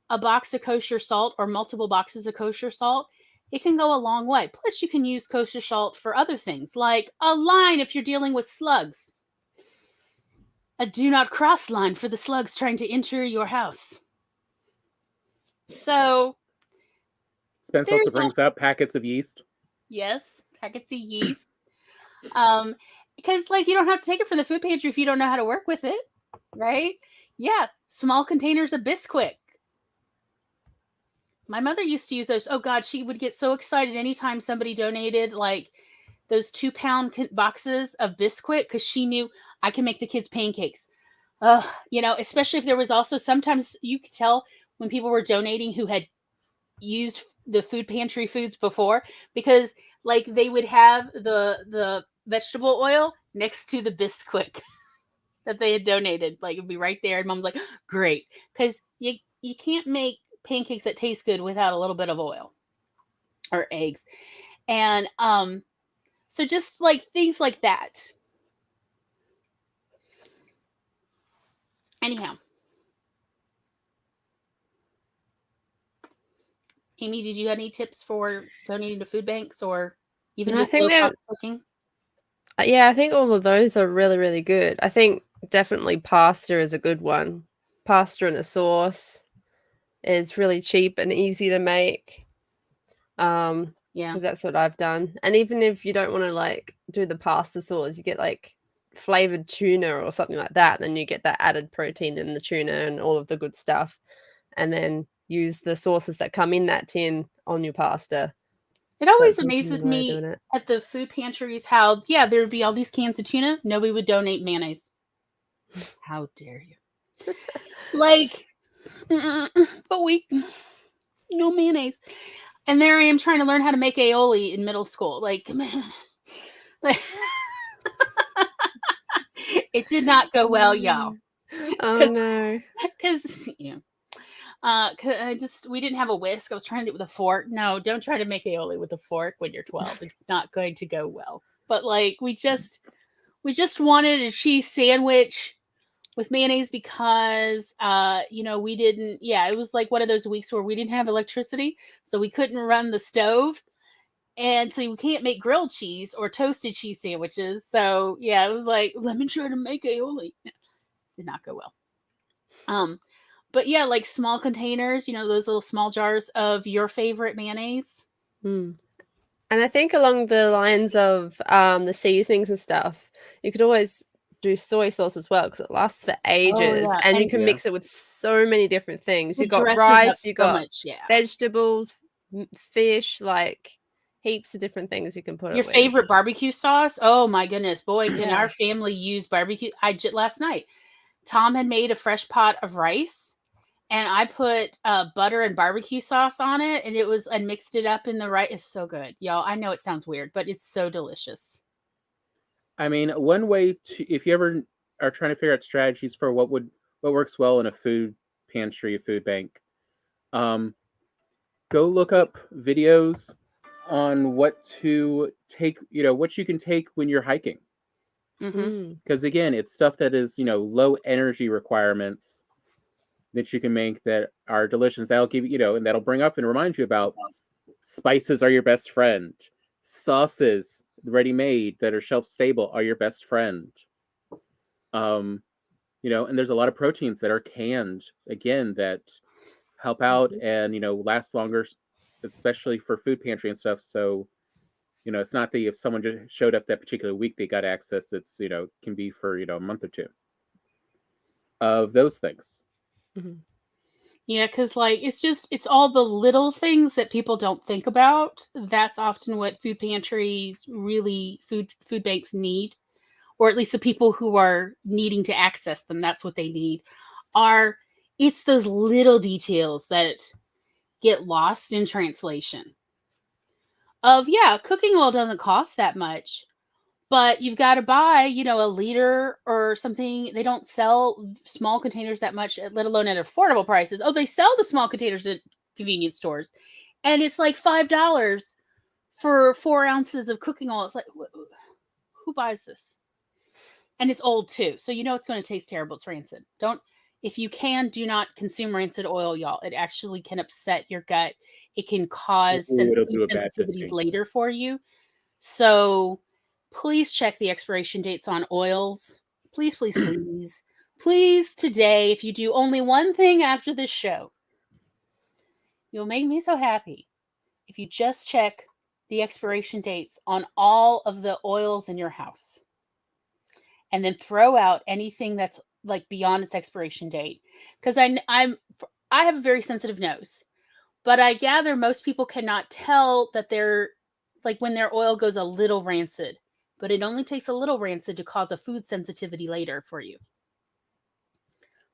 a box of kosher salt or multiple boxes of kosher salt, it can go a long way. Plus, you can use kosher salt for other things, like a line if you're dealing with slugs. A do not cross line for the slugs trying to enter your house. So, Spence also brings up packets of yeast. Yes, packets of yeast. Because like you don't have to take it from the food pantry if you don't know how to work with it, right? Yeah, small containers of Bisquick. My mother used to use those. Oh God, she would get so excited anytime somebody donated like those 2-pound boxes of Bisquick because she knew I can make the kids pancakes. Especially if there was also sometimes you could tell when people were donating who had used the food pantry foods before, because like they would have the vegetable oil next to the Bisquick that they had donated. Like it'd be right there, and Mom's like, "Great," because you can't make pancakes that taste good without a little bit of oil or eggs, and so just like things like that. Anyhow, Amy, did you have any tips for donating to food banks or even just low-cost cooking? Yeah, I think all of those are really, really good. I think definitely pasta is a good one. Pasta and a sauce is really cheap and easy to make. Yeah, because that's what I've done. And even if you don't want to like do the pasta sauce, you get like flavored tuna or something like that. Then you get that added protein in the tuna and all of the good stuff. And then use the sauces that come in that tin on your pasta. It always amazes me at the food pantries how, there would be all these cans of tuna. Nobody would donate mayonnaise. How dare you? Like, but no mayonnaise. And there I am trying to learn how to make aioli in middle school. Like, man. It did not go well, y'all. Oh, no. Because, we didn't have a whisk. I was trying to do it with a fork. No, don't try to make aioli with a fork when you're 12. It's not going to go well. But like we just wanted a cheese sandwich with mayonnaise because we didn't. Yeah, it was like one of those weeks where we didn't have electricity, so we couldn't run the stove, and so we can't make grilled cheese or toasted cheese sandwiches. So yeah, it was like let me try to make aioli. Did not go well. But yeah, like small containers, those little small jars of your favorite mayonnaise. And I think along the lines of the seasonings and stuff, you could always do soy sauce as well because it lasts for ages, and you can mix it with so many different things. You've got rice, you've got vegetables, fish, like heaps of different things you can put Your it with. favorite barbecue sauce? Oh my goodness, boy, can our family use barbecue? Last night, Tom had made a fresh pot of rice, and I put butter and barbecue sauce on it, and mixed it up in the rice. It's so good, y'all. I know it sounds weird, but it's so delicious. I mean, one way to, if you ever are trying to figure out strategies for what works well in a food pantry, a food bank, go look up videos on what to take, what you can take when you're hiking. Because again, it's stuff that is, low energy requirements that you can make that are delicious. That'll give you, and that'll bring up and remind you about spices are your best friend. Sauces ready-made that are shelf-stable are your best friend. And there's a lot of proteins that are canned, again, that help out and, last longer, especially for food pantry and stuff. So, it's not that if someone just showed up that particular week, they got access. It's, can be for, a month or two of those things. Yeah, because it's all the little things that people don't think about. That's often what food pantries really, food banks need, or at least the people who are needing to access them. That's what they need. It's those little details that get lost in translation. Cooking oil doesn't cost that much, but you've got to buy, a liter or something. They don't sell small containers that much, let alone at affordable prices. Oh, they sell the small containers at convenience stores, and it's like $5 for 4 ounces of cooking oil. It's like, who buys this? And it's old too, so it's going to taste terrible. It's rancid. If you can, do not consume rancid oil, y'all. It actually can upset your gut. It can cause food sensitivities later for you. So please check the expiration dates on oils. Please, please, please. Please, today, if you do only one thing after this show, you'll make me so happy if you just check the expiration dates on all of the oils in your house. And then throw out anything that's like beyond its expiration date. Because I have a very sensitive nose, but I gather most people cannot tell that they're like when their oil goes a little rancid, but it only takes a little rancid to cause a food sensitivity later for you.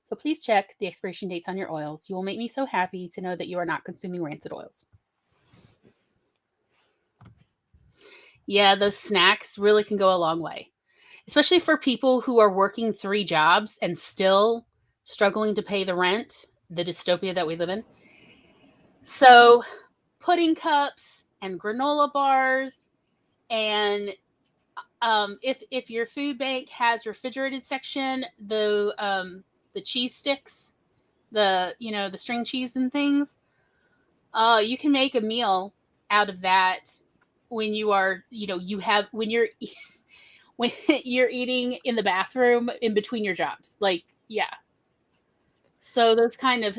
So please check the expiration dates on your oils. You will make me so happy to know that you are not consuming rancid oils. Yeah, those snacks really can go a long way, especially for people who are working 3 jobs and still struggling to pay the rent, the dystopia that we live in. So pudding cups and granola bars, and if your food bank has refrigerated section, the cheese sticks, the string cheese and things, you can make a meal out of that when you are when you're when you're eating in the bathroom in between your jobs. So those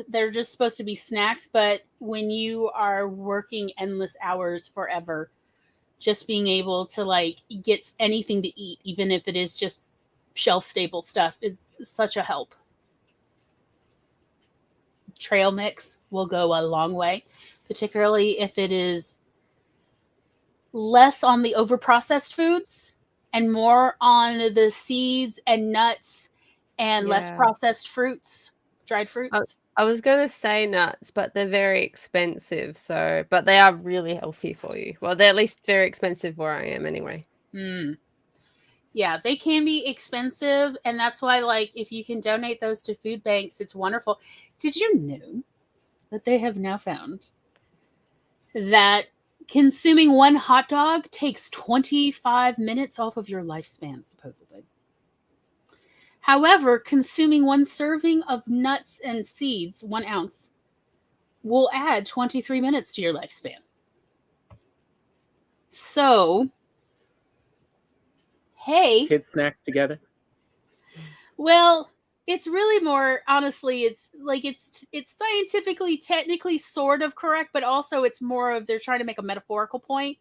they're just supposed to be snacks, but when you are working endless hours forever, just being able to get anything to eat, even if it is just shelf stable stuff, is such a help. Trail mix will go a long way, particularly if it is less on the overprocessed foods and more on the seeds and nuts and less processed fruits, dried fruits. I was going to say nuts, but they're very expensive. But they are really healthy for you. Well, they're at least very expensive where I am anyway. Yeah, they can be expensive. And that's why, if you can donate those to food banks, it's wonderful. Did you know that they have now found that consuming 1 hot dog takes 25 minutes off of your lifespan, supposedly? However, consuming 1 serving of nuts and seeds, 1 ounce, will add 23 minutes to your lifespan. So, hey. Kids snacks together? Well, it's really more, honestly, it's scientifically, technically sort of correct, but also it's more of they're trying to make a metaphorical point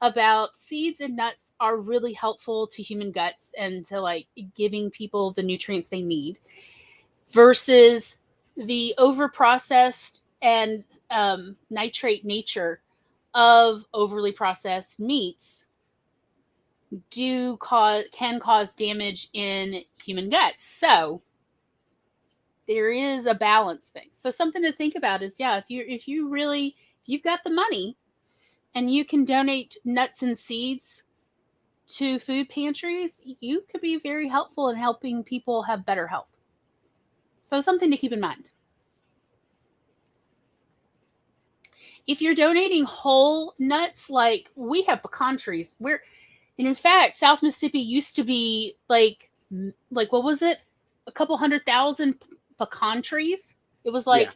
about seeds and nuts are really helpful to human guts and to giving people the nutrients they need, versus the overprocessed and nitrate nature of overly processed meats can cause damage in human guts. So there is a balance thing. So something to think about is, if you've got the money and you can donate nuts and seeds to food pantries, you could be very helpful in helping people have better health. So something to keep in mind. If you're donating whole nuts, like we have pecan trees, and in fact, South Mississippi used to be like what was it? A couple 100,000 pecan trees. It was like,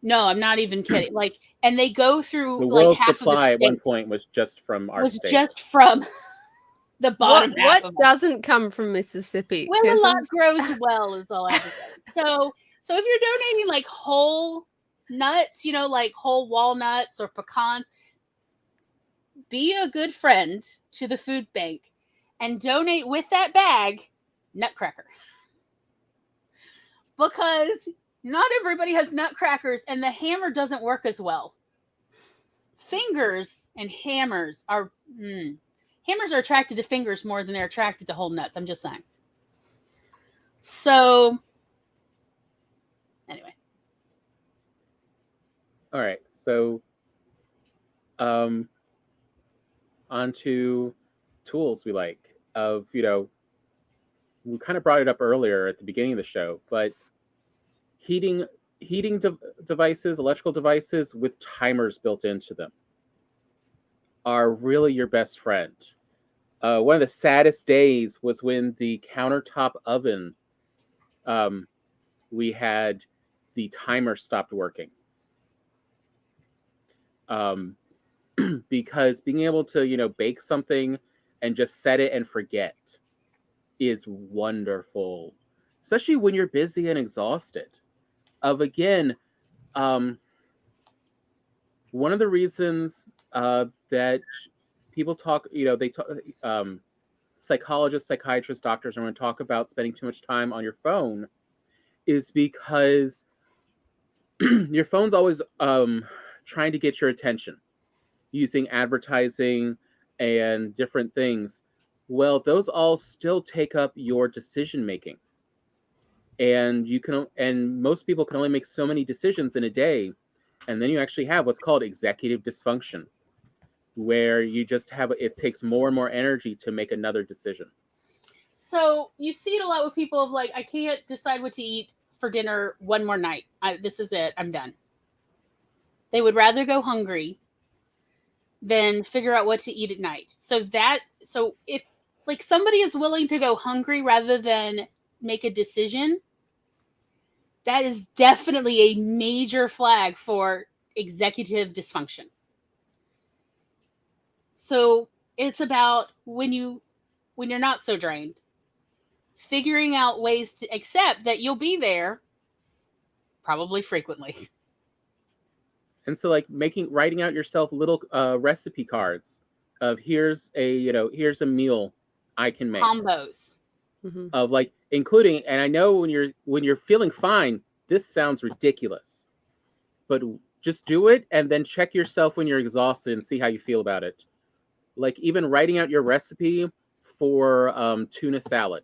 no, I'm not even kidding. Like, and they go through the like world half supply of the state. at one point was just from our state. Just from the bottom half. What doesn't come from Mississippi? Well, a lot grows well, is all I have to say. So if you're donating like whole nuts, like whole walnuts or pecans, be a good friend to the food bank and donate with that bag nutcracker. Because not everybody has nutcrackers and the hammer doesn't work as well. Fingers and hammers are attracted to fingers more than they're attracted to whole nuts. I'm just saying. So anyway. All right. So onto tools we like of, we kind of brought it up earlier at the beginning of the show, but heating devices, electrical devices with timers built into them are really your best friend. One of the saddest days was when the countertop oven, we had the timer stopped working. Because being able to, bake something and just set it and forget is wonderful, especially when you're busy and exhausted. One of the reasons that people talk, psychologists, psychiatrists, doctors are going to talk about spending too much time on your phone is because your phone's always trying to get your attention using advertising and different things. Well, those all still take up your decision making. And most people can only make so many decisions in a day. And then you actually have what's called executive dysfunction, where you just it takes more and more energy to make another decision. So you see it a lot with people of like, I can't decide what to eat for dinner one more night. This is it. I'm done. They would rather go hungry than figure out what to eat at night. So if like somebody is willing to go hungry rather than make a decision, that is definitely a major flag for executive dysfunction. So it's about when you're not so drained, figuring out ways to accept that you'll be there probably frequently. And so like writing out yourself little recipe cards of here's a meal I can make. Combos. Mm-hmm. Of like including, and I know when you're feeling fine, this sounds ridiculous, but just do it and then check yourself when you're exhausted and see how you feel about it. Like even writing out your recipe for tuna salad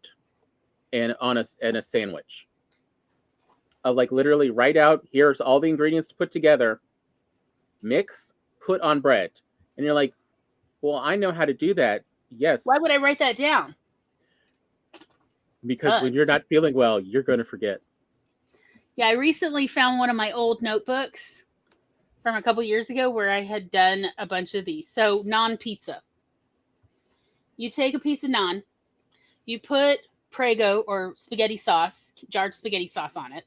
and a sandwich. Of like literally write out, here's all the ingredients to put together, mix, put on bread. And you're like, well, I know how to do that. Yes. Why would I write that down? Because when you're not feeling well, you're going to forget. Yeah, I recently found one of my old notebooks from a couple years ago where I had done a bunch of these. So naan pizza. You take a piece of naan, you put Prego or spaghetti sauce, jarred spaghetti sauce on it,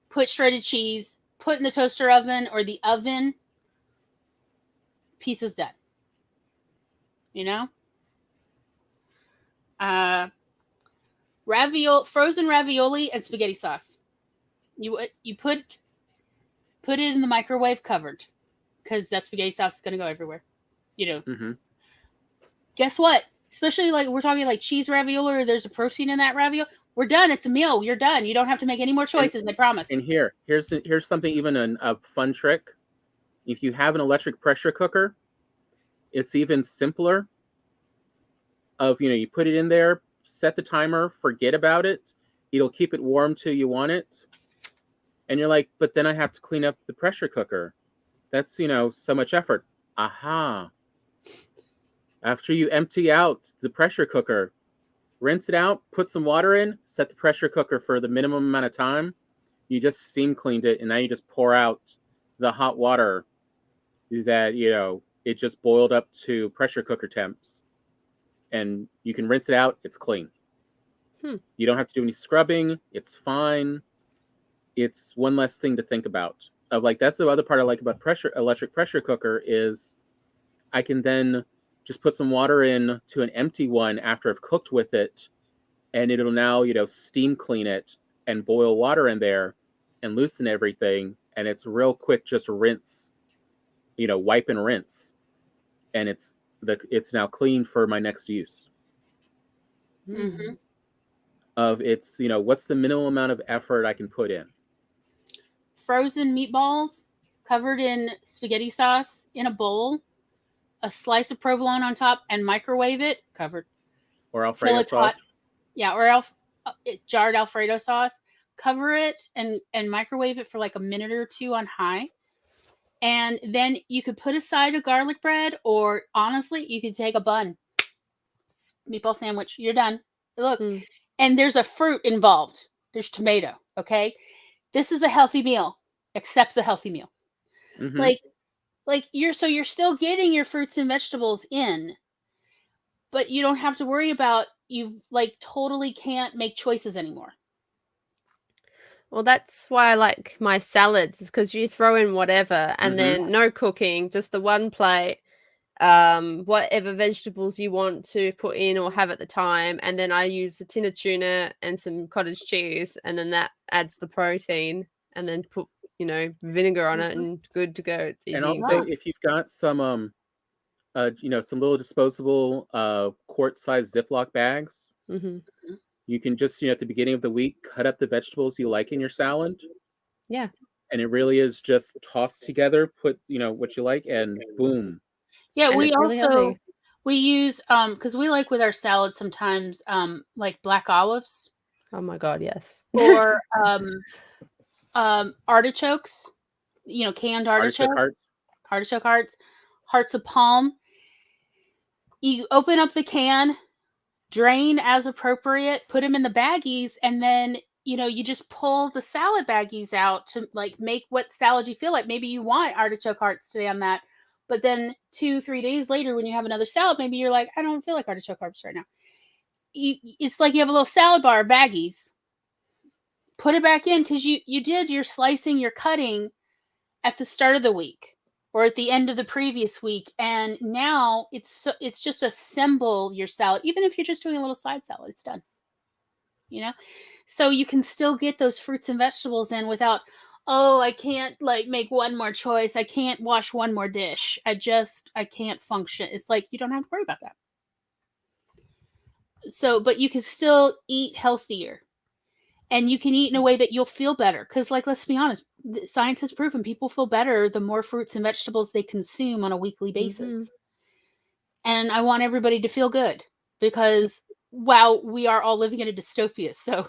put shredded cheese, put in the toaster oven or the oven, pizza's done. Frozen ravioli and spaghetti sauce. You put it in the microwave covered because that spaghetti sauce is going to go everywhere. Mm-hmm. Guess what? Especially like we're talking like cheese ravioli or there's a protein in that ravioli. We're done. It's a meal. You're done. You don't have to make any more choices. I promise. And here's something, even a fun trick. If you have an electric pressure cooker, it's even simpler. You put it in there, set the timer, forget about it. It'll keep it warm till you want it. And you're like, but then I have to clean up the pressure cooker. That's, so much effort. Aha. After you empty out the pressure cooker, rinse it out, put some water in, set the pressure cooker for the minimum amount of time. You just steam cleaned it, and now you just pour out the hot water that, it just boiled up to pressure cooker temps. And you can rinse it out. It's clean. You don't have to do any scrubbing. It's fine. It's one less thing to think about. That's the other part I like about electric pressure cooker is I can then just put some water in to an empty one after I've cooked with it, and it'll now, steam clean it and boil water in there and loosen everything. And it's real quick, just rinse, wipe and rinse. And it's now clean for my next use. Mm-hmm. What's the minimum amount of effort I can put in? Frozen meatballs covered in spaghetti sauce in a bowl, a slice of provolone on top, and microwave it, covered. Or Alfredo sauce? Yeah, or jarred Alfredo sauce. Cover it and microwave it for like a minute or two on high. And then you could put aside a garlic bread, or honestly, you could take a bun. Meatball sandwich. You're done. Look, and there's a fruit involved. There's tomato, okay? This is a healthy meal. Accept the healthy meal. Mm-hmm. You're still getting your fruits and vegetables in, but you don't have to worry about totally can't make choices anymore. Well, that's why I like my salads, is because you throw in whatever and then no cooking, just the one plate, whatever vegetables you want to put in or have at the time. And then I use a tin of tuna and some cottage cheese, and then that adds the protein, and then put, vinegar on it, and good to go. It's easy. And also, if you've got some, some little disposable quart-sized Ziploc bags, you can just, at the beginning of the week, cut up the vegetables you like in your salad. Yeah. And it really is just tossed together, put, what you like, and boom. Yeah, and we really also healthy. We use because we like with our salad sometimes like black olives. Oh my god, yes. Or artichokes, canned artichokes. Artichoke hearts, hearts of palm. You open up the can, drain as appropriate, put them in the baggies, and then you just pull the salad baggies out to make what salad you feel like. Maybe you want artichoke hearts today on that, but then 2-3 days later when you have another salad, maybe you're like, I don't feel like artichoke hearts right now. It's like you have a little salad bar of baggies. Put it back in, because you did your slicing, your cutting at the start of the week or at the end of the previous week, and now it's just assemble your salad. Even if you're just doing a little side salad, it's done. So you can still get those fruits and vegetables in without, I can't make one more choice. I can't wash one more dish. I can't function. It's like you don't have to worry about that. So, but you can still eat healthier. And you can eat in a way that you'll feel better. Because, let's be honest, science has proven people feel better the more fruits and vegetables they consume on a weekly basis. And I want everybody to feel good, because, we are all living in a dystopia. So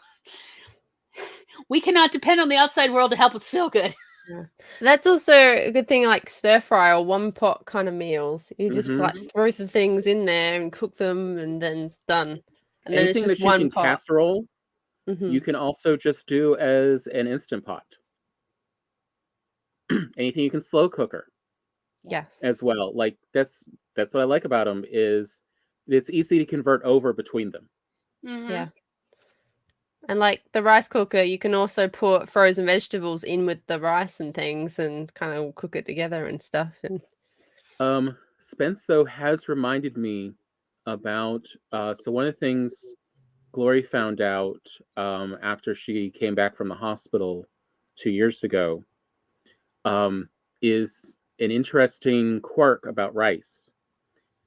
we cannot depend on the outside world to help us feel good. Yeah. That's also a good thing, like stir fry or one pot kind of meals. You just throw the things in there and cook them, and then done. And then anything it's just that you one can pot. casserole, you can also just do as an Instant Pot. Anything you can slow cooker. Yes. As well. That's what I like about them, is it's easy to convert over between them. Yeah. And the rice cooker, you can also put frozen vegetables in with the rice and things and kind of cook it together and stuff. And Spence, though, has reminded me about so one of the things Glory found out after she came back from the hospital 2 years ago is an interesting quirk about rice.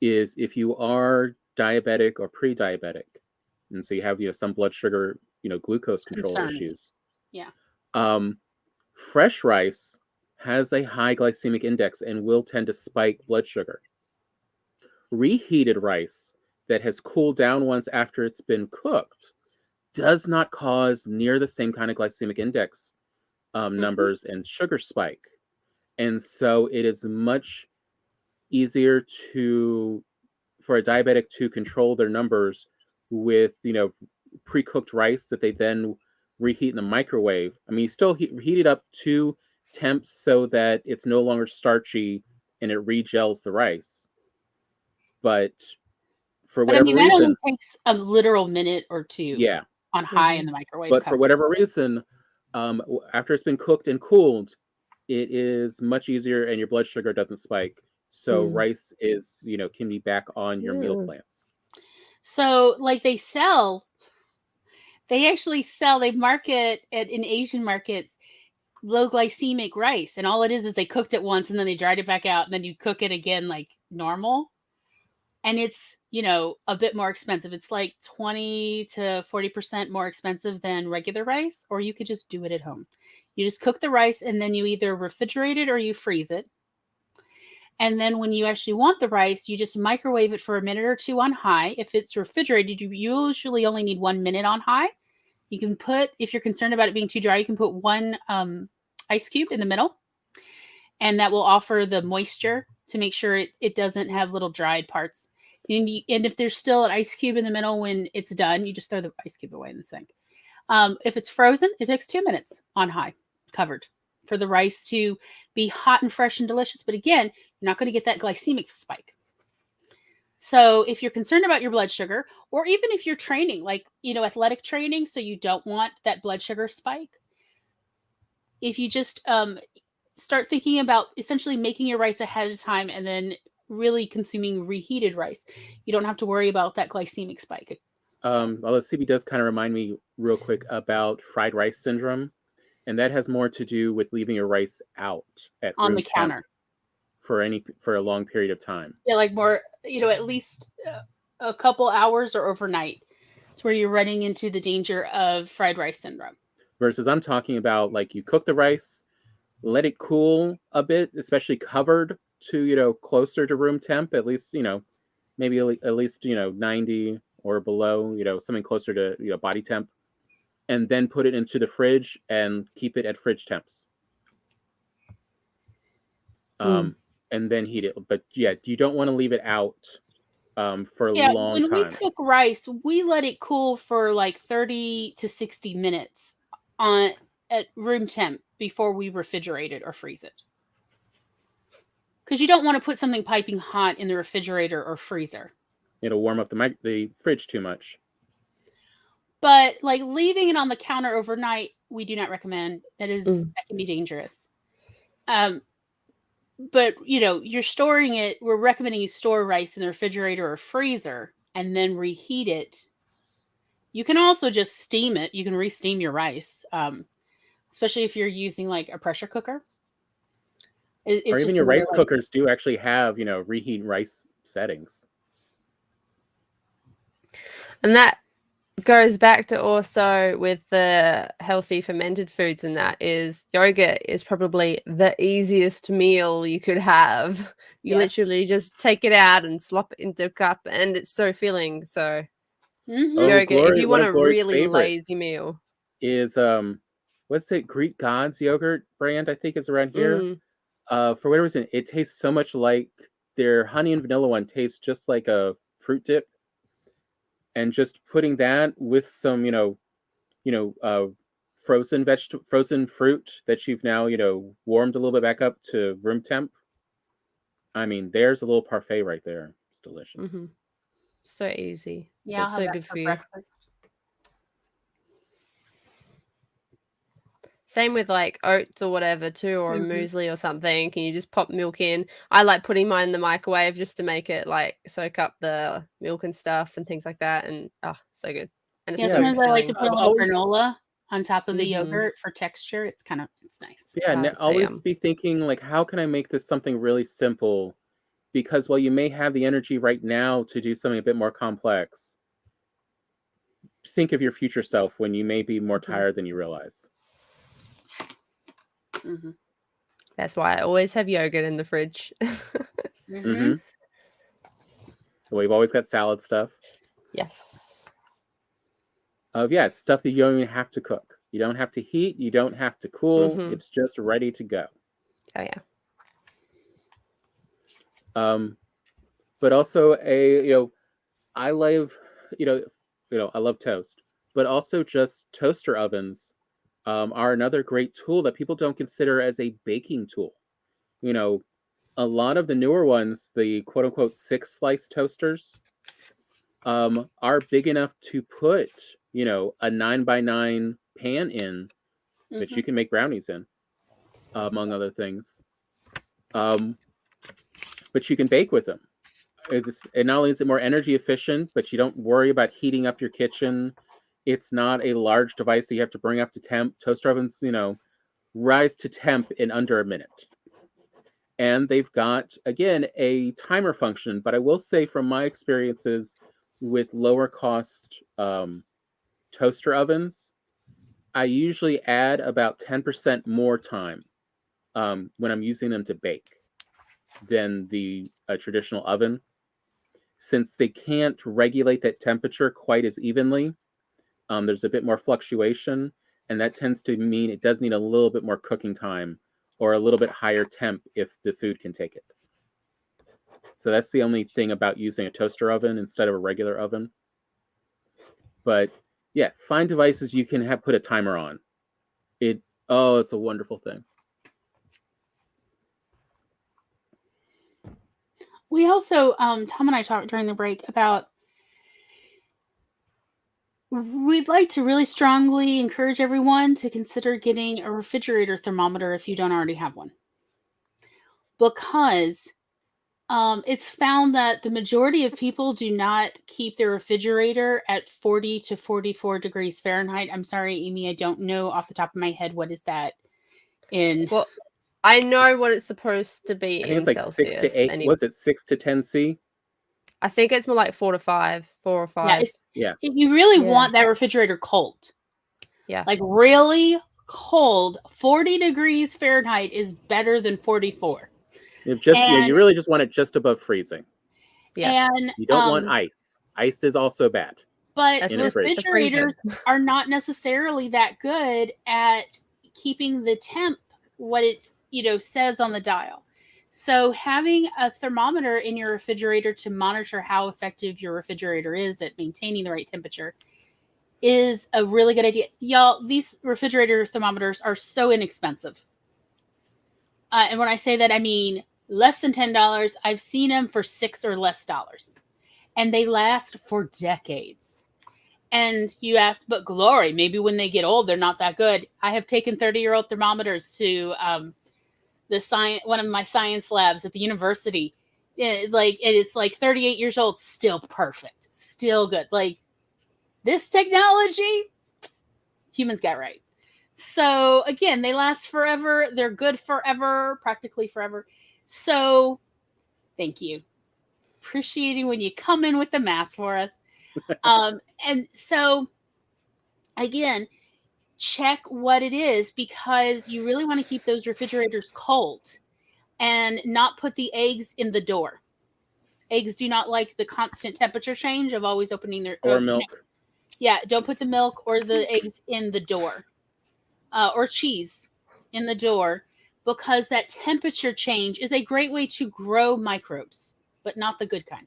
Is if you are diabetic or pre-diabetic, and so you have some blood sugar, glucose control issues. Yeah. Fresh rice has a high glycemic index and will tend to spike blood sugar. Reheated rice that has cooled down once after it's been cooked does not cause near the same kind of glycemic index numbers and sugar spike. And so it is much easier for a diabetic to control their numbers with, pre-cooked rice that they then reheat in the microwave. I mean, you still heat it up to temps so that it's no longer starchy and it regels the rice. But for whatever that reason, only takes a literal minute or two on high in the microwave. But for whatever reason, after it's been cooked and cooled, it is much easier and your blood sugar doesn't spike. So rice is, can be back on your meal plans. So like they market in Asian markets low glycemic rice, and all it is they cooked it once and then they dried it back out and then you cook it again like normal. And it's, a bit more expensive. It's like 20 to 40% more expensive than regular rice, or you could just do it at home. You just cook the rice and then you either refrigerate it or you freeze it. And then when you actually want the rice, you just microwave it for a minute or two on high. If it's refrigerated, you usually only need 1 minute on high. You can put, if you're concerned about it being too dry, you can put one ice cube in the middle, and that will offer the moisture to make sure it doesn't have little dried parts. And if there's still an ice cube in the middle when it's done, you just throw the ice cube away in the sink. If it's frozen, it takes 2 minutes on high, covered, for the rice to be hot and fresh and delicious. But again, you're not going to get that glycemic spike. So if you're concerned about your blood sugar, or even if you're training, like, athletic training, so you don't want that blood sugar spike, if you just start thinking about essentially making your rice ahead of time and then really consuming reheated rice, you don't have to worry about that glycemic spike. Although CB does kind of remind me real quick about fried rice syndrome, and that has more to do with leaving your rice out at on room the counter for a long period of time. Yeah, like more, at least a couple hours or overnight. It's where you're running into the danger of fried rice syndrome. Versus I'm talking about, like, you cook the rice, let it cool a bit, especially covered to, closer to room temp, at least, maybe at least, 90 or below, something closer to, body temp, and then put it into the fridge and keep it at fridge temps. And then heat it. But yeah, you don't want to leave it out for a long time. When we cook rice, we let it cool for like 30 to 60 minutes at room temp before we refrigerate it or freeze it. Because you don't want to put something piping hot in the refrigerator or freezer. It'll warm up the fridge too much. But like leaving it on the counter overnight, we do not recommend. That can be dangerous. But you're storing it. We're recommending you store rice in the refrigerator or freezer and then reheat it. You can also just steam it. You can re-steam your rice, especially if you're using like a pressure cooker. Or even your rice cookers do actually have, reheat rice settings. And that goes back to also with the healthy fermented foods, and that is yogurt is probably the easiest meal you could have. You literally just take it out and slop it into a cup, and it's so filling. So yogurt, if you want a really lazy meal, is what's it, Greek Gods yogurt brand, I think, is around here. For whatever reason, it tastes so much like their honey and vanilla one tastes just like a fruit dip. And just putting that with some, frozen fruit that you've now, warmed a little bit back up to room temp. I mean, there's a little parfait right there. It's delicious. So easy. Yeah, it's so good for you. Breakfast. Same with like oats or whatever too, or a muesli or something. Can you just pop milk in? I like putting mine in the microwave just to make it like soak up the milk and stuff and things like that. And so good. And it's sometimes I like to put a little granola on top of the yogurt for texture. It's nice. Yeah, always be thinking like, how can I make this something really simple? Because while you may have the energy right now to do something a bit more complex, think of your future self when you may be more tired than you realize. That's why I always have yogurt in the fridge. Mm-hmm. We've always got salad stuff. Yes. Yeah, it's stuff that you don't even have to cook. You don't have to heat. You don't have to cool. It's just ready to go. Oh yeah. But also I love, I love toast, but also just toaster ovens are another great tool that people don't consider as a baking tool. A lot of the newer ones, the quote unquote 6-slice toasters, are big enough to put, a 9x9 pan in that you can make brownies in, among other things. But you can bake with them. And not only is it more energy efficient, but you don't worry about heating up your kitchen. It's not a large device that you have to bring up to temp. Toaster ovens, rise to temp in under a minute. And they've got, again, a timer function. But I will say from my experiences with lower cost toaster ovens, I usually add about 10% more time when I'm using them to bake than the traditional oven. Since they can't regulate that temperature quite as evenly, there's a bit more fluctuation, and that tends to mean it does need a little bit more cooking time or a little bit higher temp if the food can take it. So that's the only thing about using a toaster oven instead of a regular oven. But yeah, find devices you can put a timer on. It's a wonderful thing. We also, Tom and I talked during the break about we'd like to really strongly encourage everyone to consider getting a refrigerator thermometer if you don't already have one. Because it's found that the majority of people do not keep their refrigerator at 40 to 44 degrees Fahrenheit. I'm sorry, Amy, I don't know off the top of my head what is that in. Well, I know what it's supposed to be I think in it's like Celsius. 6 to 8. Was it 6 to 10 C? I think it's more like 4 or 5. Yeah. If you really want that refrigerator cold. Yeah. Like really cold, 40 degrees Fahrenheit is better than 44. You really just want it just above freezing. Yeah. And you don't want ice. Ice is also bad. But refrigerators are not necessarily that good at keeping the temp what it says on the dial. So having a thermometer in your refrigerator to monitor how effective your refrigerator is at maintaining the right temperature is a really good idea. Y'all, these refrigerator thermometers are so inexpensive. And when I say that, I mean less than $10. I've seen them for $6 or less. And they last for decades. And you ask, but Glory, maybe when they get old, they're not that good. I have taken 30-year-old thermometers to one of my science labs at the university. It's like 38 years old, still perfect, still good. Like this technology, humans got right. So again, they last forever. They're good forever, practically forever. So thank you. Appreciating when you come in with the math for us. And so again, check what it is because you really want to keep those refrigerators cold and not put the eggs in the door. Eggs do not like the constant temperature change of always opening their or milk. Yeah, don't put the milk or the eggs in the door or cheese in the door because that temperature change is a great way to grow microbes, but not the good kind.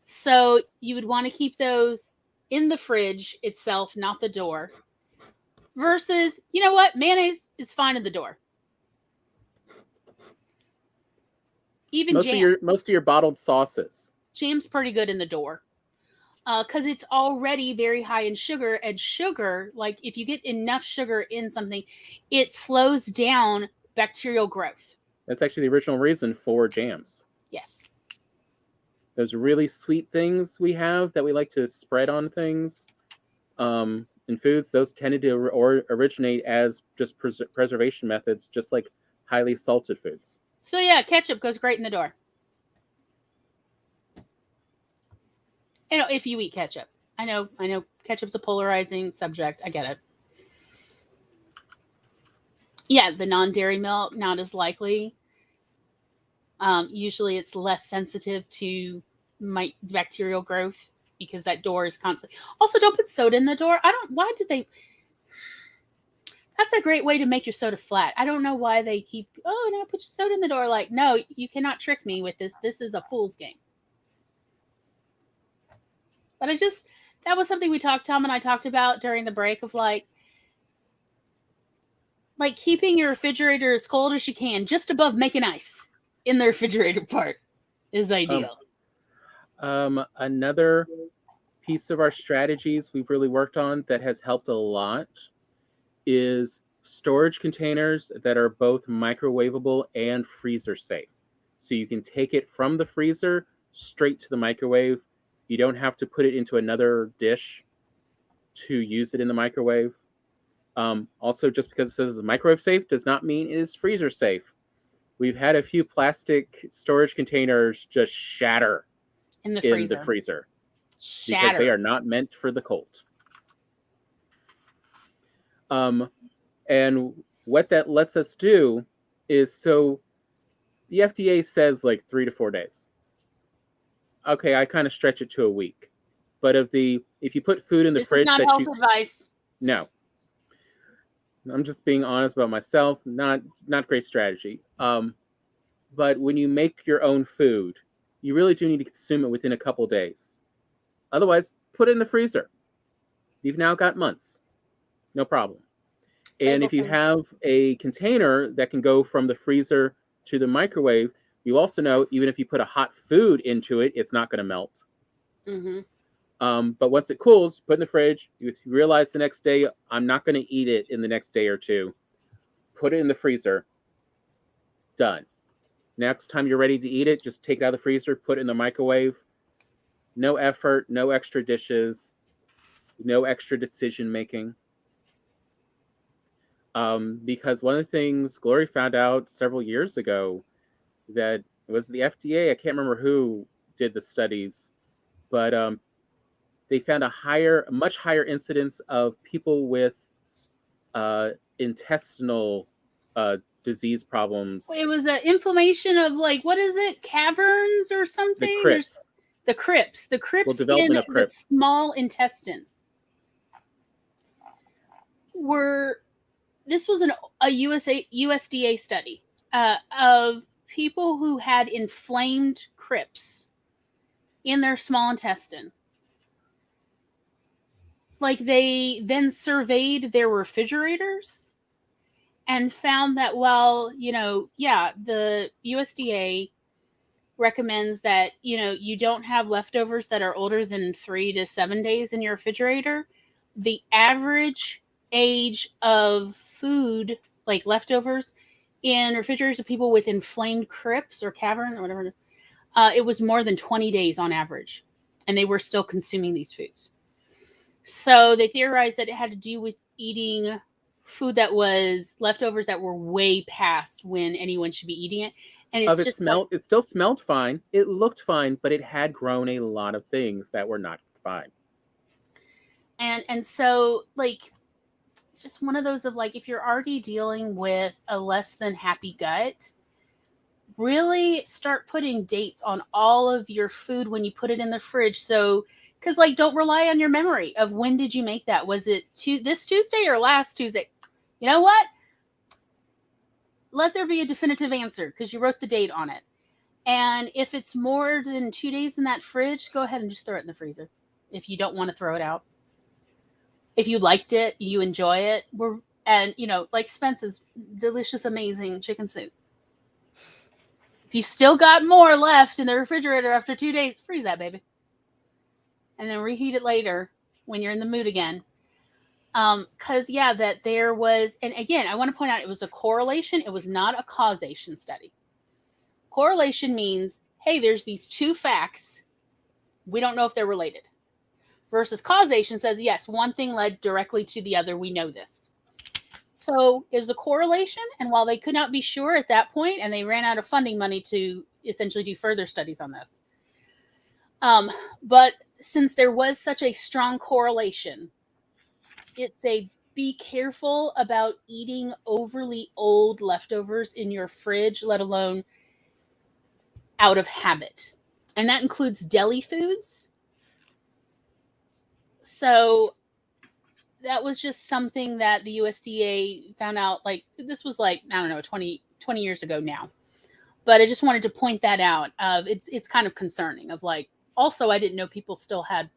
So you would want to keep those in the fridge itself, not the door. Versus, you know what? Mayonnaise is fine in the door. Even most of your bottled sauces. Jam's pretty good in the door. Because it's already very high in sugar. And sugar, like if you get enough sugar in something, it slows down bacterial growth. That's actually the original reason for jams. Yes. Those really sweet things we have that we like to spread on things. In foods, those tended to originate as just preservation methods, just like highly salted foods. So yeah, ketchup goes great in the door. If you eat ketchup. I know ketchup's a polarizing subject. I get it. Yeah, the non-dairy milk, not as likely. Usually it's less sensitive to bacterial growth because that door is constantly. Also, don't put soda in the door. Why did they? That's a great way to make your soda flat. I don't know why they keep, oh, no, put your soda in the door. Like, no, you cannot trick me with this. This is a fool's game. But that was something Tom and I talked about during the break of like keeping your refrigerator as cold as you can, just above making ice in the refrigerator part is ideal. Another piece of our strategies we've really worked on that has helped a lot is storage containers that are both microwavable and freezer safe. So you can take it from the freezer straight to the microwave. You don't have to put it into another dish to use it in the microwave. Also, just because it says it's microwave safe does not mean it is freezer safe. We've had a few plastic storage containers just shatter in the freezer because they are not meant for the cold. And what that lets us do is, so the FDA says like 3 to 4 days. Okay, I kind of stretch it to a week. But if you put food in the fridge, this is not health advice. No. I'm just being honest about myself. Not great strategy. But when you make your own food, you really do need to consume it within a couple days. Otherwise, put it in the freezer. You've now got months. No problem. And if you have a container that can go from the freezer to the microwave, you also know even if you put a hot food into it, it's not going to melt. But once it cools, put in the fridge. You realize the next day, I'm not going to eat it in the next day or two. Put it in the freezer. Done. Next time you're ready to eat it, just take it out of the freezer, put it in the microwave. No effort, no extra dishes, no extra decision making. Because one of the things Glory found out several years ago, that it was the FDA, I can't remember who did the studies, but they found a much higher incidence of people with intestinal disease problems. It was an inflammation of what is it? Caverns or something? The crypts. The crypts. The crypts well, development in of crypts. The small intestine this was a USDA study of people who had inflamed crypts in their small intestine. They then surveyed their refrigerators and found that the USDA recommends that, you don't have leftovers that are older than 3 to 7 days in your refrigerator. The average age of food, leftovers in refrigerators of people with inflamed crypts or cavern or whatever it is, it was more than 20 days on average, and they were still consuming these foods. So they theorized that it had to do with eating food that was leftovers that were way past when anyone should be eating it. And it still smelled fine. It looked fine, but it had grown a lot of things that were not fine. And so it's just one of those of if you're already dealing with a less than happy gut, really start putting dates on all of your food when you put it in the fridge. So, because don't rely on your memory of when did you make that. Was it this Tuesday or last Tuesday? You know what? Let there be a definitive answer because you wrote the date on it. And if it's more than 2 days in that fridge, go ahead and just throw it in the freezer if you don't want to throw it out. If you liked it, you enjoy it. Spence's delicious, amazing chicken soup. If you've still got more left in the refrigerator after 2 days, freeze that baby. And then reheat it later when you're in the mood again. That there was, and again, I want to point out, it was a correlation. It was not a causation study. Correlation means, hey, there's these two facts. We don't know if they're related. Versus causation says, yes, one thing led directly to the other. We know this. So it was a correlation. And while they could not be sure at that point, and they ran out of funding money to essentially do further studies on this. But since there was such a strong correlation, it's a be careful about eating overly old leftovers in your fridge, let alone out of habit. And that includes deli foods. So that was just something that the USDA found out, like, this was like, I don't know, 20 years ago now. But I just wanted to point that out. It's kind of concerning of like, also, I didn't know people still had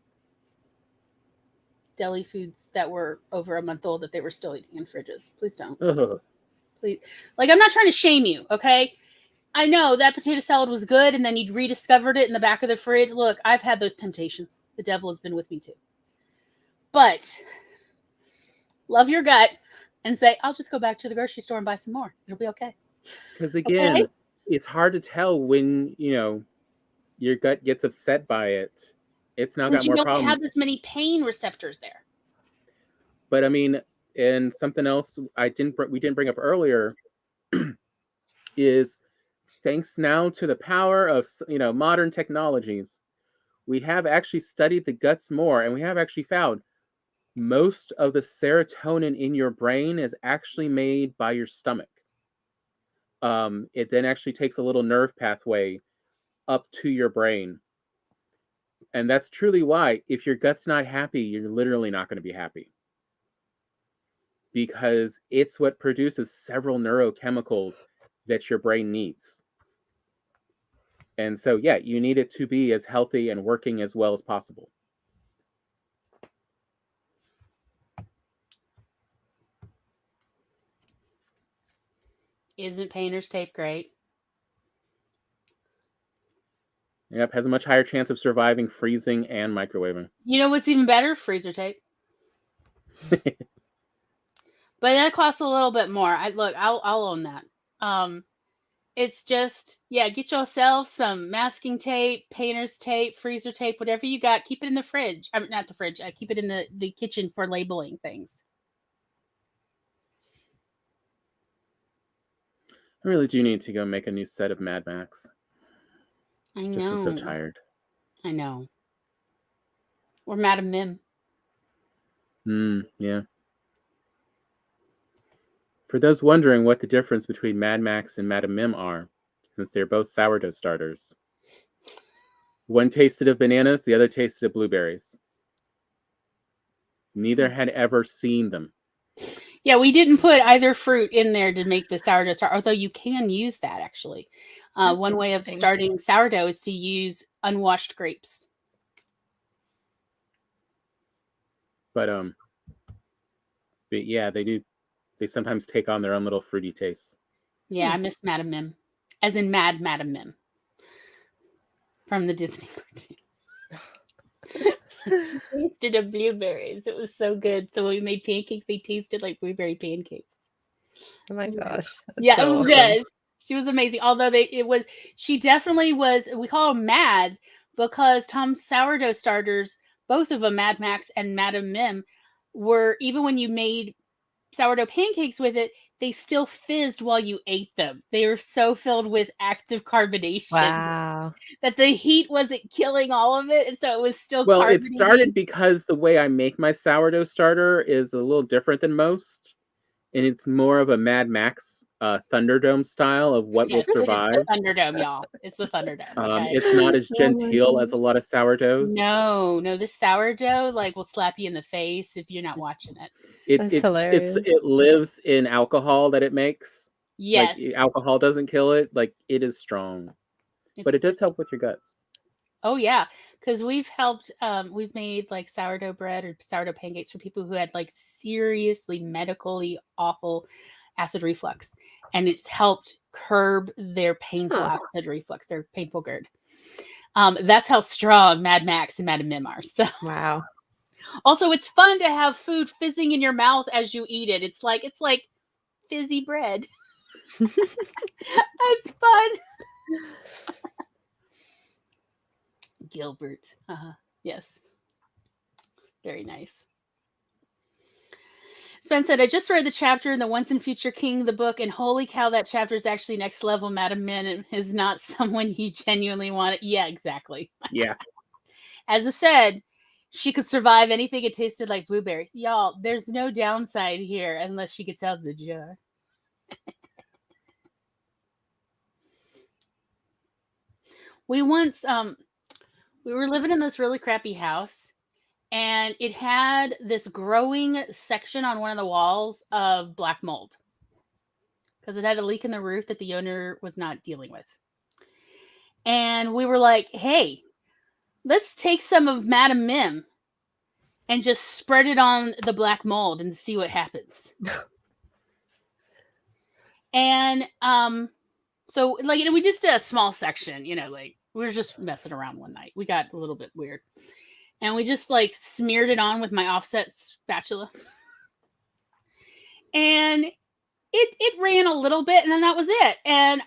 deli foods that were over a month old that they were still eating in fridges. Please don't. Ugh. Please. Like, I'm not trying to shame you, okay? I know that potato salad was good and then you rediscovered it in the back of the fridge. Look, I've had those temptations. The devil has been with me too. But love your gut and say, I'll just go back to the grocery store and buy some more. It'll be okay. Because again, it's hard to tell when, your gut gets upset by it. It's now got more problems. You don't have as many pain receptors there. But I mean, and something else we didn't bring up earlier is, thanks now to the power of modern technologies, we have actually studied the guts more, and we have actually found most of the serotonin in your brain is actually made by your stomach. It then actually takes a little nerve pathway up to your brain. And that's truly why, if your gut's not happy, you're literally not going to be happy. Because it's what produces several neurochemicals that your brain needs. And so, yeah, you need it to be as healthy and working as well as possible. Isn't painter's tape great? Yep, has a much higher chance of surviving freezing and microwaving. You know what's even better? Freezer tape. But that costs a little bit more. I'll own that. It's just, get yourself some masking tape, painter's tape, freezer tape, whatever you got. Keep it in the fridge. Not the fridge. I keep it in the kitchen for labeling things. I really do need to go make a new set of Mad Max. I know. Just been so tired. I know. Or Madam Mim. Yeah. For those wondering what the difference between Mad Max and Madam Mim are, since they're both sourdough starters. One tasted of bananas, the other tasted of blueberries. Neither had ever seen them. Yeah, we didn't put either fruit in there to make the sourdough starter, although you can use that, actually. One way of starting sourdough is to use unwashed grapes. But yeah, they do. They sometimes take on their own little fruity taste. Yeah, I miss Madam Mim. As in Mad Madam Mim. From the Disney cartoon. She tasted of blueberries. It was so good. So when we made pancakes, they tasted like blueberry pancakes. Oh my gosh. Yeah, so it was good. She was amazing. Although she definitely was, we call them Mad because Tom's sourdough starters, both of them, Mad Max and Madam Mim, were, even when you made sourdough pancakes with it, they still fizzed while you ate them. They were so filled with active carbonation. Wow. That the heat wasn't killing all of it, and so it was still Well, it started because the way I make my sourdough starter is a little different than most, and it's more of a Mad Max Thunderdome style of what will survive. It's the Thunderdome, y'all. It's the Thunderdome. Okay? It's not as genteel as a lot of sourdoughs. No, this sourdough will slap you in the face if you're not watching it. That's hilarious. It lives in alcohol that it makes. Yes. Like, alcohol doesn't kill it. Like, it is strong. But it does help with your guts. Oh, yeah. Because we've made like sourdough bread or sourdough pancakes for people who had like seriously medically awful acid reflux. And it's helped curb their painful acid reflux, their painful GERD. That's how strong Mad Max and Madam Mim are. So. Wow. Also, it's fun to have food fizzing in your mouth as you eat it. It's like fizzy bread. It's fun. Gilbert. Yes. Very nice. Spen said, I just read the chapter in the Once and Future King, the book, and holy cow, that chapter is actually next level. Madam Mim is not someone you genuinely want. Yeah, exactly. Yeah. As I said, she could survive anything it tasted like blueberries. Y'all, there's no downside here unless she gets out of the jar. We once we were living in this really crappy house, and it had this growing section on one of the walls of black mold because it had a leak in the roof that the owner was not dealing with. And we were like, hey, let's take some of Madam Mim and just spread it on the black mold and see what happens. And so like, you know, we just did a small section, you know, like we were just messing around one night. We got a little bit weird. And we just like smeared it on with my offset spatula. And it ran a little bit, and then that was it. And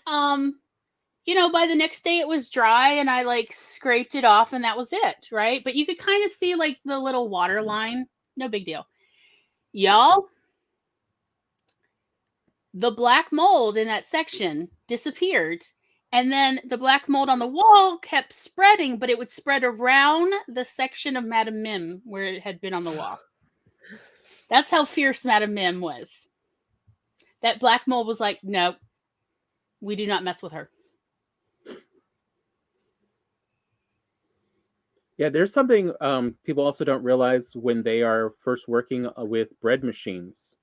you know, by the next day it was dry, and I like scraped it off, and that was it, right? But you could kind of see like the little water line. No big deal. Y'all, the black mold in that section disappeared. And then the black mold on the wall kept spreading, but it would spread around the section of Madam Mim where it had been on the wall. That's how fierce Madam Mim was. That black mold was like, no, we do not mess with her. Yeah, there's something people also don't realize when they are first working with bread machines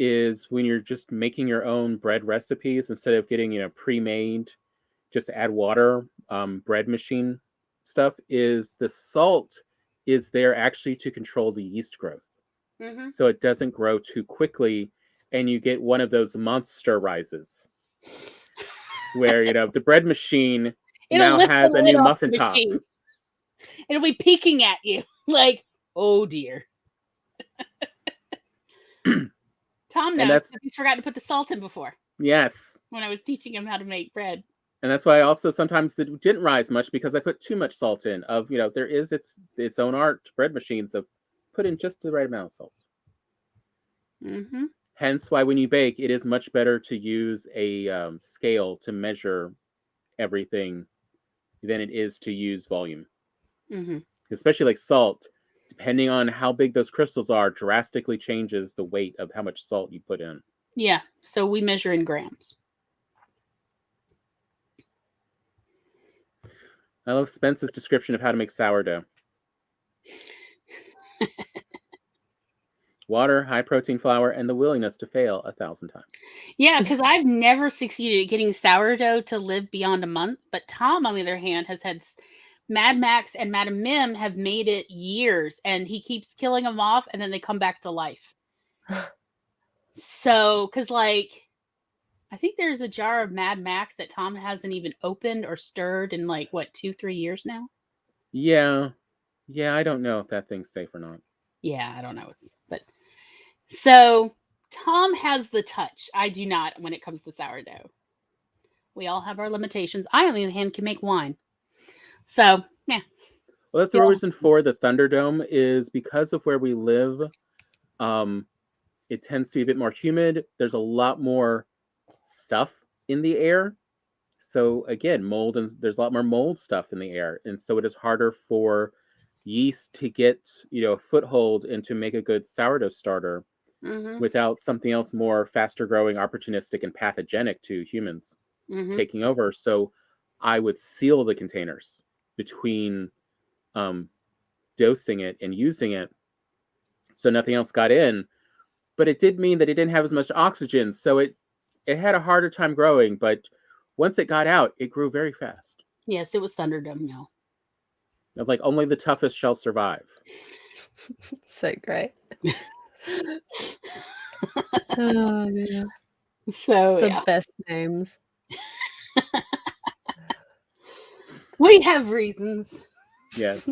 is when you're just making your own bread recipes instead of getting, you know, pre-made, just add water, bread machine stuff, is the salt is there actually to control the yeast growth. Mm-hmm. So it doesn't grow too quickly, and you get one of those monster rises where, you know, the bread machine now has a new muffin top. It'll be peeking at you like, oh dear. Tom knows that he's forgotten to put the salt in before. Yes. When I was teaching him how to make bread. And that's why I also sometimes it didn't rise much because I put too much salt in. Of, you know, there is its own art, bread machines, of put in just the right amount of salt. Mm-hmm. Hence why when you bake, it is much better to use a scale to measure everything than it is to use volume. Mm-hmm. Especially like salt, depending on how big those crystals are, drastically changes the weight of how much salt you put in. Yeah, so we measure in grams. I love Spence's description of how to make sourdough. Water, high protein flour, and the willingness to fail 1,000 times. Yeah, because I've never succeeded at getting sourdough to live beyond a month. But Tom, on the other hand, has had Mad Max and Madam Mim have made it years, and he keeps killing them off, and then they come back to life. So, because like, I think there's a jar of Mad Max that Tom hasn't even opened or stirred in like, what, 2-3 years now? Yeah. Yeah, I don't know if that thing's safe or not. Yeah, I don't know. But so Tom has the touch. I do not when it comes to sourdough. We all have our limitations. I, on the other hand, can make wine. So, yeah. Well, that's the reason for the Thunderdome is because of where we live. It tends to be a bit more humid. There's a lot more stuff in the air. So again, mold, and there's a lot more mold stuff in the air. And so it is harder for yeast to get, you know, a foothold and to make a good sourdough starter without something else more faster growing, opportunistic, and pathogenic to humans taking over. So I would seal the containers between dosing it and using it so nothing else got in. But it did mean that it didn't have as much oxygen, so it had a harder time growing. But once it got out, it grew very fast. Yes, it was Thunderdome, y'all. Of like, only the toughest shall survive. So great. Oh, yeah. So it's the best names. We have reasons. Yes.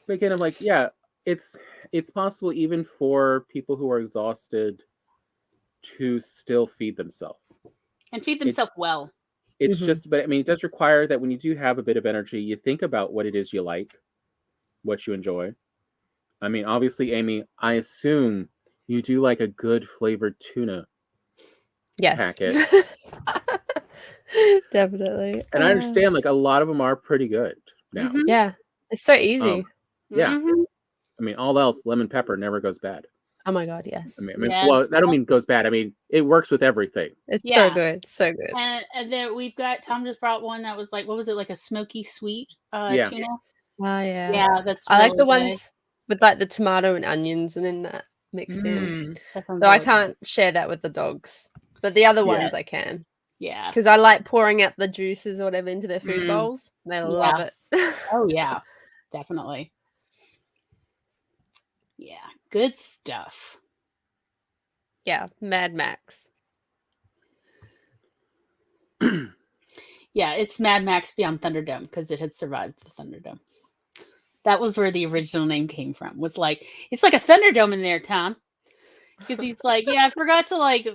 But again, I'm like, yeah, it's possible even for people who are exhausted to still feed themselves. And feed themselves well. It's just, but I mean, it does require that when you do have a bit of energy, you think about what it is you like, what you enjoy. I mean, obviously, Amy, I assume you do like a good flavored tuna packet. Definitely. And I understand, like, a lot of them are pretty good now. Yeah. It's so easy. Yeah. Mhm. I mean, all else, lemon pepper never goes bad. Oh my god, yes. I mean, Yeah, well, it's I don't mean goes bad. I mean, it works with everything. It's so Yeah. good. So good. And then we've got Tom just brought one that was like, what was it, like a smoky sweet Yeah. tuna? Oh yeah. Yeah, that's I like really the good. ones with like the tomato and onions and in that mixed in. That sounds So I really good. can't share that with the dogs. But the other Yeah. ones I can. Yeah. Because I like pouring out the juices or whatever into their food bowls. They love it. Oh yeah, definitely. Yeah, good stuff. Yeah, Mad Max. Yeah, it's Mad Max Beyond Thunderdome because it had survived the Thunderdome. That was where the original name came from. Was like, it's like a Thunderdome in there, Tom. Because he's like, yeah, I forgot to like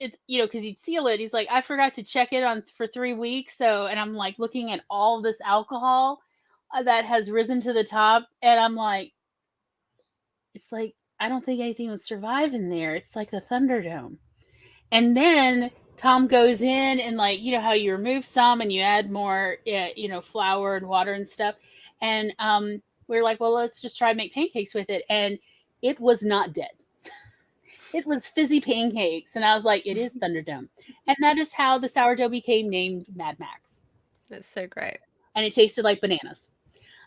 it's, you know, because he'd seal it. He's like, I forgot to check it on for 3 weeks. So, and I'm like looking at all this alcohol that has risen to the top, and I'm like, it's like, I don't think anything would survive in there. It's like the Thunderdome. And then Tom goes in and, like, you know how you remove some and you add more, you know, flour and water and stuff. And we're like, well, let's just try and make pancakes with it. And it was not dead. It was fizzy pancakes. And I was like, it is Thunderdome. And that is how the sourdough became named Mad Max. That's so great. And it tasted like bananas.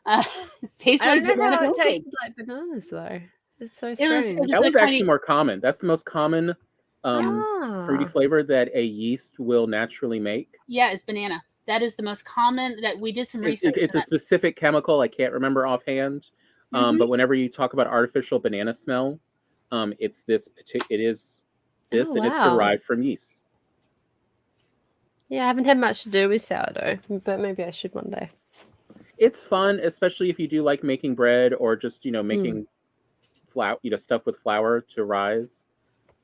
It tastes I like don't know banana how it pancake. tasted like bananas though. It's so It strange. was That was the actually kind of, more common. That's the most common fruity Ah. flavor that a yeast will naturally make. yeah, it's banana. That is the most common. That we did some research. It's on a specific chemical. I can't remember offhand. Mhm. But whenever you talk about artificial banana smell, it's this. It is this, Oh, and it's wow. derived from yeast. Yeah, I haven't had much to do with sourdough, but maybe I should one day. It's fun, especially if you do like making bread or just making flour, stuff with flour to rise.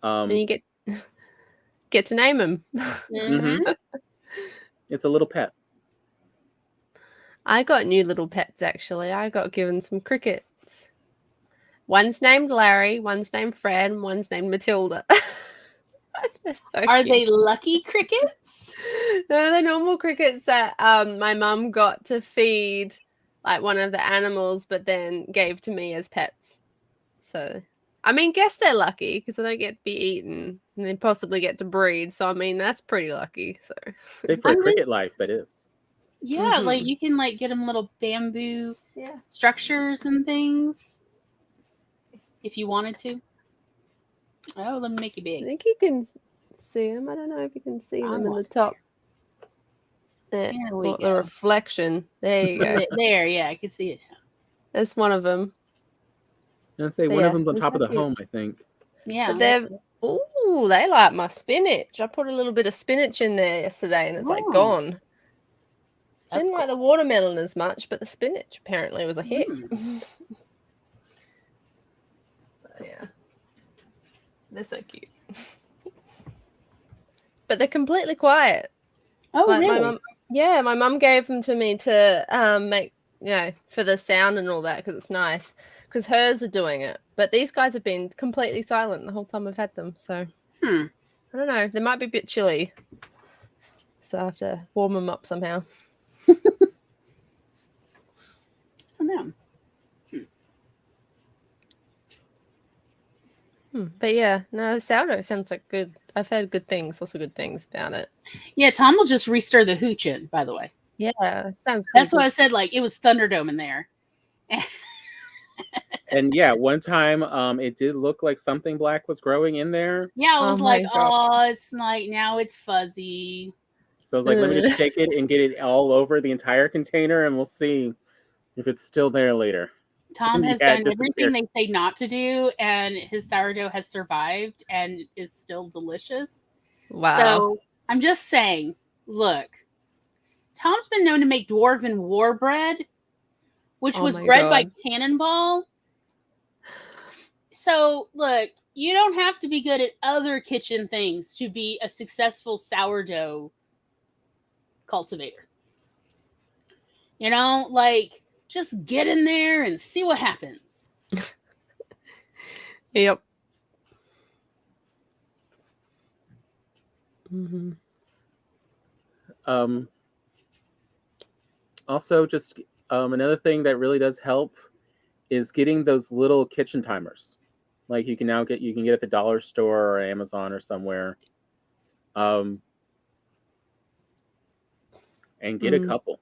And you get to name them. Mhm. It's a little pet. I got new little pets actually. I got given some crickets. One's named Larry, one's named Fred, and one's named Matilda. They're so Are cute. they lucky crickets? No, they're normal crickets that my mum got to feed like one of the animals, but then gave to me as pets. So, I mean, guess they're lucky because they don't get to be eaten and they possibly get to breed. So, I mean, that's pretty lucky. So, Say for a cricket life, that is. Yeah, like you can like get them little bamboo structures and things if you wanted to. Oh, let me make you I big. think you can see them. I don't know if you can see them in the top. There we the go. reflection. There you go. There, yeah, I can see it now. That's one of them. I say But one yeah, of them's on they're top so of the cute. home, I think. Yeah. But they're they like my spinach. I put a little bit of spinach in there yesterday and it's like gone. Didn't like the watermelon as much, but the spinach apparently was a hit. Yeah. They're so cute. But they're completely quiet. Oh, like really? My mum gave them to me to make, for the sound and all that because it's nice. Because hers are doing it. But these guys have been completely silent the whole time I've had them. So, I don't know. They might be a bit chilly. So I have to warm them up somehow. I don't know. But yeah, no, sourdough sounds like good. I've heard good things, lots of good things about it. Yeah, Tom will just restir the hooch in, by the way. Yeah, sounds That's why I said like it was Thunderdome in there. And yeah, one time it did look like something black was growing in there. Yeah, I was like, oh, it's like now it's fuzzy. So I was like, let me just shake it and get it all over the entire container and we'll see if it's still there later. Tom has done everything they say not to do, and his sourdough has survived and is still delicious. Wow. So I'm just saying, look, Tom's been known to make dwarven war bread, which was bred by Cannonball. So look, you don't have to be good at other kitchen things to be a successful sourdough cultivator. You know, like just get in there and see what happens. Yep. Also, just Another thing that really does help is getting those little kitchen timers. Like you can get at the dollar store or Amazon or somewhere. And get a couple.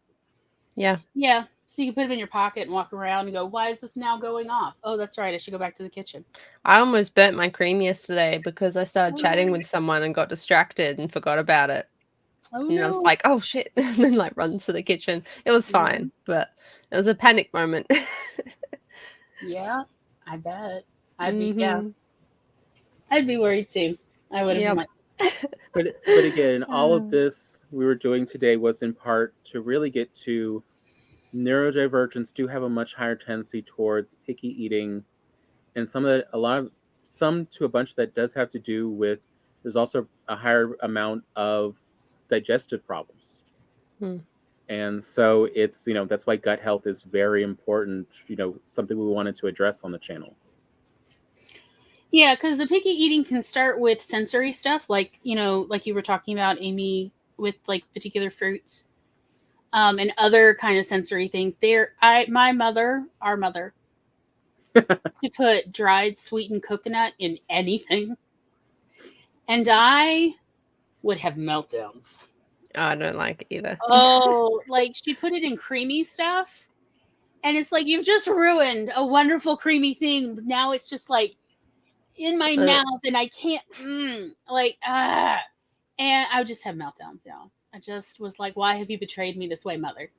Yeah. Yeah. So you can put them in your pocket and walk around and go, why is this now going off? Oh, that's right. I should go back to the kitchen. I almost burnt my cream yesterday because I started chatting with someone and got distracted and forgot about it. Oh, and no. I was like, oh shit. And then like run to the kitchen. It was fine, but it was a panic moment. Yeah, I bet. I'd be worried too. I would have been like, but again, all of this we were doing today was in part to really get to neurodivergents do have a much higher tendency towards picky eating, and some to a bunch that does have to do with there's also a higher amount of digestive problems. And so it's, that's why gut health is very important, something we wanted to address on the channel. Yeah, because the picky eating can start with sensory stuff, like like you were talking about, Amy, with like particular fruits, and other kind of sensory things. Our mother, she put dried sweetened coconut in anything, and I would have meltdowns. Oh, I don't like it either. Oh, like she put it in creamy stuff, and it's like you've just ruined a wonderful creamy thing. Now it's just like in my mouth, and I can't and I would just have meltdowns. I just was like, why have you betrayed me this way, mother?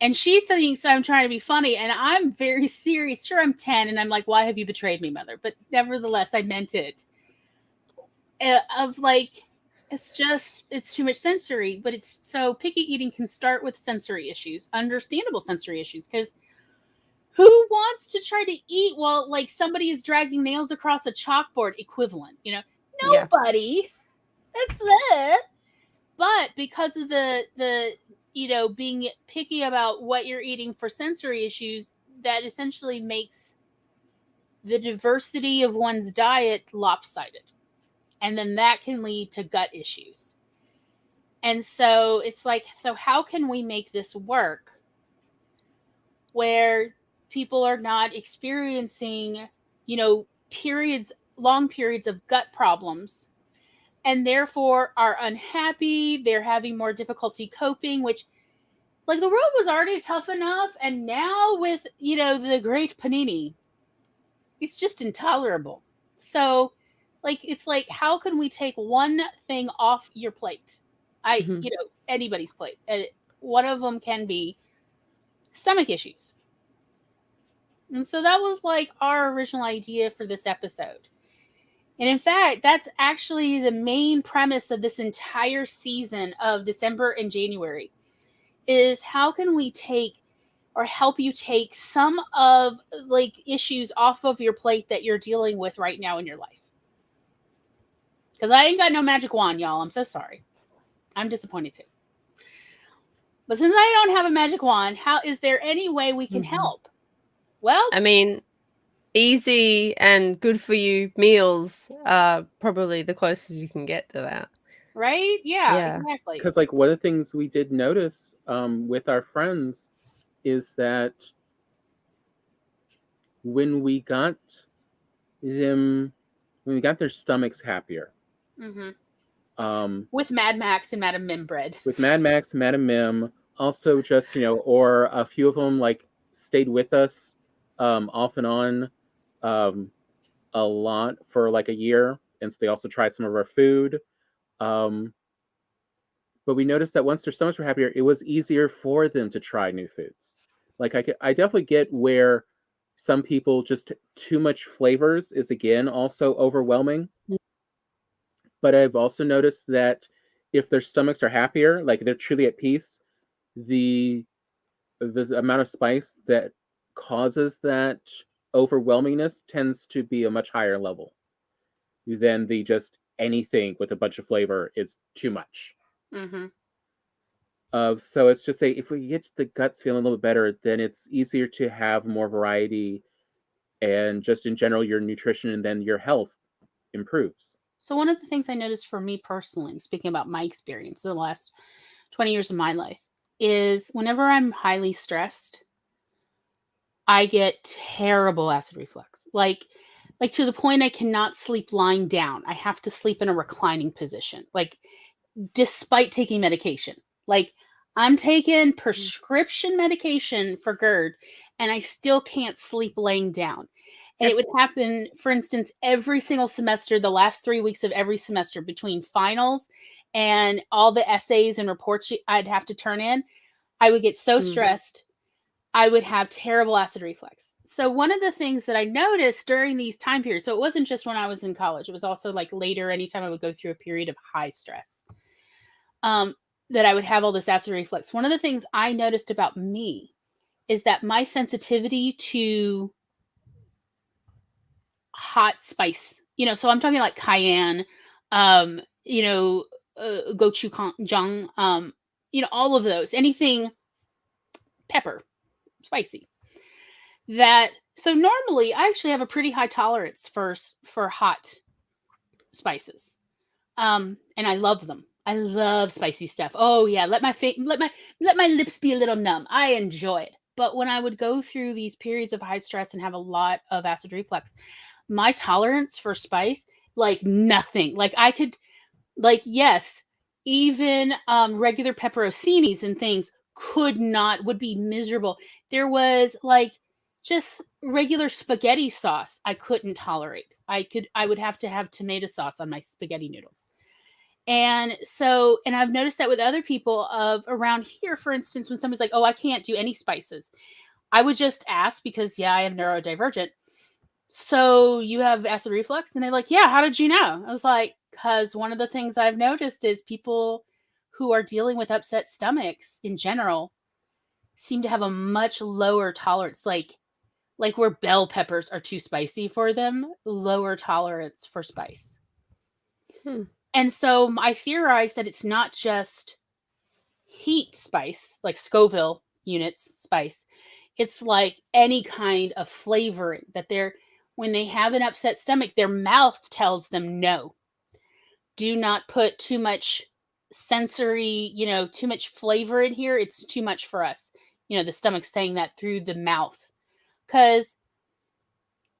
And she thinks I'm trying to be funny, and I'm very serious. Sure, I'm 10, and I'm like, why have you betrayed me, mother? But nevertheless, I meant it. Of like, it's too much sensory. But it's so picky eating can start with sensory issues, understandable sensory issues, because who wants to try to eat while like somebody is dragging nails across a chalkboard equivalent? Nobody. Yeah. That's it. But because of the being picky about what you're eating for sensory issues, that essentially makes the diversity of one's diet lopsided. And then that can lead to gut issues. And so it's like, so how can we make this work where people are not experiencing, long periods of gut problems, and therefore are unhappy, they're having more difficulty coping, which, like, the world was already tough enough, and now with, the great panini, it's just intolerable. So, like, it's like, how can we take one thing off your plate? Anybody's plate. One of them can be stomach issues. And so that was like our original idea for this episode. And in fact, that's actually the main premise of this entire season of December and January, is how can we take or help you take some of like issues off of your plate that you're dealing with right now in your life. Because I ain't got no magic wand, y'all. I'm so sorry. I'm disappointed too. But since I don't have a magic wand, how is there any way we can help? Well, I mean, easy and good for you meals are probably the closest you can get to that. Right? Yeah. Exactly. Because like one of the things we did notice with our friends is that when we got their stomachs happier. With Mad Max and Madam Mim bread. With Mad Max and Madam Mim, also just, or a few of them like stayed with us off and on a lot for like a year. And so they also tried some of our food. But we noticed that once their stomachs were happier, it was easier for them to try new foods. Like I definitely get where some people just too much flavors is again also overwhelming. But I've also noticed that if their stomachs are happier, like they're truly at peace, the amount of spice that causes that overwhelmingness tends to be a much higher level than the just anything with a bunch of flavor is too much. So it's just if we get the guts feeling a little bit better, then it's easier to have more variety, and just in general, your nutrition and then your health improves. So one of the things I noticed for me personally, speaking about my experience in the last 20 years of my life, is whenever I'm highly stressed, I get terrible acid reflux. Like to the point I cannot sleep lying down. I have to sleep in a reclining position. Like, despite taking medication. Like, I'm taking prescription medication for GERD and I still can't sleep laying down. And it would happen, for instance, every single semester, the last 3 weeks of every semester, between finals and all the essays and reports I'd have to turn in. I would get so stressed, I would have terrible acid reflux. So one of the things that I noticed during these time periods, so it wasn't just when I was in college, it was also like later, anytime I would go through a period of high stress, that I would have all this acid reflux. One of the things I noticed about me is that my sensitivity to hot spice, so I'm talking like cayenne, gochujang, all of those, anything pepper, spicy. So normally I actually have a pretty high tolerance for hot spices. And I love them. I love spicy stuff. Oh yeah, let my lips be a little numb. I enjoy it. But when I would go through these periods of high stress and have a lot of acid reflux, my tolerance for spice, like nothing. Like I could, yes, even regular pepperoncinis and things would be miserable. There was like just regular spaghetti sauce I couldn't tolerate. I would have to have tomato sauce on my spaghetti noodles. And I've noticed that with other people around here, for instance, when somebody's like, oh, I can't do any spices, I would just ask, because I am neurodivergent. So you have acid reflux? And they're like, yeah, how did you know? I was like, because one of the things I've noticed is people who are dealing with upset stomachs in general seem to have a much lower tolerance, like where bell peppers are too spicy for them, lower tolerance for spice. And so I theorized that it's not just heat spice, like Scoville units spice. It's like any kind of flavoring that when they have an upset stomach, their mouth tells them, no, do not put too much sensory, too much flavor in here. It's too much for us. The stomach's saying that through the mouth. Because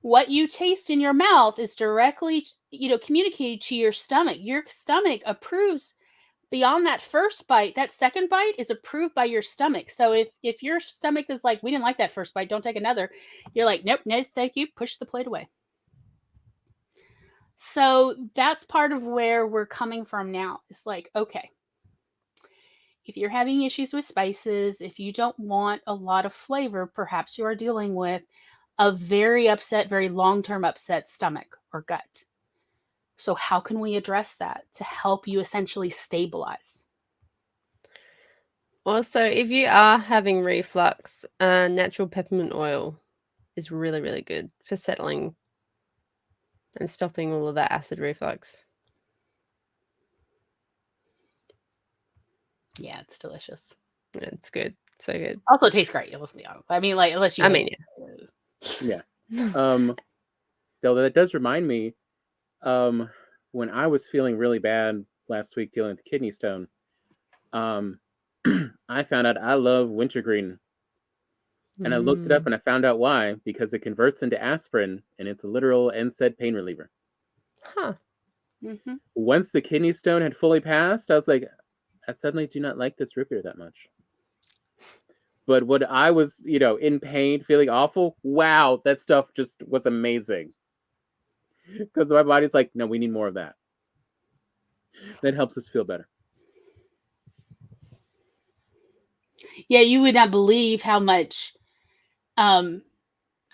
what you taste in your mouth is directly, communicated to your stomach. Your stomach approves beyond that first bite. That second bite is approved by your stomach. So if your stomach is like, we didn't like that first bite, don't take another, you're like, nope, no, thank you, push the plate away. So that's part of where we're coming from now. It's like, okay, if you're having issues with spices, if you don't want a lot of flavor, perhaps you are dealing with a very upset, very long-term upset stomach or gut. So how can we address that to help you essentially stabilize? Also, if you are having reflux, natural peppermint oil is really, really good for settling and stopping all of that acid reflux. Yeah, it's delicious. It's good. So good. Also, it tastes great. Let's be honest. I mean, like, unless you. Yeah. Though that does remind me, when I was feeling really bad last week dealing with kidney stone, I found out I love wintergreen. And I looked it up and I found out why, because it converts into aspirin and it's a literal NSAID pain reliever. Huh. Mm-hmm. Once the kidney stone had fully passed, I was like, I suddenly do not like this root beer that much. But when I was, in pain, feeling awful, wow, that stuff just was amazing. Because my body's like, no, we need more of that. That helps us feel better. Yeah, you would not believe how much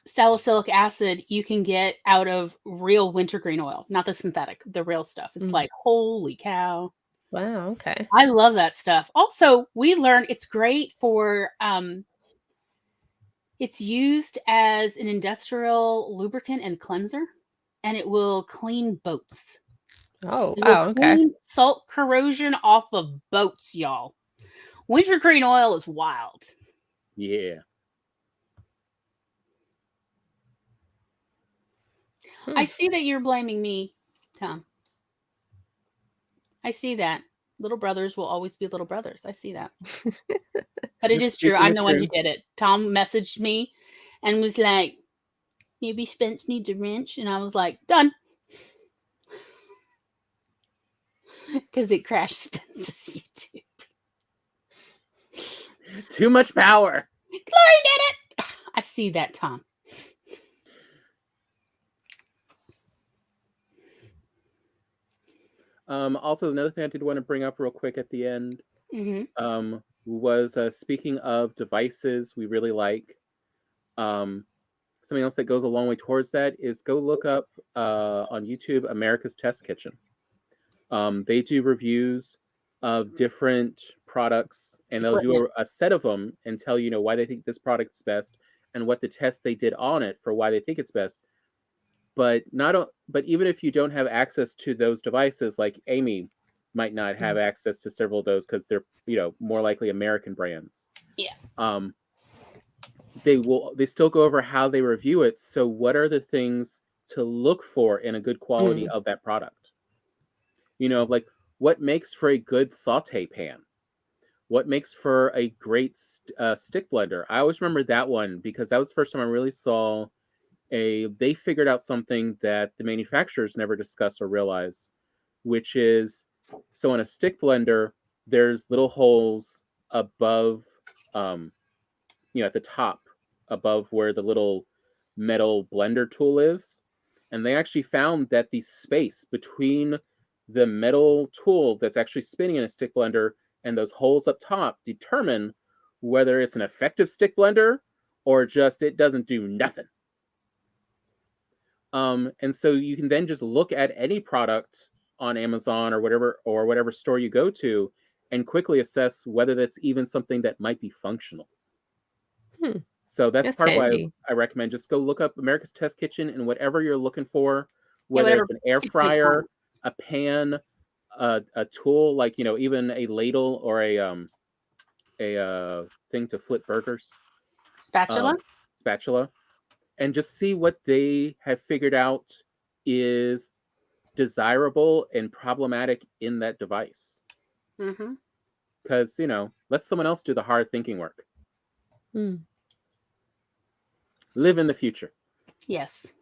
salicylic acid you can get out of real wintergreen oil, not the synthetic, the real stuff. It's like, holy cow. Wow, okay. I love that stuff. Also, we learned it's great for, it's used as an industrial lubricant and cleanser, and it will clean boats. Oh, wow, okay. Clean salt corrosion off of boats, y'all. Wintergreen oil is wild. Yeah. I see that you're blaming me, Tom. I see that. Little brothers will always be little brothers. I see that. But it is true. I'm the one who did it. Tom messaged me and was like, maybe Spence needs a wrench. And I was like, done. Because it crashed Spence's YouTube. Too much power. Glory did it. I see that, Tom. Also, another thing I did want to bring up real quick at the end was speaking of devices we really like. Something else that goes a long way towards that is go look up on YouTube America's Test Kitchen. They do reviews of different products, and they'll do a set of them and tell you know why they think this product is best and what the tests they did on it for why they think it's best. But even if you don't have access to those devices, like Amy might not have access to several of those because they're more likely American brands. Yeah. They still go over how they review it. So what are the things to look for in a good quality of that product? Like what makes for a good saute pan? What makes for a great stick blender? I always remember that one because that was the first time I really saw they figured out something that the manufacturers never discuss or realize, which is, so in a stick blender, there's little holes above, at the top, above where the little metal blender tool is. And they actually found that the space between the metal tool that's actually spinning in a stick blender and those holes up top determine whether it's an effective stick blender or just it doesn't do nothing. And so you can then just look at any product on Amazon or whatever store you go to and quickly assess whether that's even something that might be functional. So that's part handy. Why I recommend just go look up America's Test Kitchen and whatever you're looking for, whether it's an air fryer, a pan, a tool, like, even a ladle or a thing to flip burgers. Spatula. And just see what they have figured out is desirable and problematic in that device. Because, let someone else do the hard thinking work. Live in the future. Yes.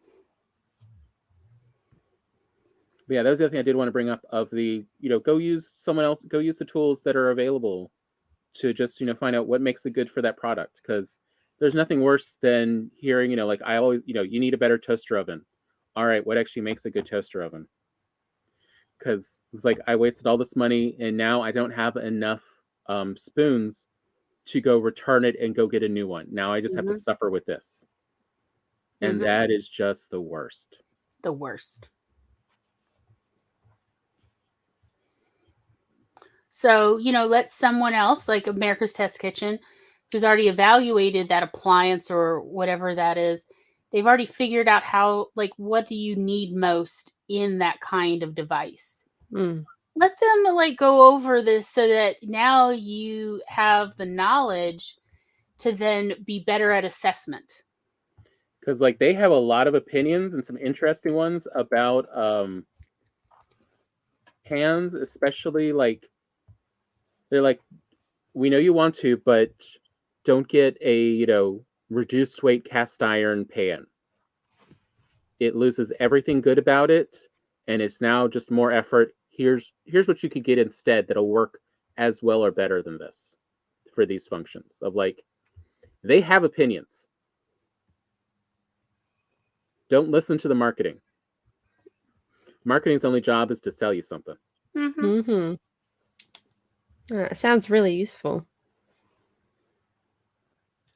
But yeah, that was the other thing I did want to bring up of the, go use the tools that are available to just, find out what makes it good for that product. Because there's nothing worse than hearing, like I always, you need a better toaster oven. All right, what actually makes a good toaster oven? Because it's like I wasted all this money and now I don't have enough spoons to go return it and go get a new one. Now I just have to suffer with this. And that is just the worst. The worst. So, let someone else, like America's Test Kitchen, who's already evaluated that appliance or whatever that is, they've already figured out how, like, what do you need most in that kind of device? Let them, like, go over this so that now you have the knowledge to then be better at assessment. Because, like, they have a lot of opinions and some interesting ones about pans, especially, like, they're like, we know you want to, but don't get a, reduced weight cast iron pan. It loses everything good about it, and it's now just more effort. Here's what you could get instead that'll work as well or better than this for these functions. Of like, they have opinions. Don't listen to the marketing. Marketing's only job is to sell you something. That sounds really useful.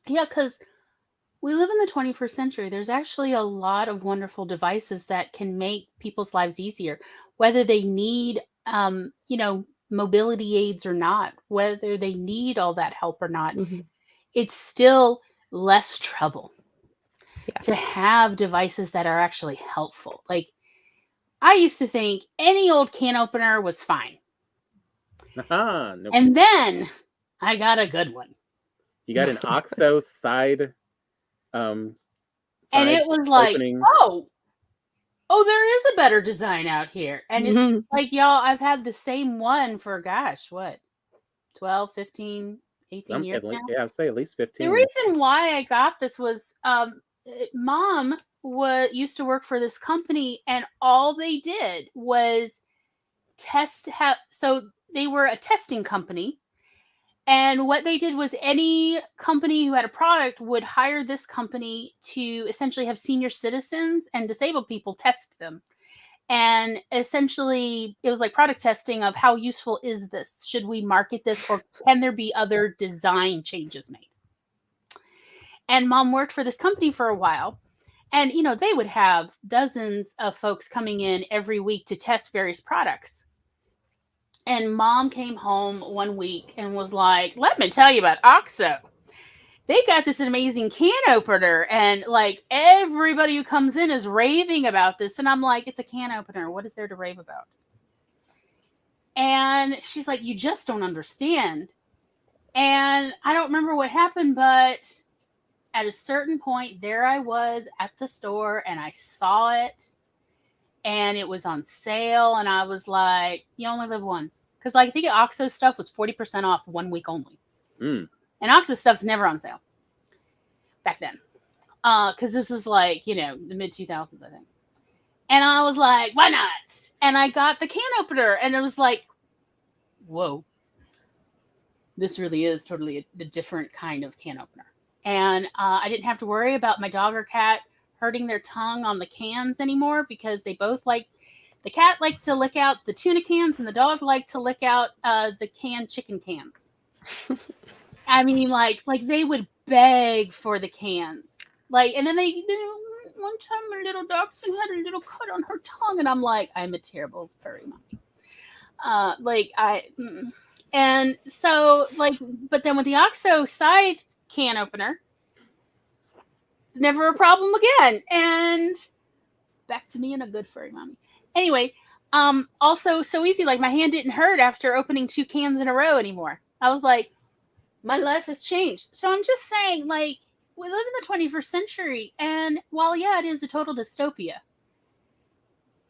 Yeah, because we live in the 21st century. There's actually a lot of wonderful devices that can make people's lives easier, whether they need, mobility aids or not, whether they need all that help or not. It's still less trouble to have devices that are actually helpful. Like, I used to think any old can opener was fine. Nope. And then I got a good one. You got an OXO side and it was like, oh, there is a better design out here. And it's like, y'all, I've had the same one for, 12, 15, 18 years now. Yeah, I'd say at least 15. The reason why I got this was Mom used to work for this company, and all they did was so they were a testing company, and what they did was any company who had a product would hire this company to essentially have senior citizens and disabled people test them. And essentially, it was like product testing of how useful is this? Should we market this, or can there be other design changes made? And Mom worked for this company for a while. And, they would have dozens of folks coming in every week to test various products. And Mom came home one week and was like, let me tell you about OXO. They got this amazing can opener, and like everybody who comes in is raving about this. And I'm like, it's a can opener. What is there to rave about? And she's like, you just don't understand. And I don't remember what happened, but at a certain point, there I was at the store, and I saw it, and it was on sale, and I was like, you only live once. Because I think OXO stuff was 40% off 1 week only. And OXO stuff's never on sale back then. Because this is like, the mid-2000s, I think. And I was like, why not? And I got the can opener, and it was like, whoa. This really is totally a different kind of can opener. And I didn't have to worry about my dog or cat hurting their tongue on the cans anymore, because they both the cat liked to lick out the tuna cans, and the dog liked to lick out the canned chicken cans. I mean, like they would beg for the cans. And then one time my little dachshund had a little cut on her tongue, and I'm like, I'm a terrible furry mommy. And so but then with the OXO side can opener, it's never a problem again. And back to me and a good furry mommy. Anyway, also so easy, my hand didn't hurt after opening 2 cans in a row anymore. I was like, my life has changed. So I'm just saying, we live in the 21st century, and while, yeah, it is a total dystopia,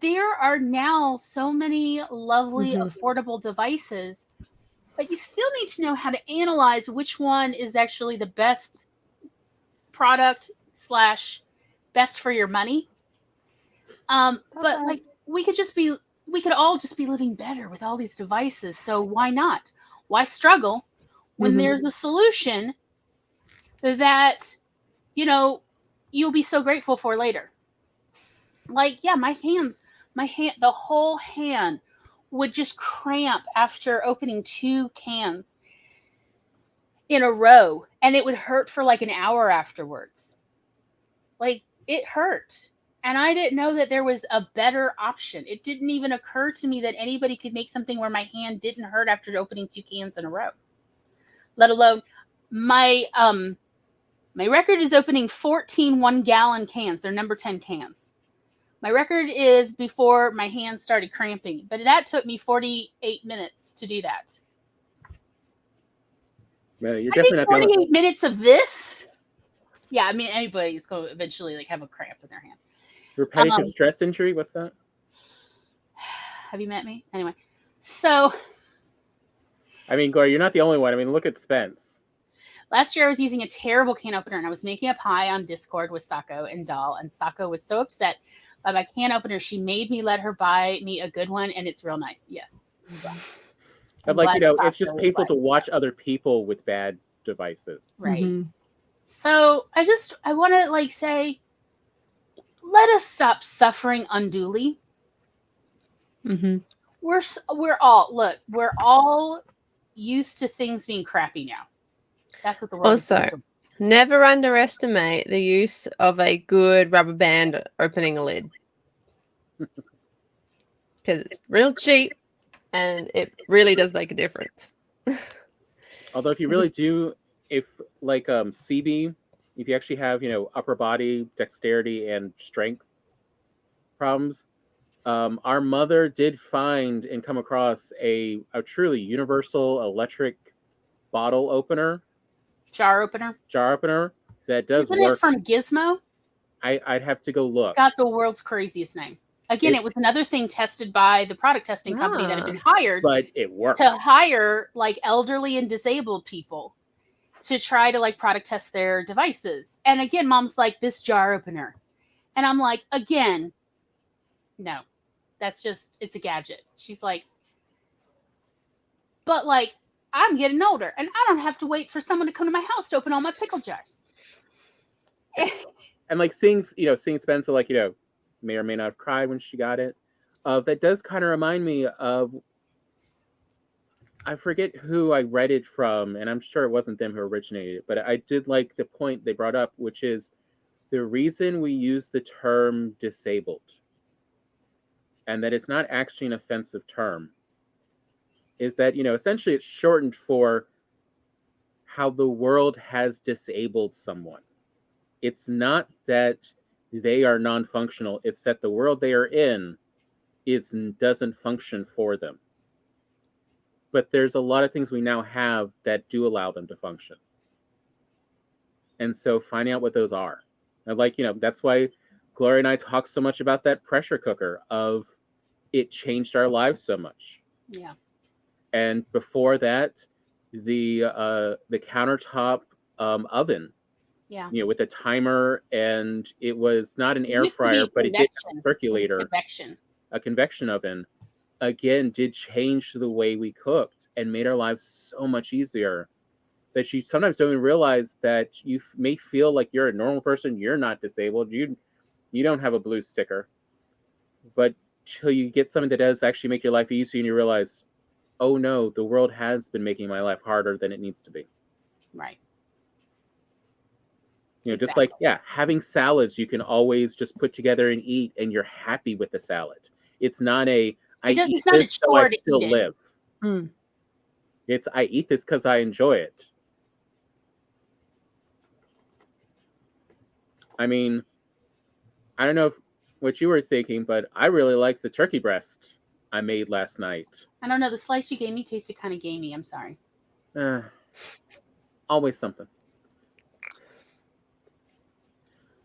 there are now so many lovely, affordable devices, but you still need to know how to analyze which one is actually the best product / best for your money. But we could all just be living better with all these devices. So why not? Why struggle when there's a solution that, you'll be so grateful for later? My hand, the whole hand would just cramp after opening 2 cans in a row, and it would hurt for an hour afterwards. It hurt. And I didn't know that there was a better option. It didn't even occur to me that anybody could make something where my hand didn't hurt after opening 2 cans in a row. Let alone my record is opening 14 1-gallon cans. They're number 10 cans. My record is before my hands started cramping, but that took me 48 minutes to do that. Well, you're definitely not 48 minutes of this. Yeah, I mean, anybody's going to eventually have a cramp in their hand. Repetitive stress injury? What's that? Have you met me? Anyway, so. I mean, Gloria, you're not the only one. I mean, look at Spence. Last year, I was using a terrible can opener, and I was making a pie on Discord with Sako and Doll, and Sako was so upset by my can opener, she made me let her buy me a good one, and it's real nice. Yes. But it's just painful to watch other people with bad devices. Right. So I want to say, let us stop suffering unduly. We're all used to things being crappy now. That's what the world is. Also, never underestimate the use of a good rubber band opening a lid. Because it's real cheap and it really does make a difference. Although if you really do, if CB, if you actually have, upper body dexterity and strength problems, our mother did find and come across a truly universal electric bottle opener. Jar opener that does Isn't work. It from Gizmo? I'd have to go look. Got the world's craziest name. Again, it was another thing tested by the product testing company that had been hired, but it worked to hire elderly and disabled people to try to like product test their devices. And again, mom's like, this jar opener. And I'm like, again, no, that's just, it's a gadget. She's like, but like, I'm getting older and I don't have to wait for someone to come to my house to open all my pickle jars. And like seeing Spencer, like, may or may not have cried when she got it. That does kind of remind me of, I forget who I read it from, and I'm sure it wasn't them who originated it, but I did like the point they brought up, which is the reason we use the term disabled, and that it's not actually an offensive term, is that, essentially it's shortened for how the world has disabled someone. It's not that they are non-functional, it's that the world they are in doesn't function for them. But there's a lot of things we now have that do allow them to function. And so finding out what those are. And like, that's why Gloria and I talk so much about that pressure cooker of it changed our lives so much. Yeah. And before that, the countertop oven. Yeah. With a timer, and it was not an air fryer, but it did have a circulator. A convection oven. Again, did change the way we cooked and made our lives so much easier that you sometimes don't even realize that you may feel like you're a normal person, you're not disabled, you don't have a blue sticker, but till you get something that does actually make your life easier and you realize, oh no, the world has been making my life harder than it needs to be. Right. Exactly. Just like, having salads you can always just put together and eat and you're happy with the salad. It's not a it's not a chore to still live. It's I eat this because I enjoy it. I mean, I don't know what you were thinking, but I really like the turkey breast I made last night. I don't know. The slice you gave me tasted kind of gamey. I'm sorry. Always something.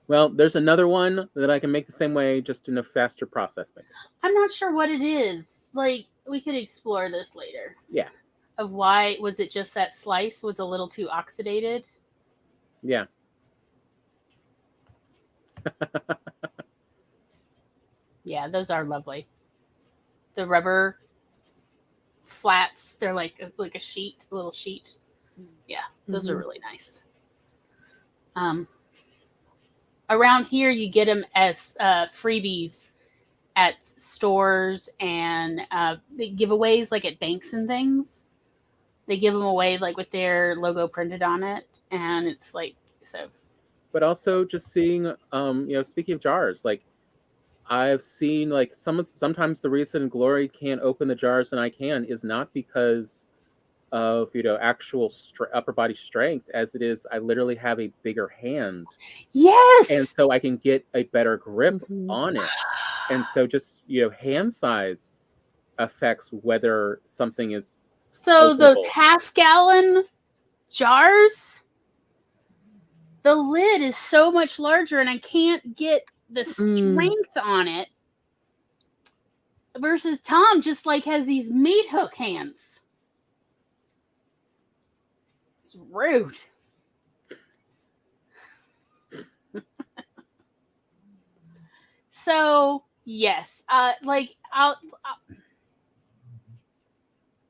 Well, there's another one that I can make the same way, just in a faster process. I'm not sure what it is. Like, we could explore this later. Yeah. Of why, was it just that slice was a little too oxidated? Yeah. Yeah, those are lovely. The rubber flats, they're like a sheet, a little sheet. Yeah, those are really nice. Around here, you get them as freebies at stores and giveaways, like at banks and things. They give them away like with their logo printed on it, and it's like so. But also just seeing, speaking of jars, like I've seen like sometimes the reason Glory can't open the jars and I can is not because of actual upper body strength, as it is I literally have a bigger hand. Yes. And so I can get a better grip on it. And so just hand size affects whether something is so openable. Those half-gallon jars, the lid is so much larger and I can't get the strength on it, versus Tom just like has these meat hook hands. It's rude. So yes, like I'll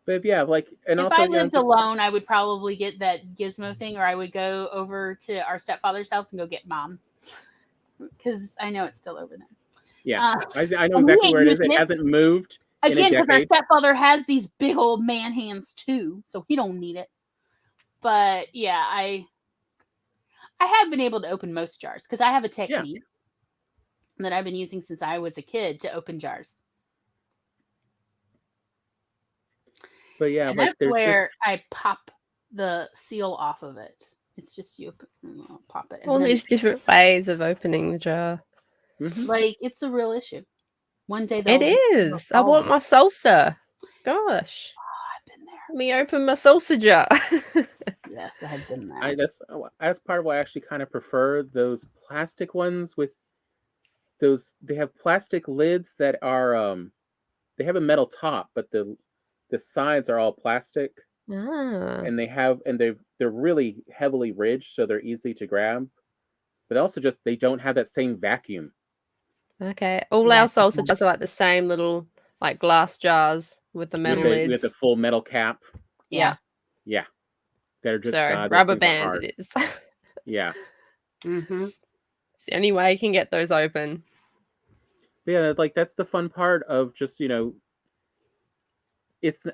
But yeah, like, and if also I lived alone, I would probably get that gizmo thing, or I would go over to our stepfather's house and go get Mom's, because I know it's still over there. Yeah, I know exactly where it is. It hasn't moved again because our stepfather has these big old man hands too, so he don't need it. But yeah, I have been able to open most jars because I have a technique that I've been using since I was a kid to open jars. But yeah, and like that's where I pop the seal off of it. It's just you pop it. All these different ways of opening the jar. Like, it's a real issue. One day it is. I want my salsa. Gosh. I've been there. Let me open my salsa jar. Yes, I have been there. That's part of why I actually kind of prefer those plastic ones with those. They have plastic lids that are they have a metal top, but the sides are all plastic. and they're really heavily ridged, so they're easy to grab. But also just they don't have that same vacuum. Okay. All Yeah. our salsa jars are like the same little like glass jars with the metal lids. With the full metal cap. Yeah. Yeah. They're just So those rubber things are band hard. it is. Yeah. It's the only way you can get those open. Yeah, like that's the fun part of just, it's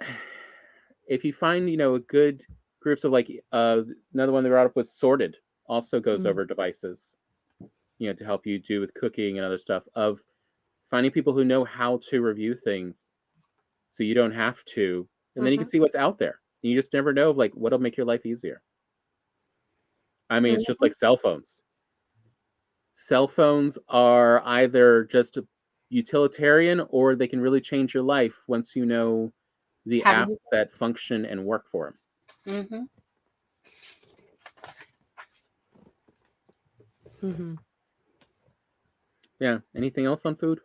if you find, a good groups of like another one they brought up was Sorted, also goes over devices, to help you do with cooking and other stuff, of finding people who know how to review things so you don't have to, and then you can see what's out there. And you just never know like what'll make your life easier. I mean, it's just like cell phones. Cell phones are either just utilitarian or they can really change your life once you know the apps that function and work for them. Yeah. Anything else on food?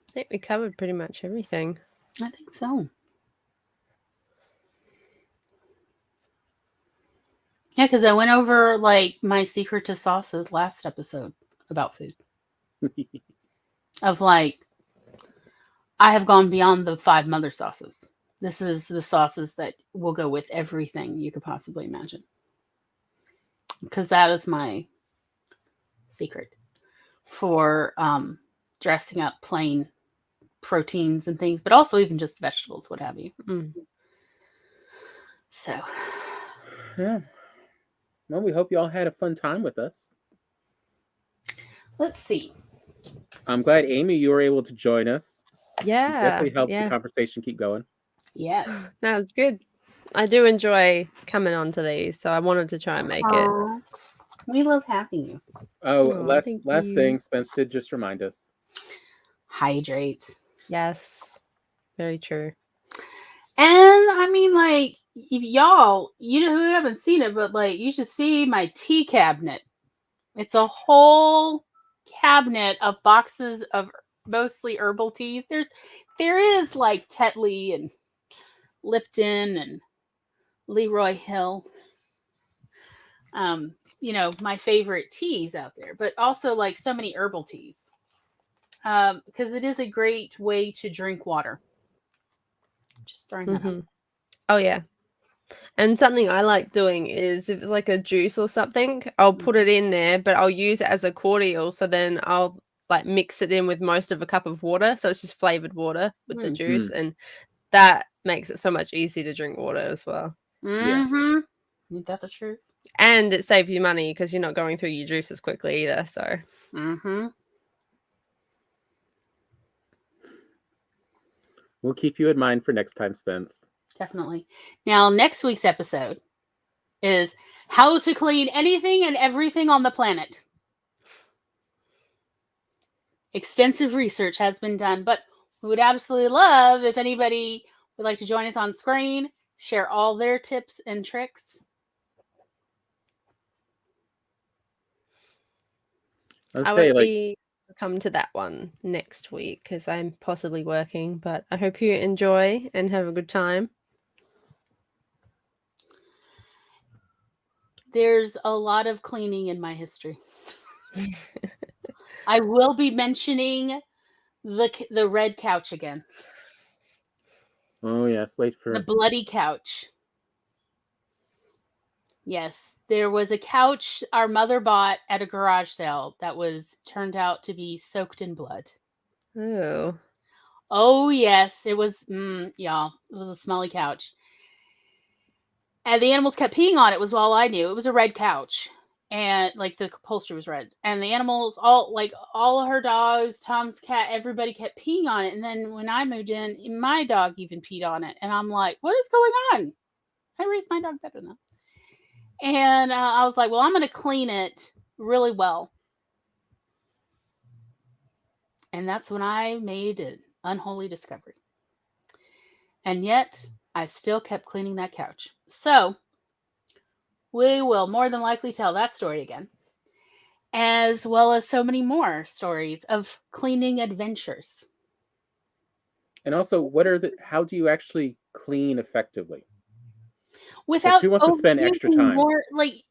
I think we covered pretty much everything. I think so. Yeah, because I went over like my secret to sauces last episode about food. Of like, I have gone beyond the 5 mother sauces. This is the sauces that will go with everything you could possibly imagine. Because that is my secret for dressing up plain proteins and things, but also even just vegetables, what have you. So, yeah. Well, we hope you all had a fun time with us. Let's see. I'm glad, Amy, you were able to join us. Yeah. You definitely helped the conversation keep going. Yes. No, it's good. I do enjoy coming on to these, so I wanted to try and make it. We love having you. Oh, last thing, Spence did just remind us. Hydrate. Yes. Very true. And I mean, like, if y'all, who haven't seen it, but like, you should see my tea cabinet. It's a whole cabinet of boxes of mostly herbal teas. There is like Tetley and Lipton and Leroy Hill. My favorite teas out there, but also like so many herbal teas. Because it is a great way to drink water. Just throwing that out. Oh yeah. And something I like doing is if it's like a juice or something, I'll put it in there, but I'll use it as a cordial. So then I'll like mix it in with most of a cup of water. So it's just flavored water with the juice. And that makes it so much easier to drink water as well. Yeah. Ain't that the truth? And it saves you money because you're not going through your juices quickly either. So. We'll keep you in mind for next time, Spence. Definitely. Now, next week's episode is how to clean anything and everything on the planet. Extensive research has been done, but we would absolutely love if anybody would like to join us on screen, share all their tips and tricks. I would come to that one next week because I'm possibly working, but I hope you enjoy and have a good time. There's a lot of cleaning in my history. I will be mentioning the red couch again. Oh yes, wait for the bloody couch. Yes, there was a couch our mother bought at a garage sale that was turned out to be soaked in blood. Oh yes, it was. Y'all, it was a smelly couch, and the animals kept peeing on it. Was all I knew. It was a red couch, and like the upholstery was red, and the animals, all of her dogs, Tom's cat, everybody kept peeing on it. And then when I moved in, my dog even peed on it, and I'm like, what is going on? I raised my dog better than that. And I was like, well, I'm going to clean it really well. And that's when I made an unholy discovery. And yet, I still kept cleaning that couch. So, we will more than likely tell that story again. As well as so many more stories of cleaning adventures. And also, how do you actually clean effectively. Without who wants to spend extra overusing time? more, like,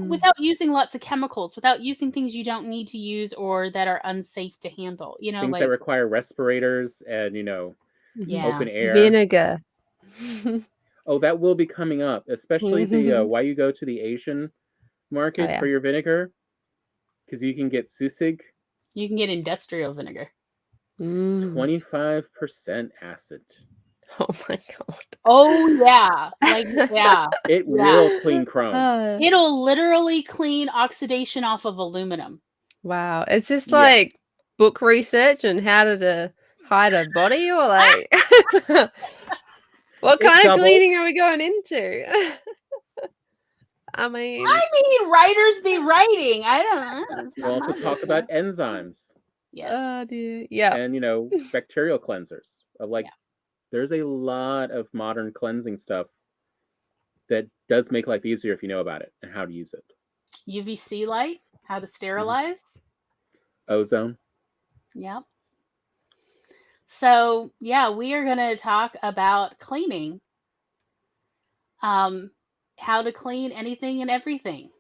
without using lots of chemicals, without using things you don't need to use or that are unsafe to handle. You know, Things that like, require respirators and, yeah. open air. Vinegar. Oh, that will be coming up, especially the why you go to the Asian market for your vinegar, because you can get susig. You can get industrial vinegar. 25% acid. Oh my god. Oh yeah, like yeah. It will clean chrome. It'll literally clean oxidation off of aluminum. Wow. Is this like book research and how to hide a body, or like what kind of cleaning are we going into? I mean, writers be writing. I don't know. We'll also talk about enzymes. Yes. Oh dear. Yeah. And bacterial cleansers. There's a lot of modern cleansing stuff that does make life easier if you know about it and how to use it. UVC light, how to sterilize. Ozone. Yep. So yeah, we are going to talk about cleaning. How to clean anything and everything.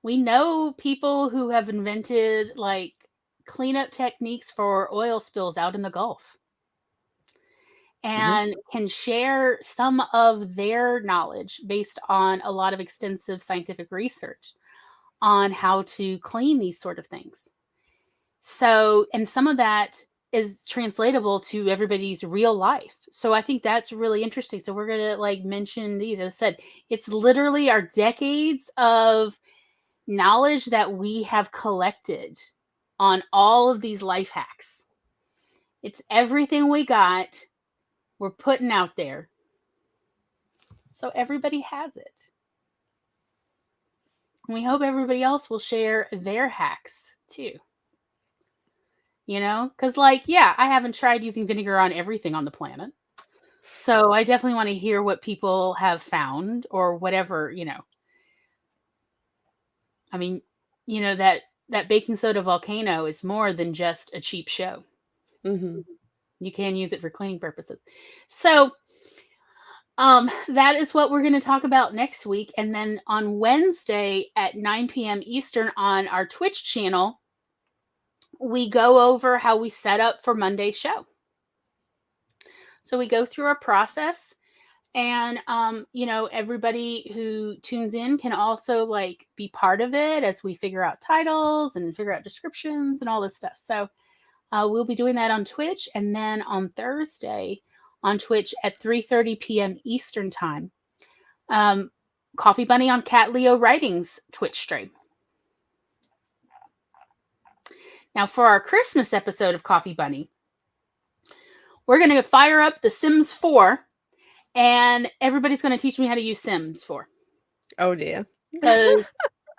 We know people who have invented like cleanup techniques for oil spills out in the Gulf and can share some of their knowledge based on a lot of extensive scientific research on how to clean these sort of things. So, and some of that is translatable to everybody's real life. So I think that's really interesting. So we're going to mention these. As I said, it's literally our decades of knowledge that we have collected on all of these life hacks. It's everything we got, we're putting out there. So everybody has it. And we hope everybody else will share their hacks too. Because I haven't tried using vinegar on everything on the planet. So I definitely want to hear what people have found or whatever, I mean, that baking soda volcano is more than just a cheap show. You can use it for cleaning purposes. So that is what we're going to talk about next week. And then on Wednesday at 9 p.m. Eastern on our Twitch channel, we go over how we set up for Monday's show. So we go through our process, and everybody who tunes in can also be part of it as we figure out titles and figure out descriptions and all this stuff. So we'll be doing that on Twitch, and then on Thursday on Twitch at 3:30 p.m. Eastern time, Coffee Bunny on Cat Leo Writing's Twitch stream. Now, for our Christmas episode of Coffee Bunny, we're going to fire up The Sims 4, and everybody's going to teach me how to use Sims 4. Oh, dear. Because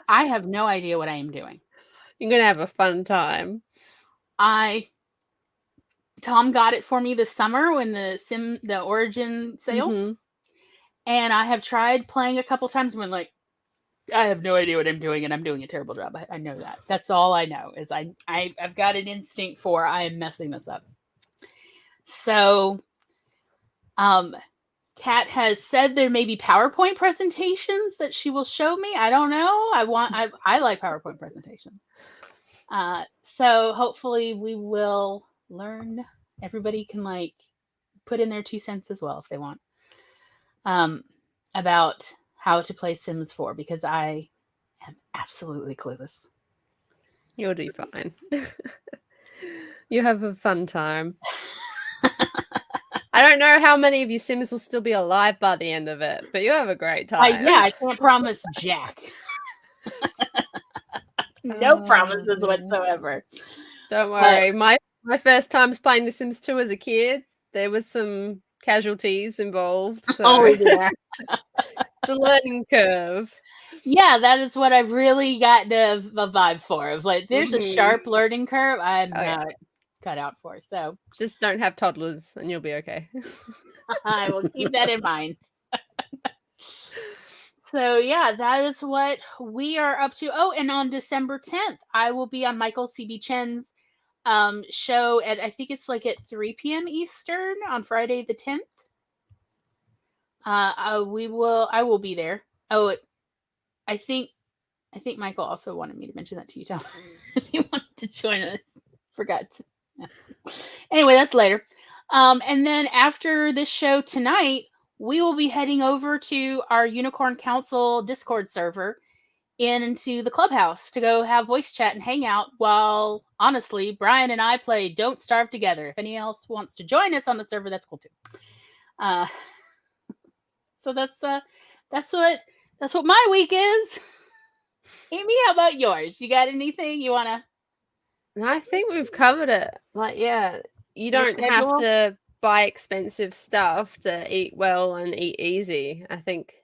I have no idea what I am doing. You're going to have a fun time. Tom got it for me this summer when the Origin sale. And I have tried playing a couple times and been like, I have no idea what I'm doing, and I'm doing a terrible job. I know that. That's all I know is I've got an instinct for I am messing this up. So, Kat has said there may be PowerPoint presentations that she will show me. I don't know. I like PowerPoint presentations. So hopefully we will learn. Everybody can put in their 2 cents as well if they want. About how to play Sims 4, because I am absolutely clueless. You'll do fine. You have a fun time. I don't know how many of you Sims will still be alive by the end of it, but you have a great time. I can't promise jack. No promises whatsoever. Don't worry. My first times playing The Sims 2 as a kid, there was some casualties involved. So. Oh, yeah. It's a learning curve. Yeah, that is what I've really gotten a vibe for. Of there's a sharp learning curve I'm not cut out for. So just don't have toddlers and you'll be okay. I will keep that in mind. So yeah, that is what we are up to. Oh, and on December 10th, I will be on Michael C.B. Chen's show at, I think it's like at 3 p.m. Eastern on Friday the 10th. I will be there. Oh, I think Michael also wanted me to mention that to you, Tom. If you wanted to join us. Forgot to ask. Anyway, that's later. And then after this show tonight, we will be heading over to our Unicorn Council Discord server into the clubhouse to go have voice chat and hang out while, honestly, Brian and I play Don't Starve Together. If anyone else wants to join us on the server, that's cool too. So that's what my week is. Amy, how about yours? You got anything you want to? I think we've covered it. Like, yeah, you don't have to buy expensive stuff to eat well and eat easy. I think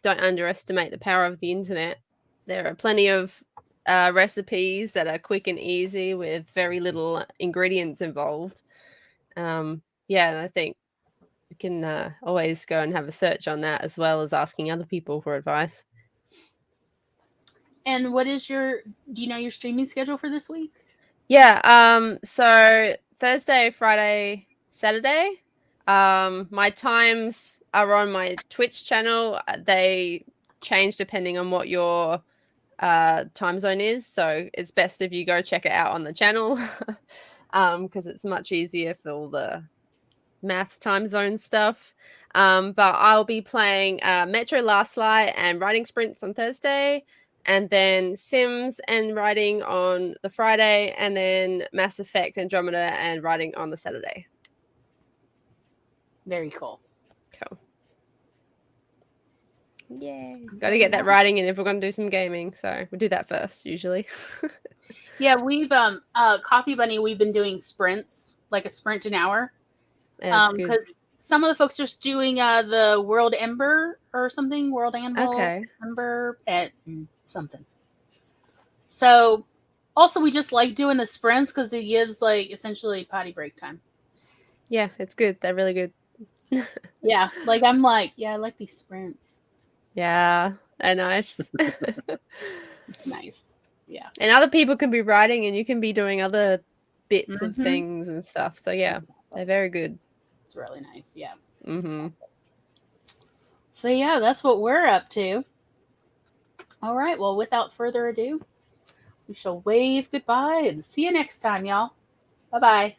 don't underestimate the power of the internet. There are plenty of recipes that are quick and easy with very little ingredients involved. Yeah, I think you can always go and have a search on that, as well as asking other people for advice. And what is do you know your streaming schedule for this week? Yeah, so Thursday, Friday, Saturday. My times are on my Twitch channel. They change depending on what your time zone is. So it's best if you go check it out on the channel because it's much easier for all the maths time zone stuff. But I'll be playing Metro Last Light and Riding Sprints on Thursday, and then Sims and Riding on the Friday, and then Mass Effect, Andromeda, and Riding on the Saturday. Very cool. Cool. Yay. Got to get that riding in if we're going to do some gaming. So we'll do that first, usually. Yeah, we've, Coffee Bunny, we've been doing sprints, like a sprint an hour. Because some of the folks are just doing the World Ember or something. World Ember at something. So also we just like doing the sprints because it gives like essentially potty break time. Yeah, it's good. They're really good. Yeah, like I'm like, yeah, I like these sprints. Yeah, they're nice. It's nice. Yeah. And other people can be riding and you can be doing other bits of things and stuff. So yeah, they're very good. It's really nice. Yeah. Mm-hmm. So yeah, that's what we're up to. All right. Well, without further ado, we shall wave goodbye and see you next time, y'all. Bye-bye.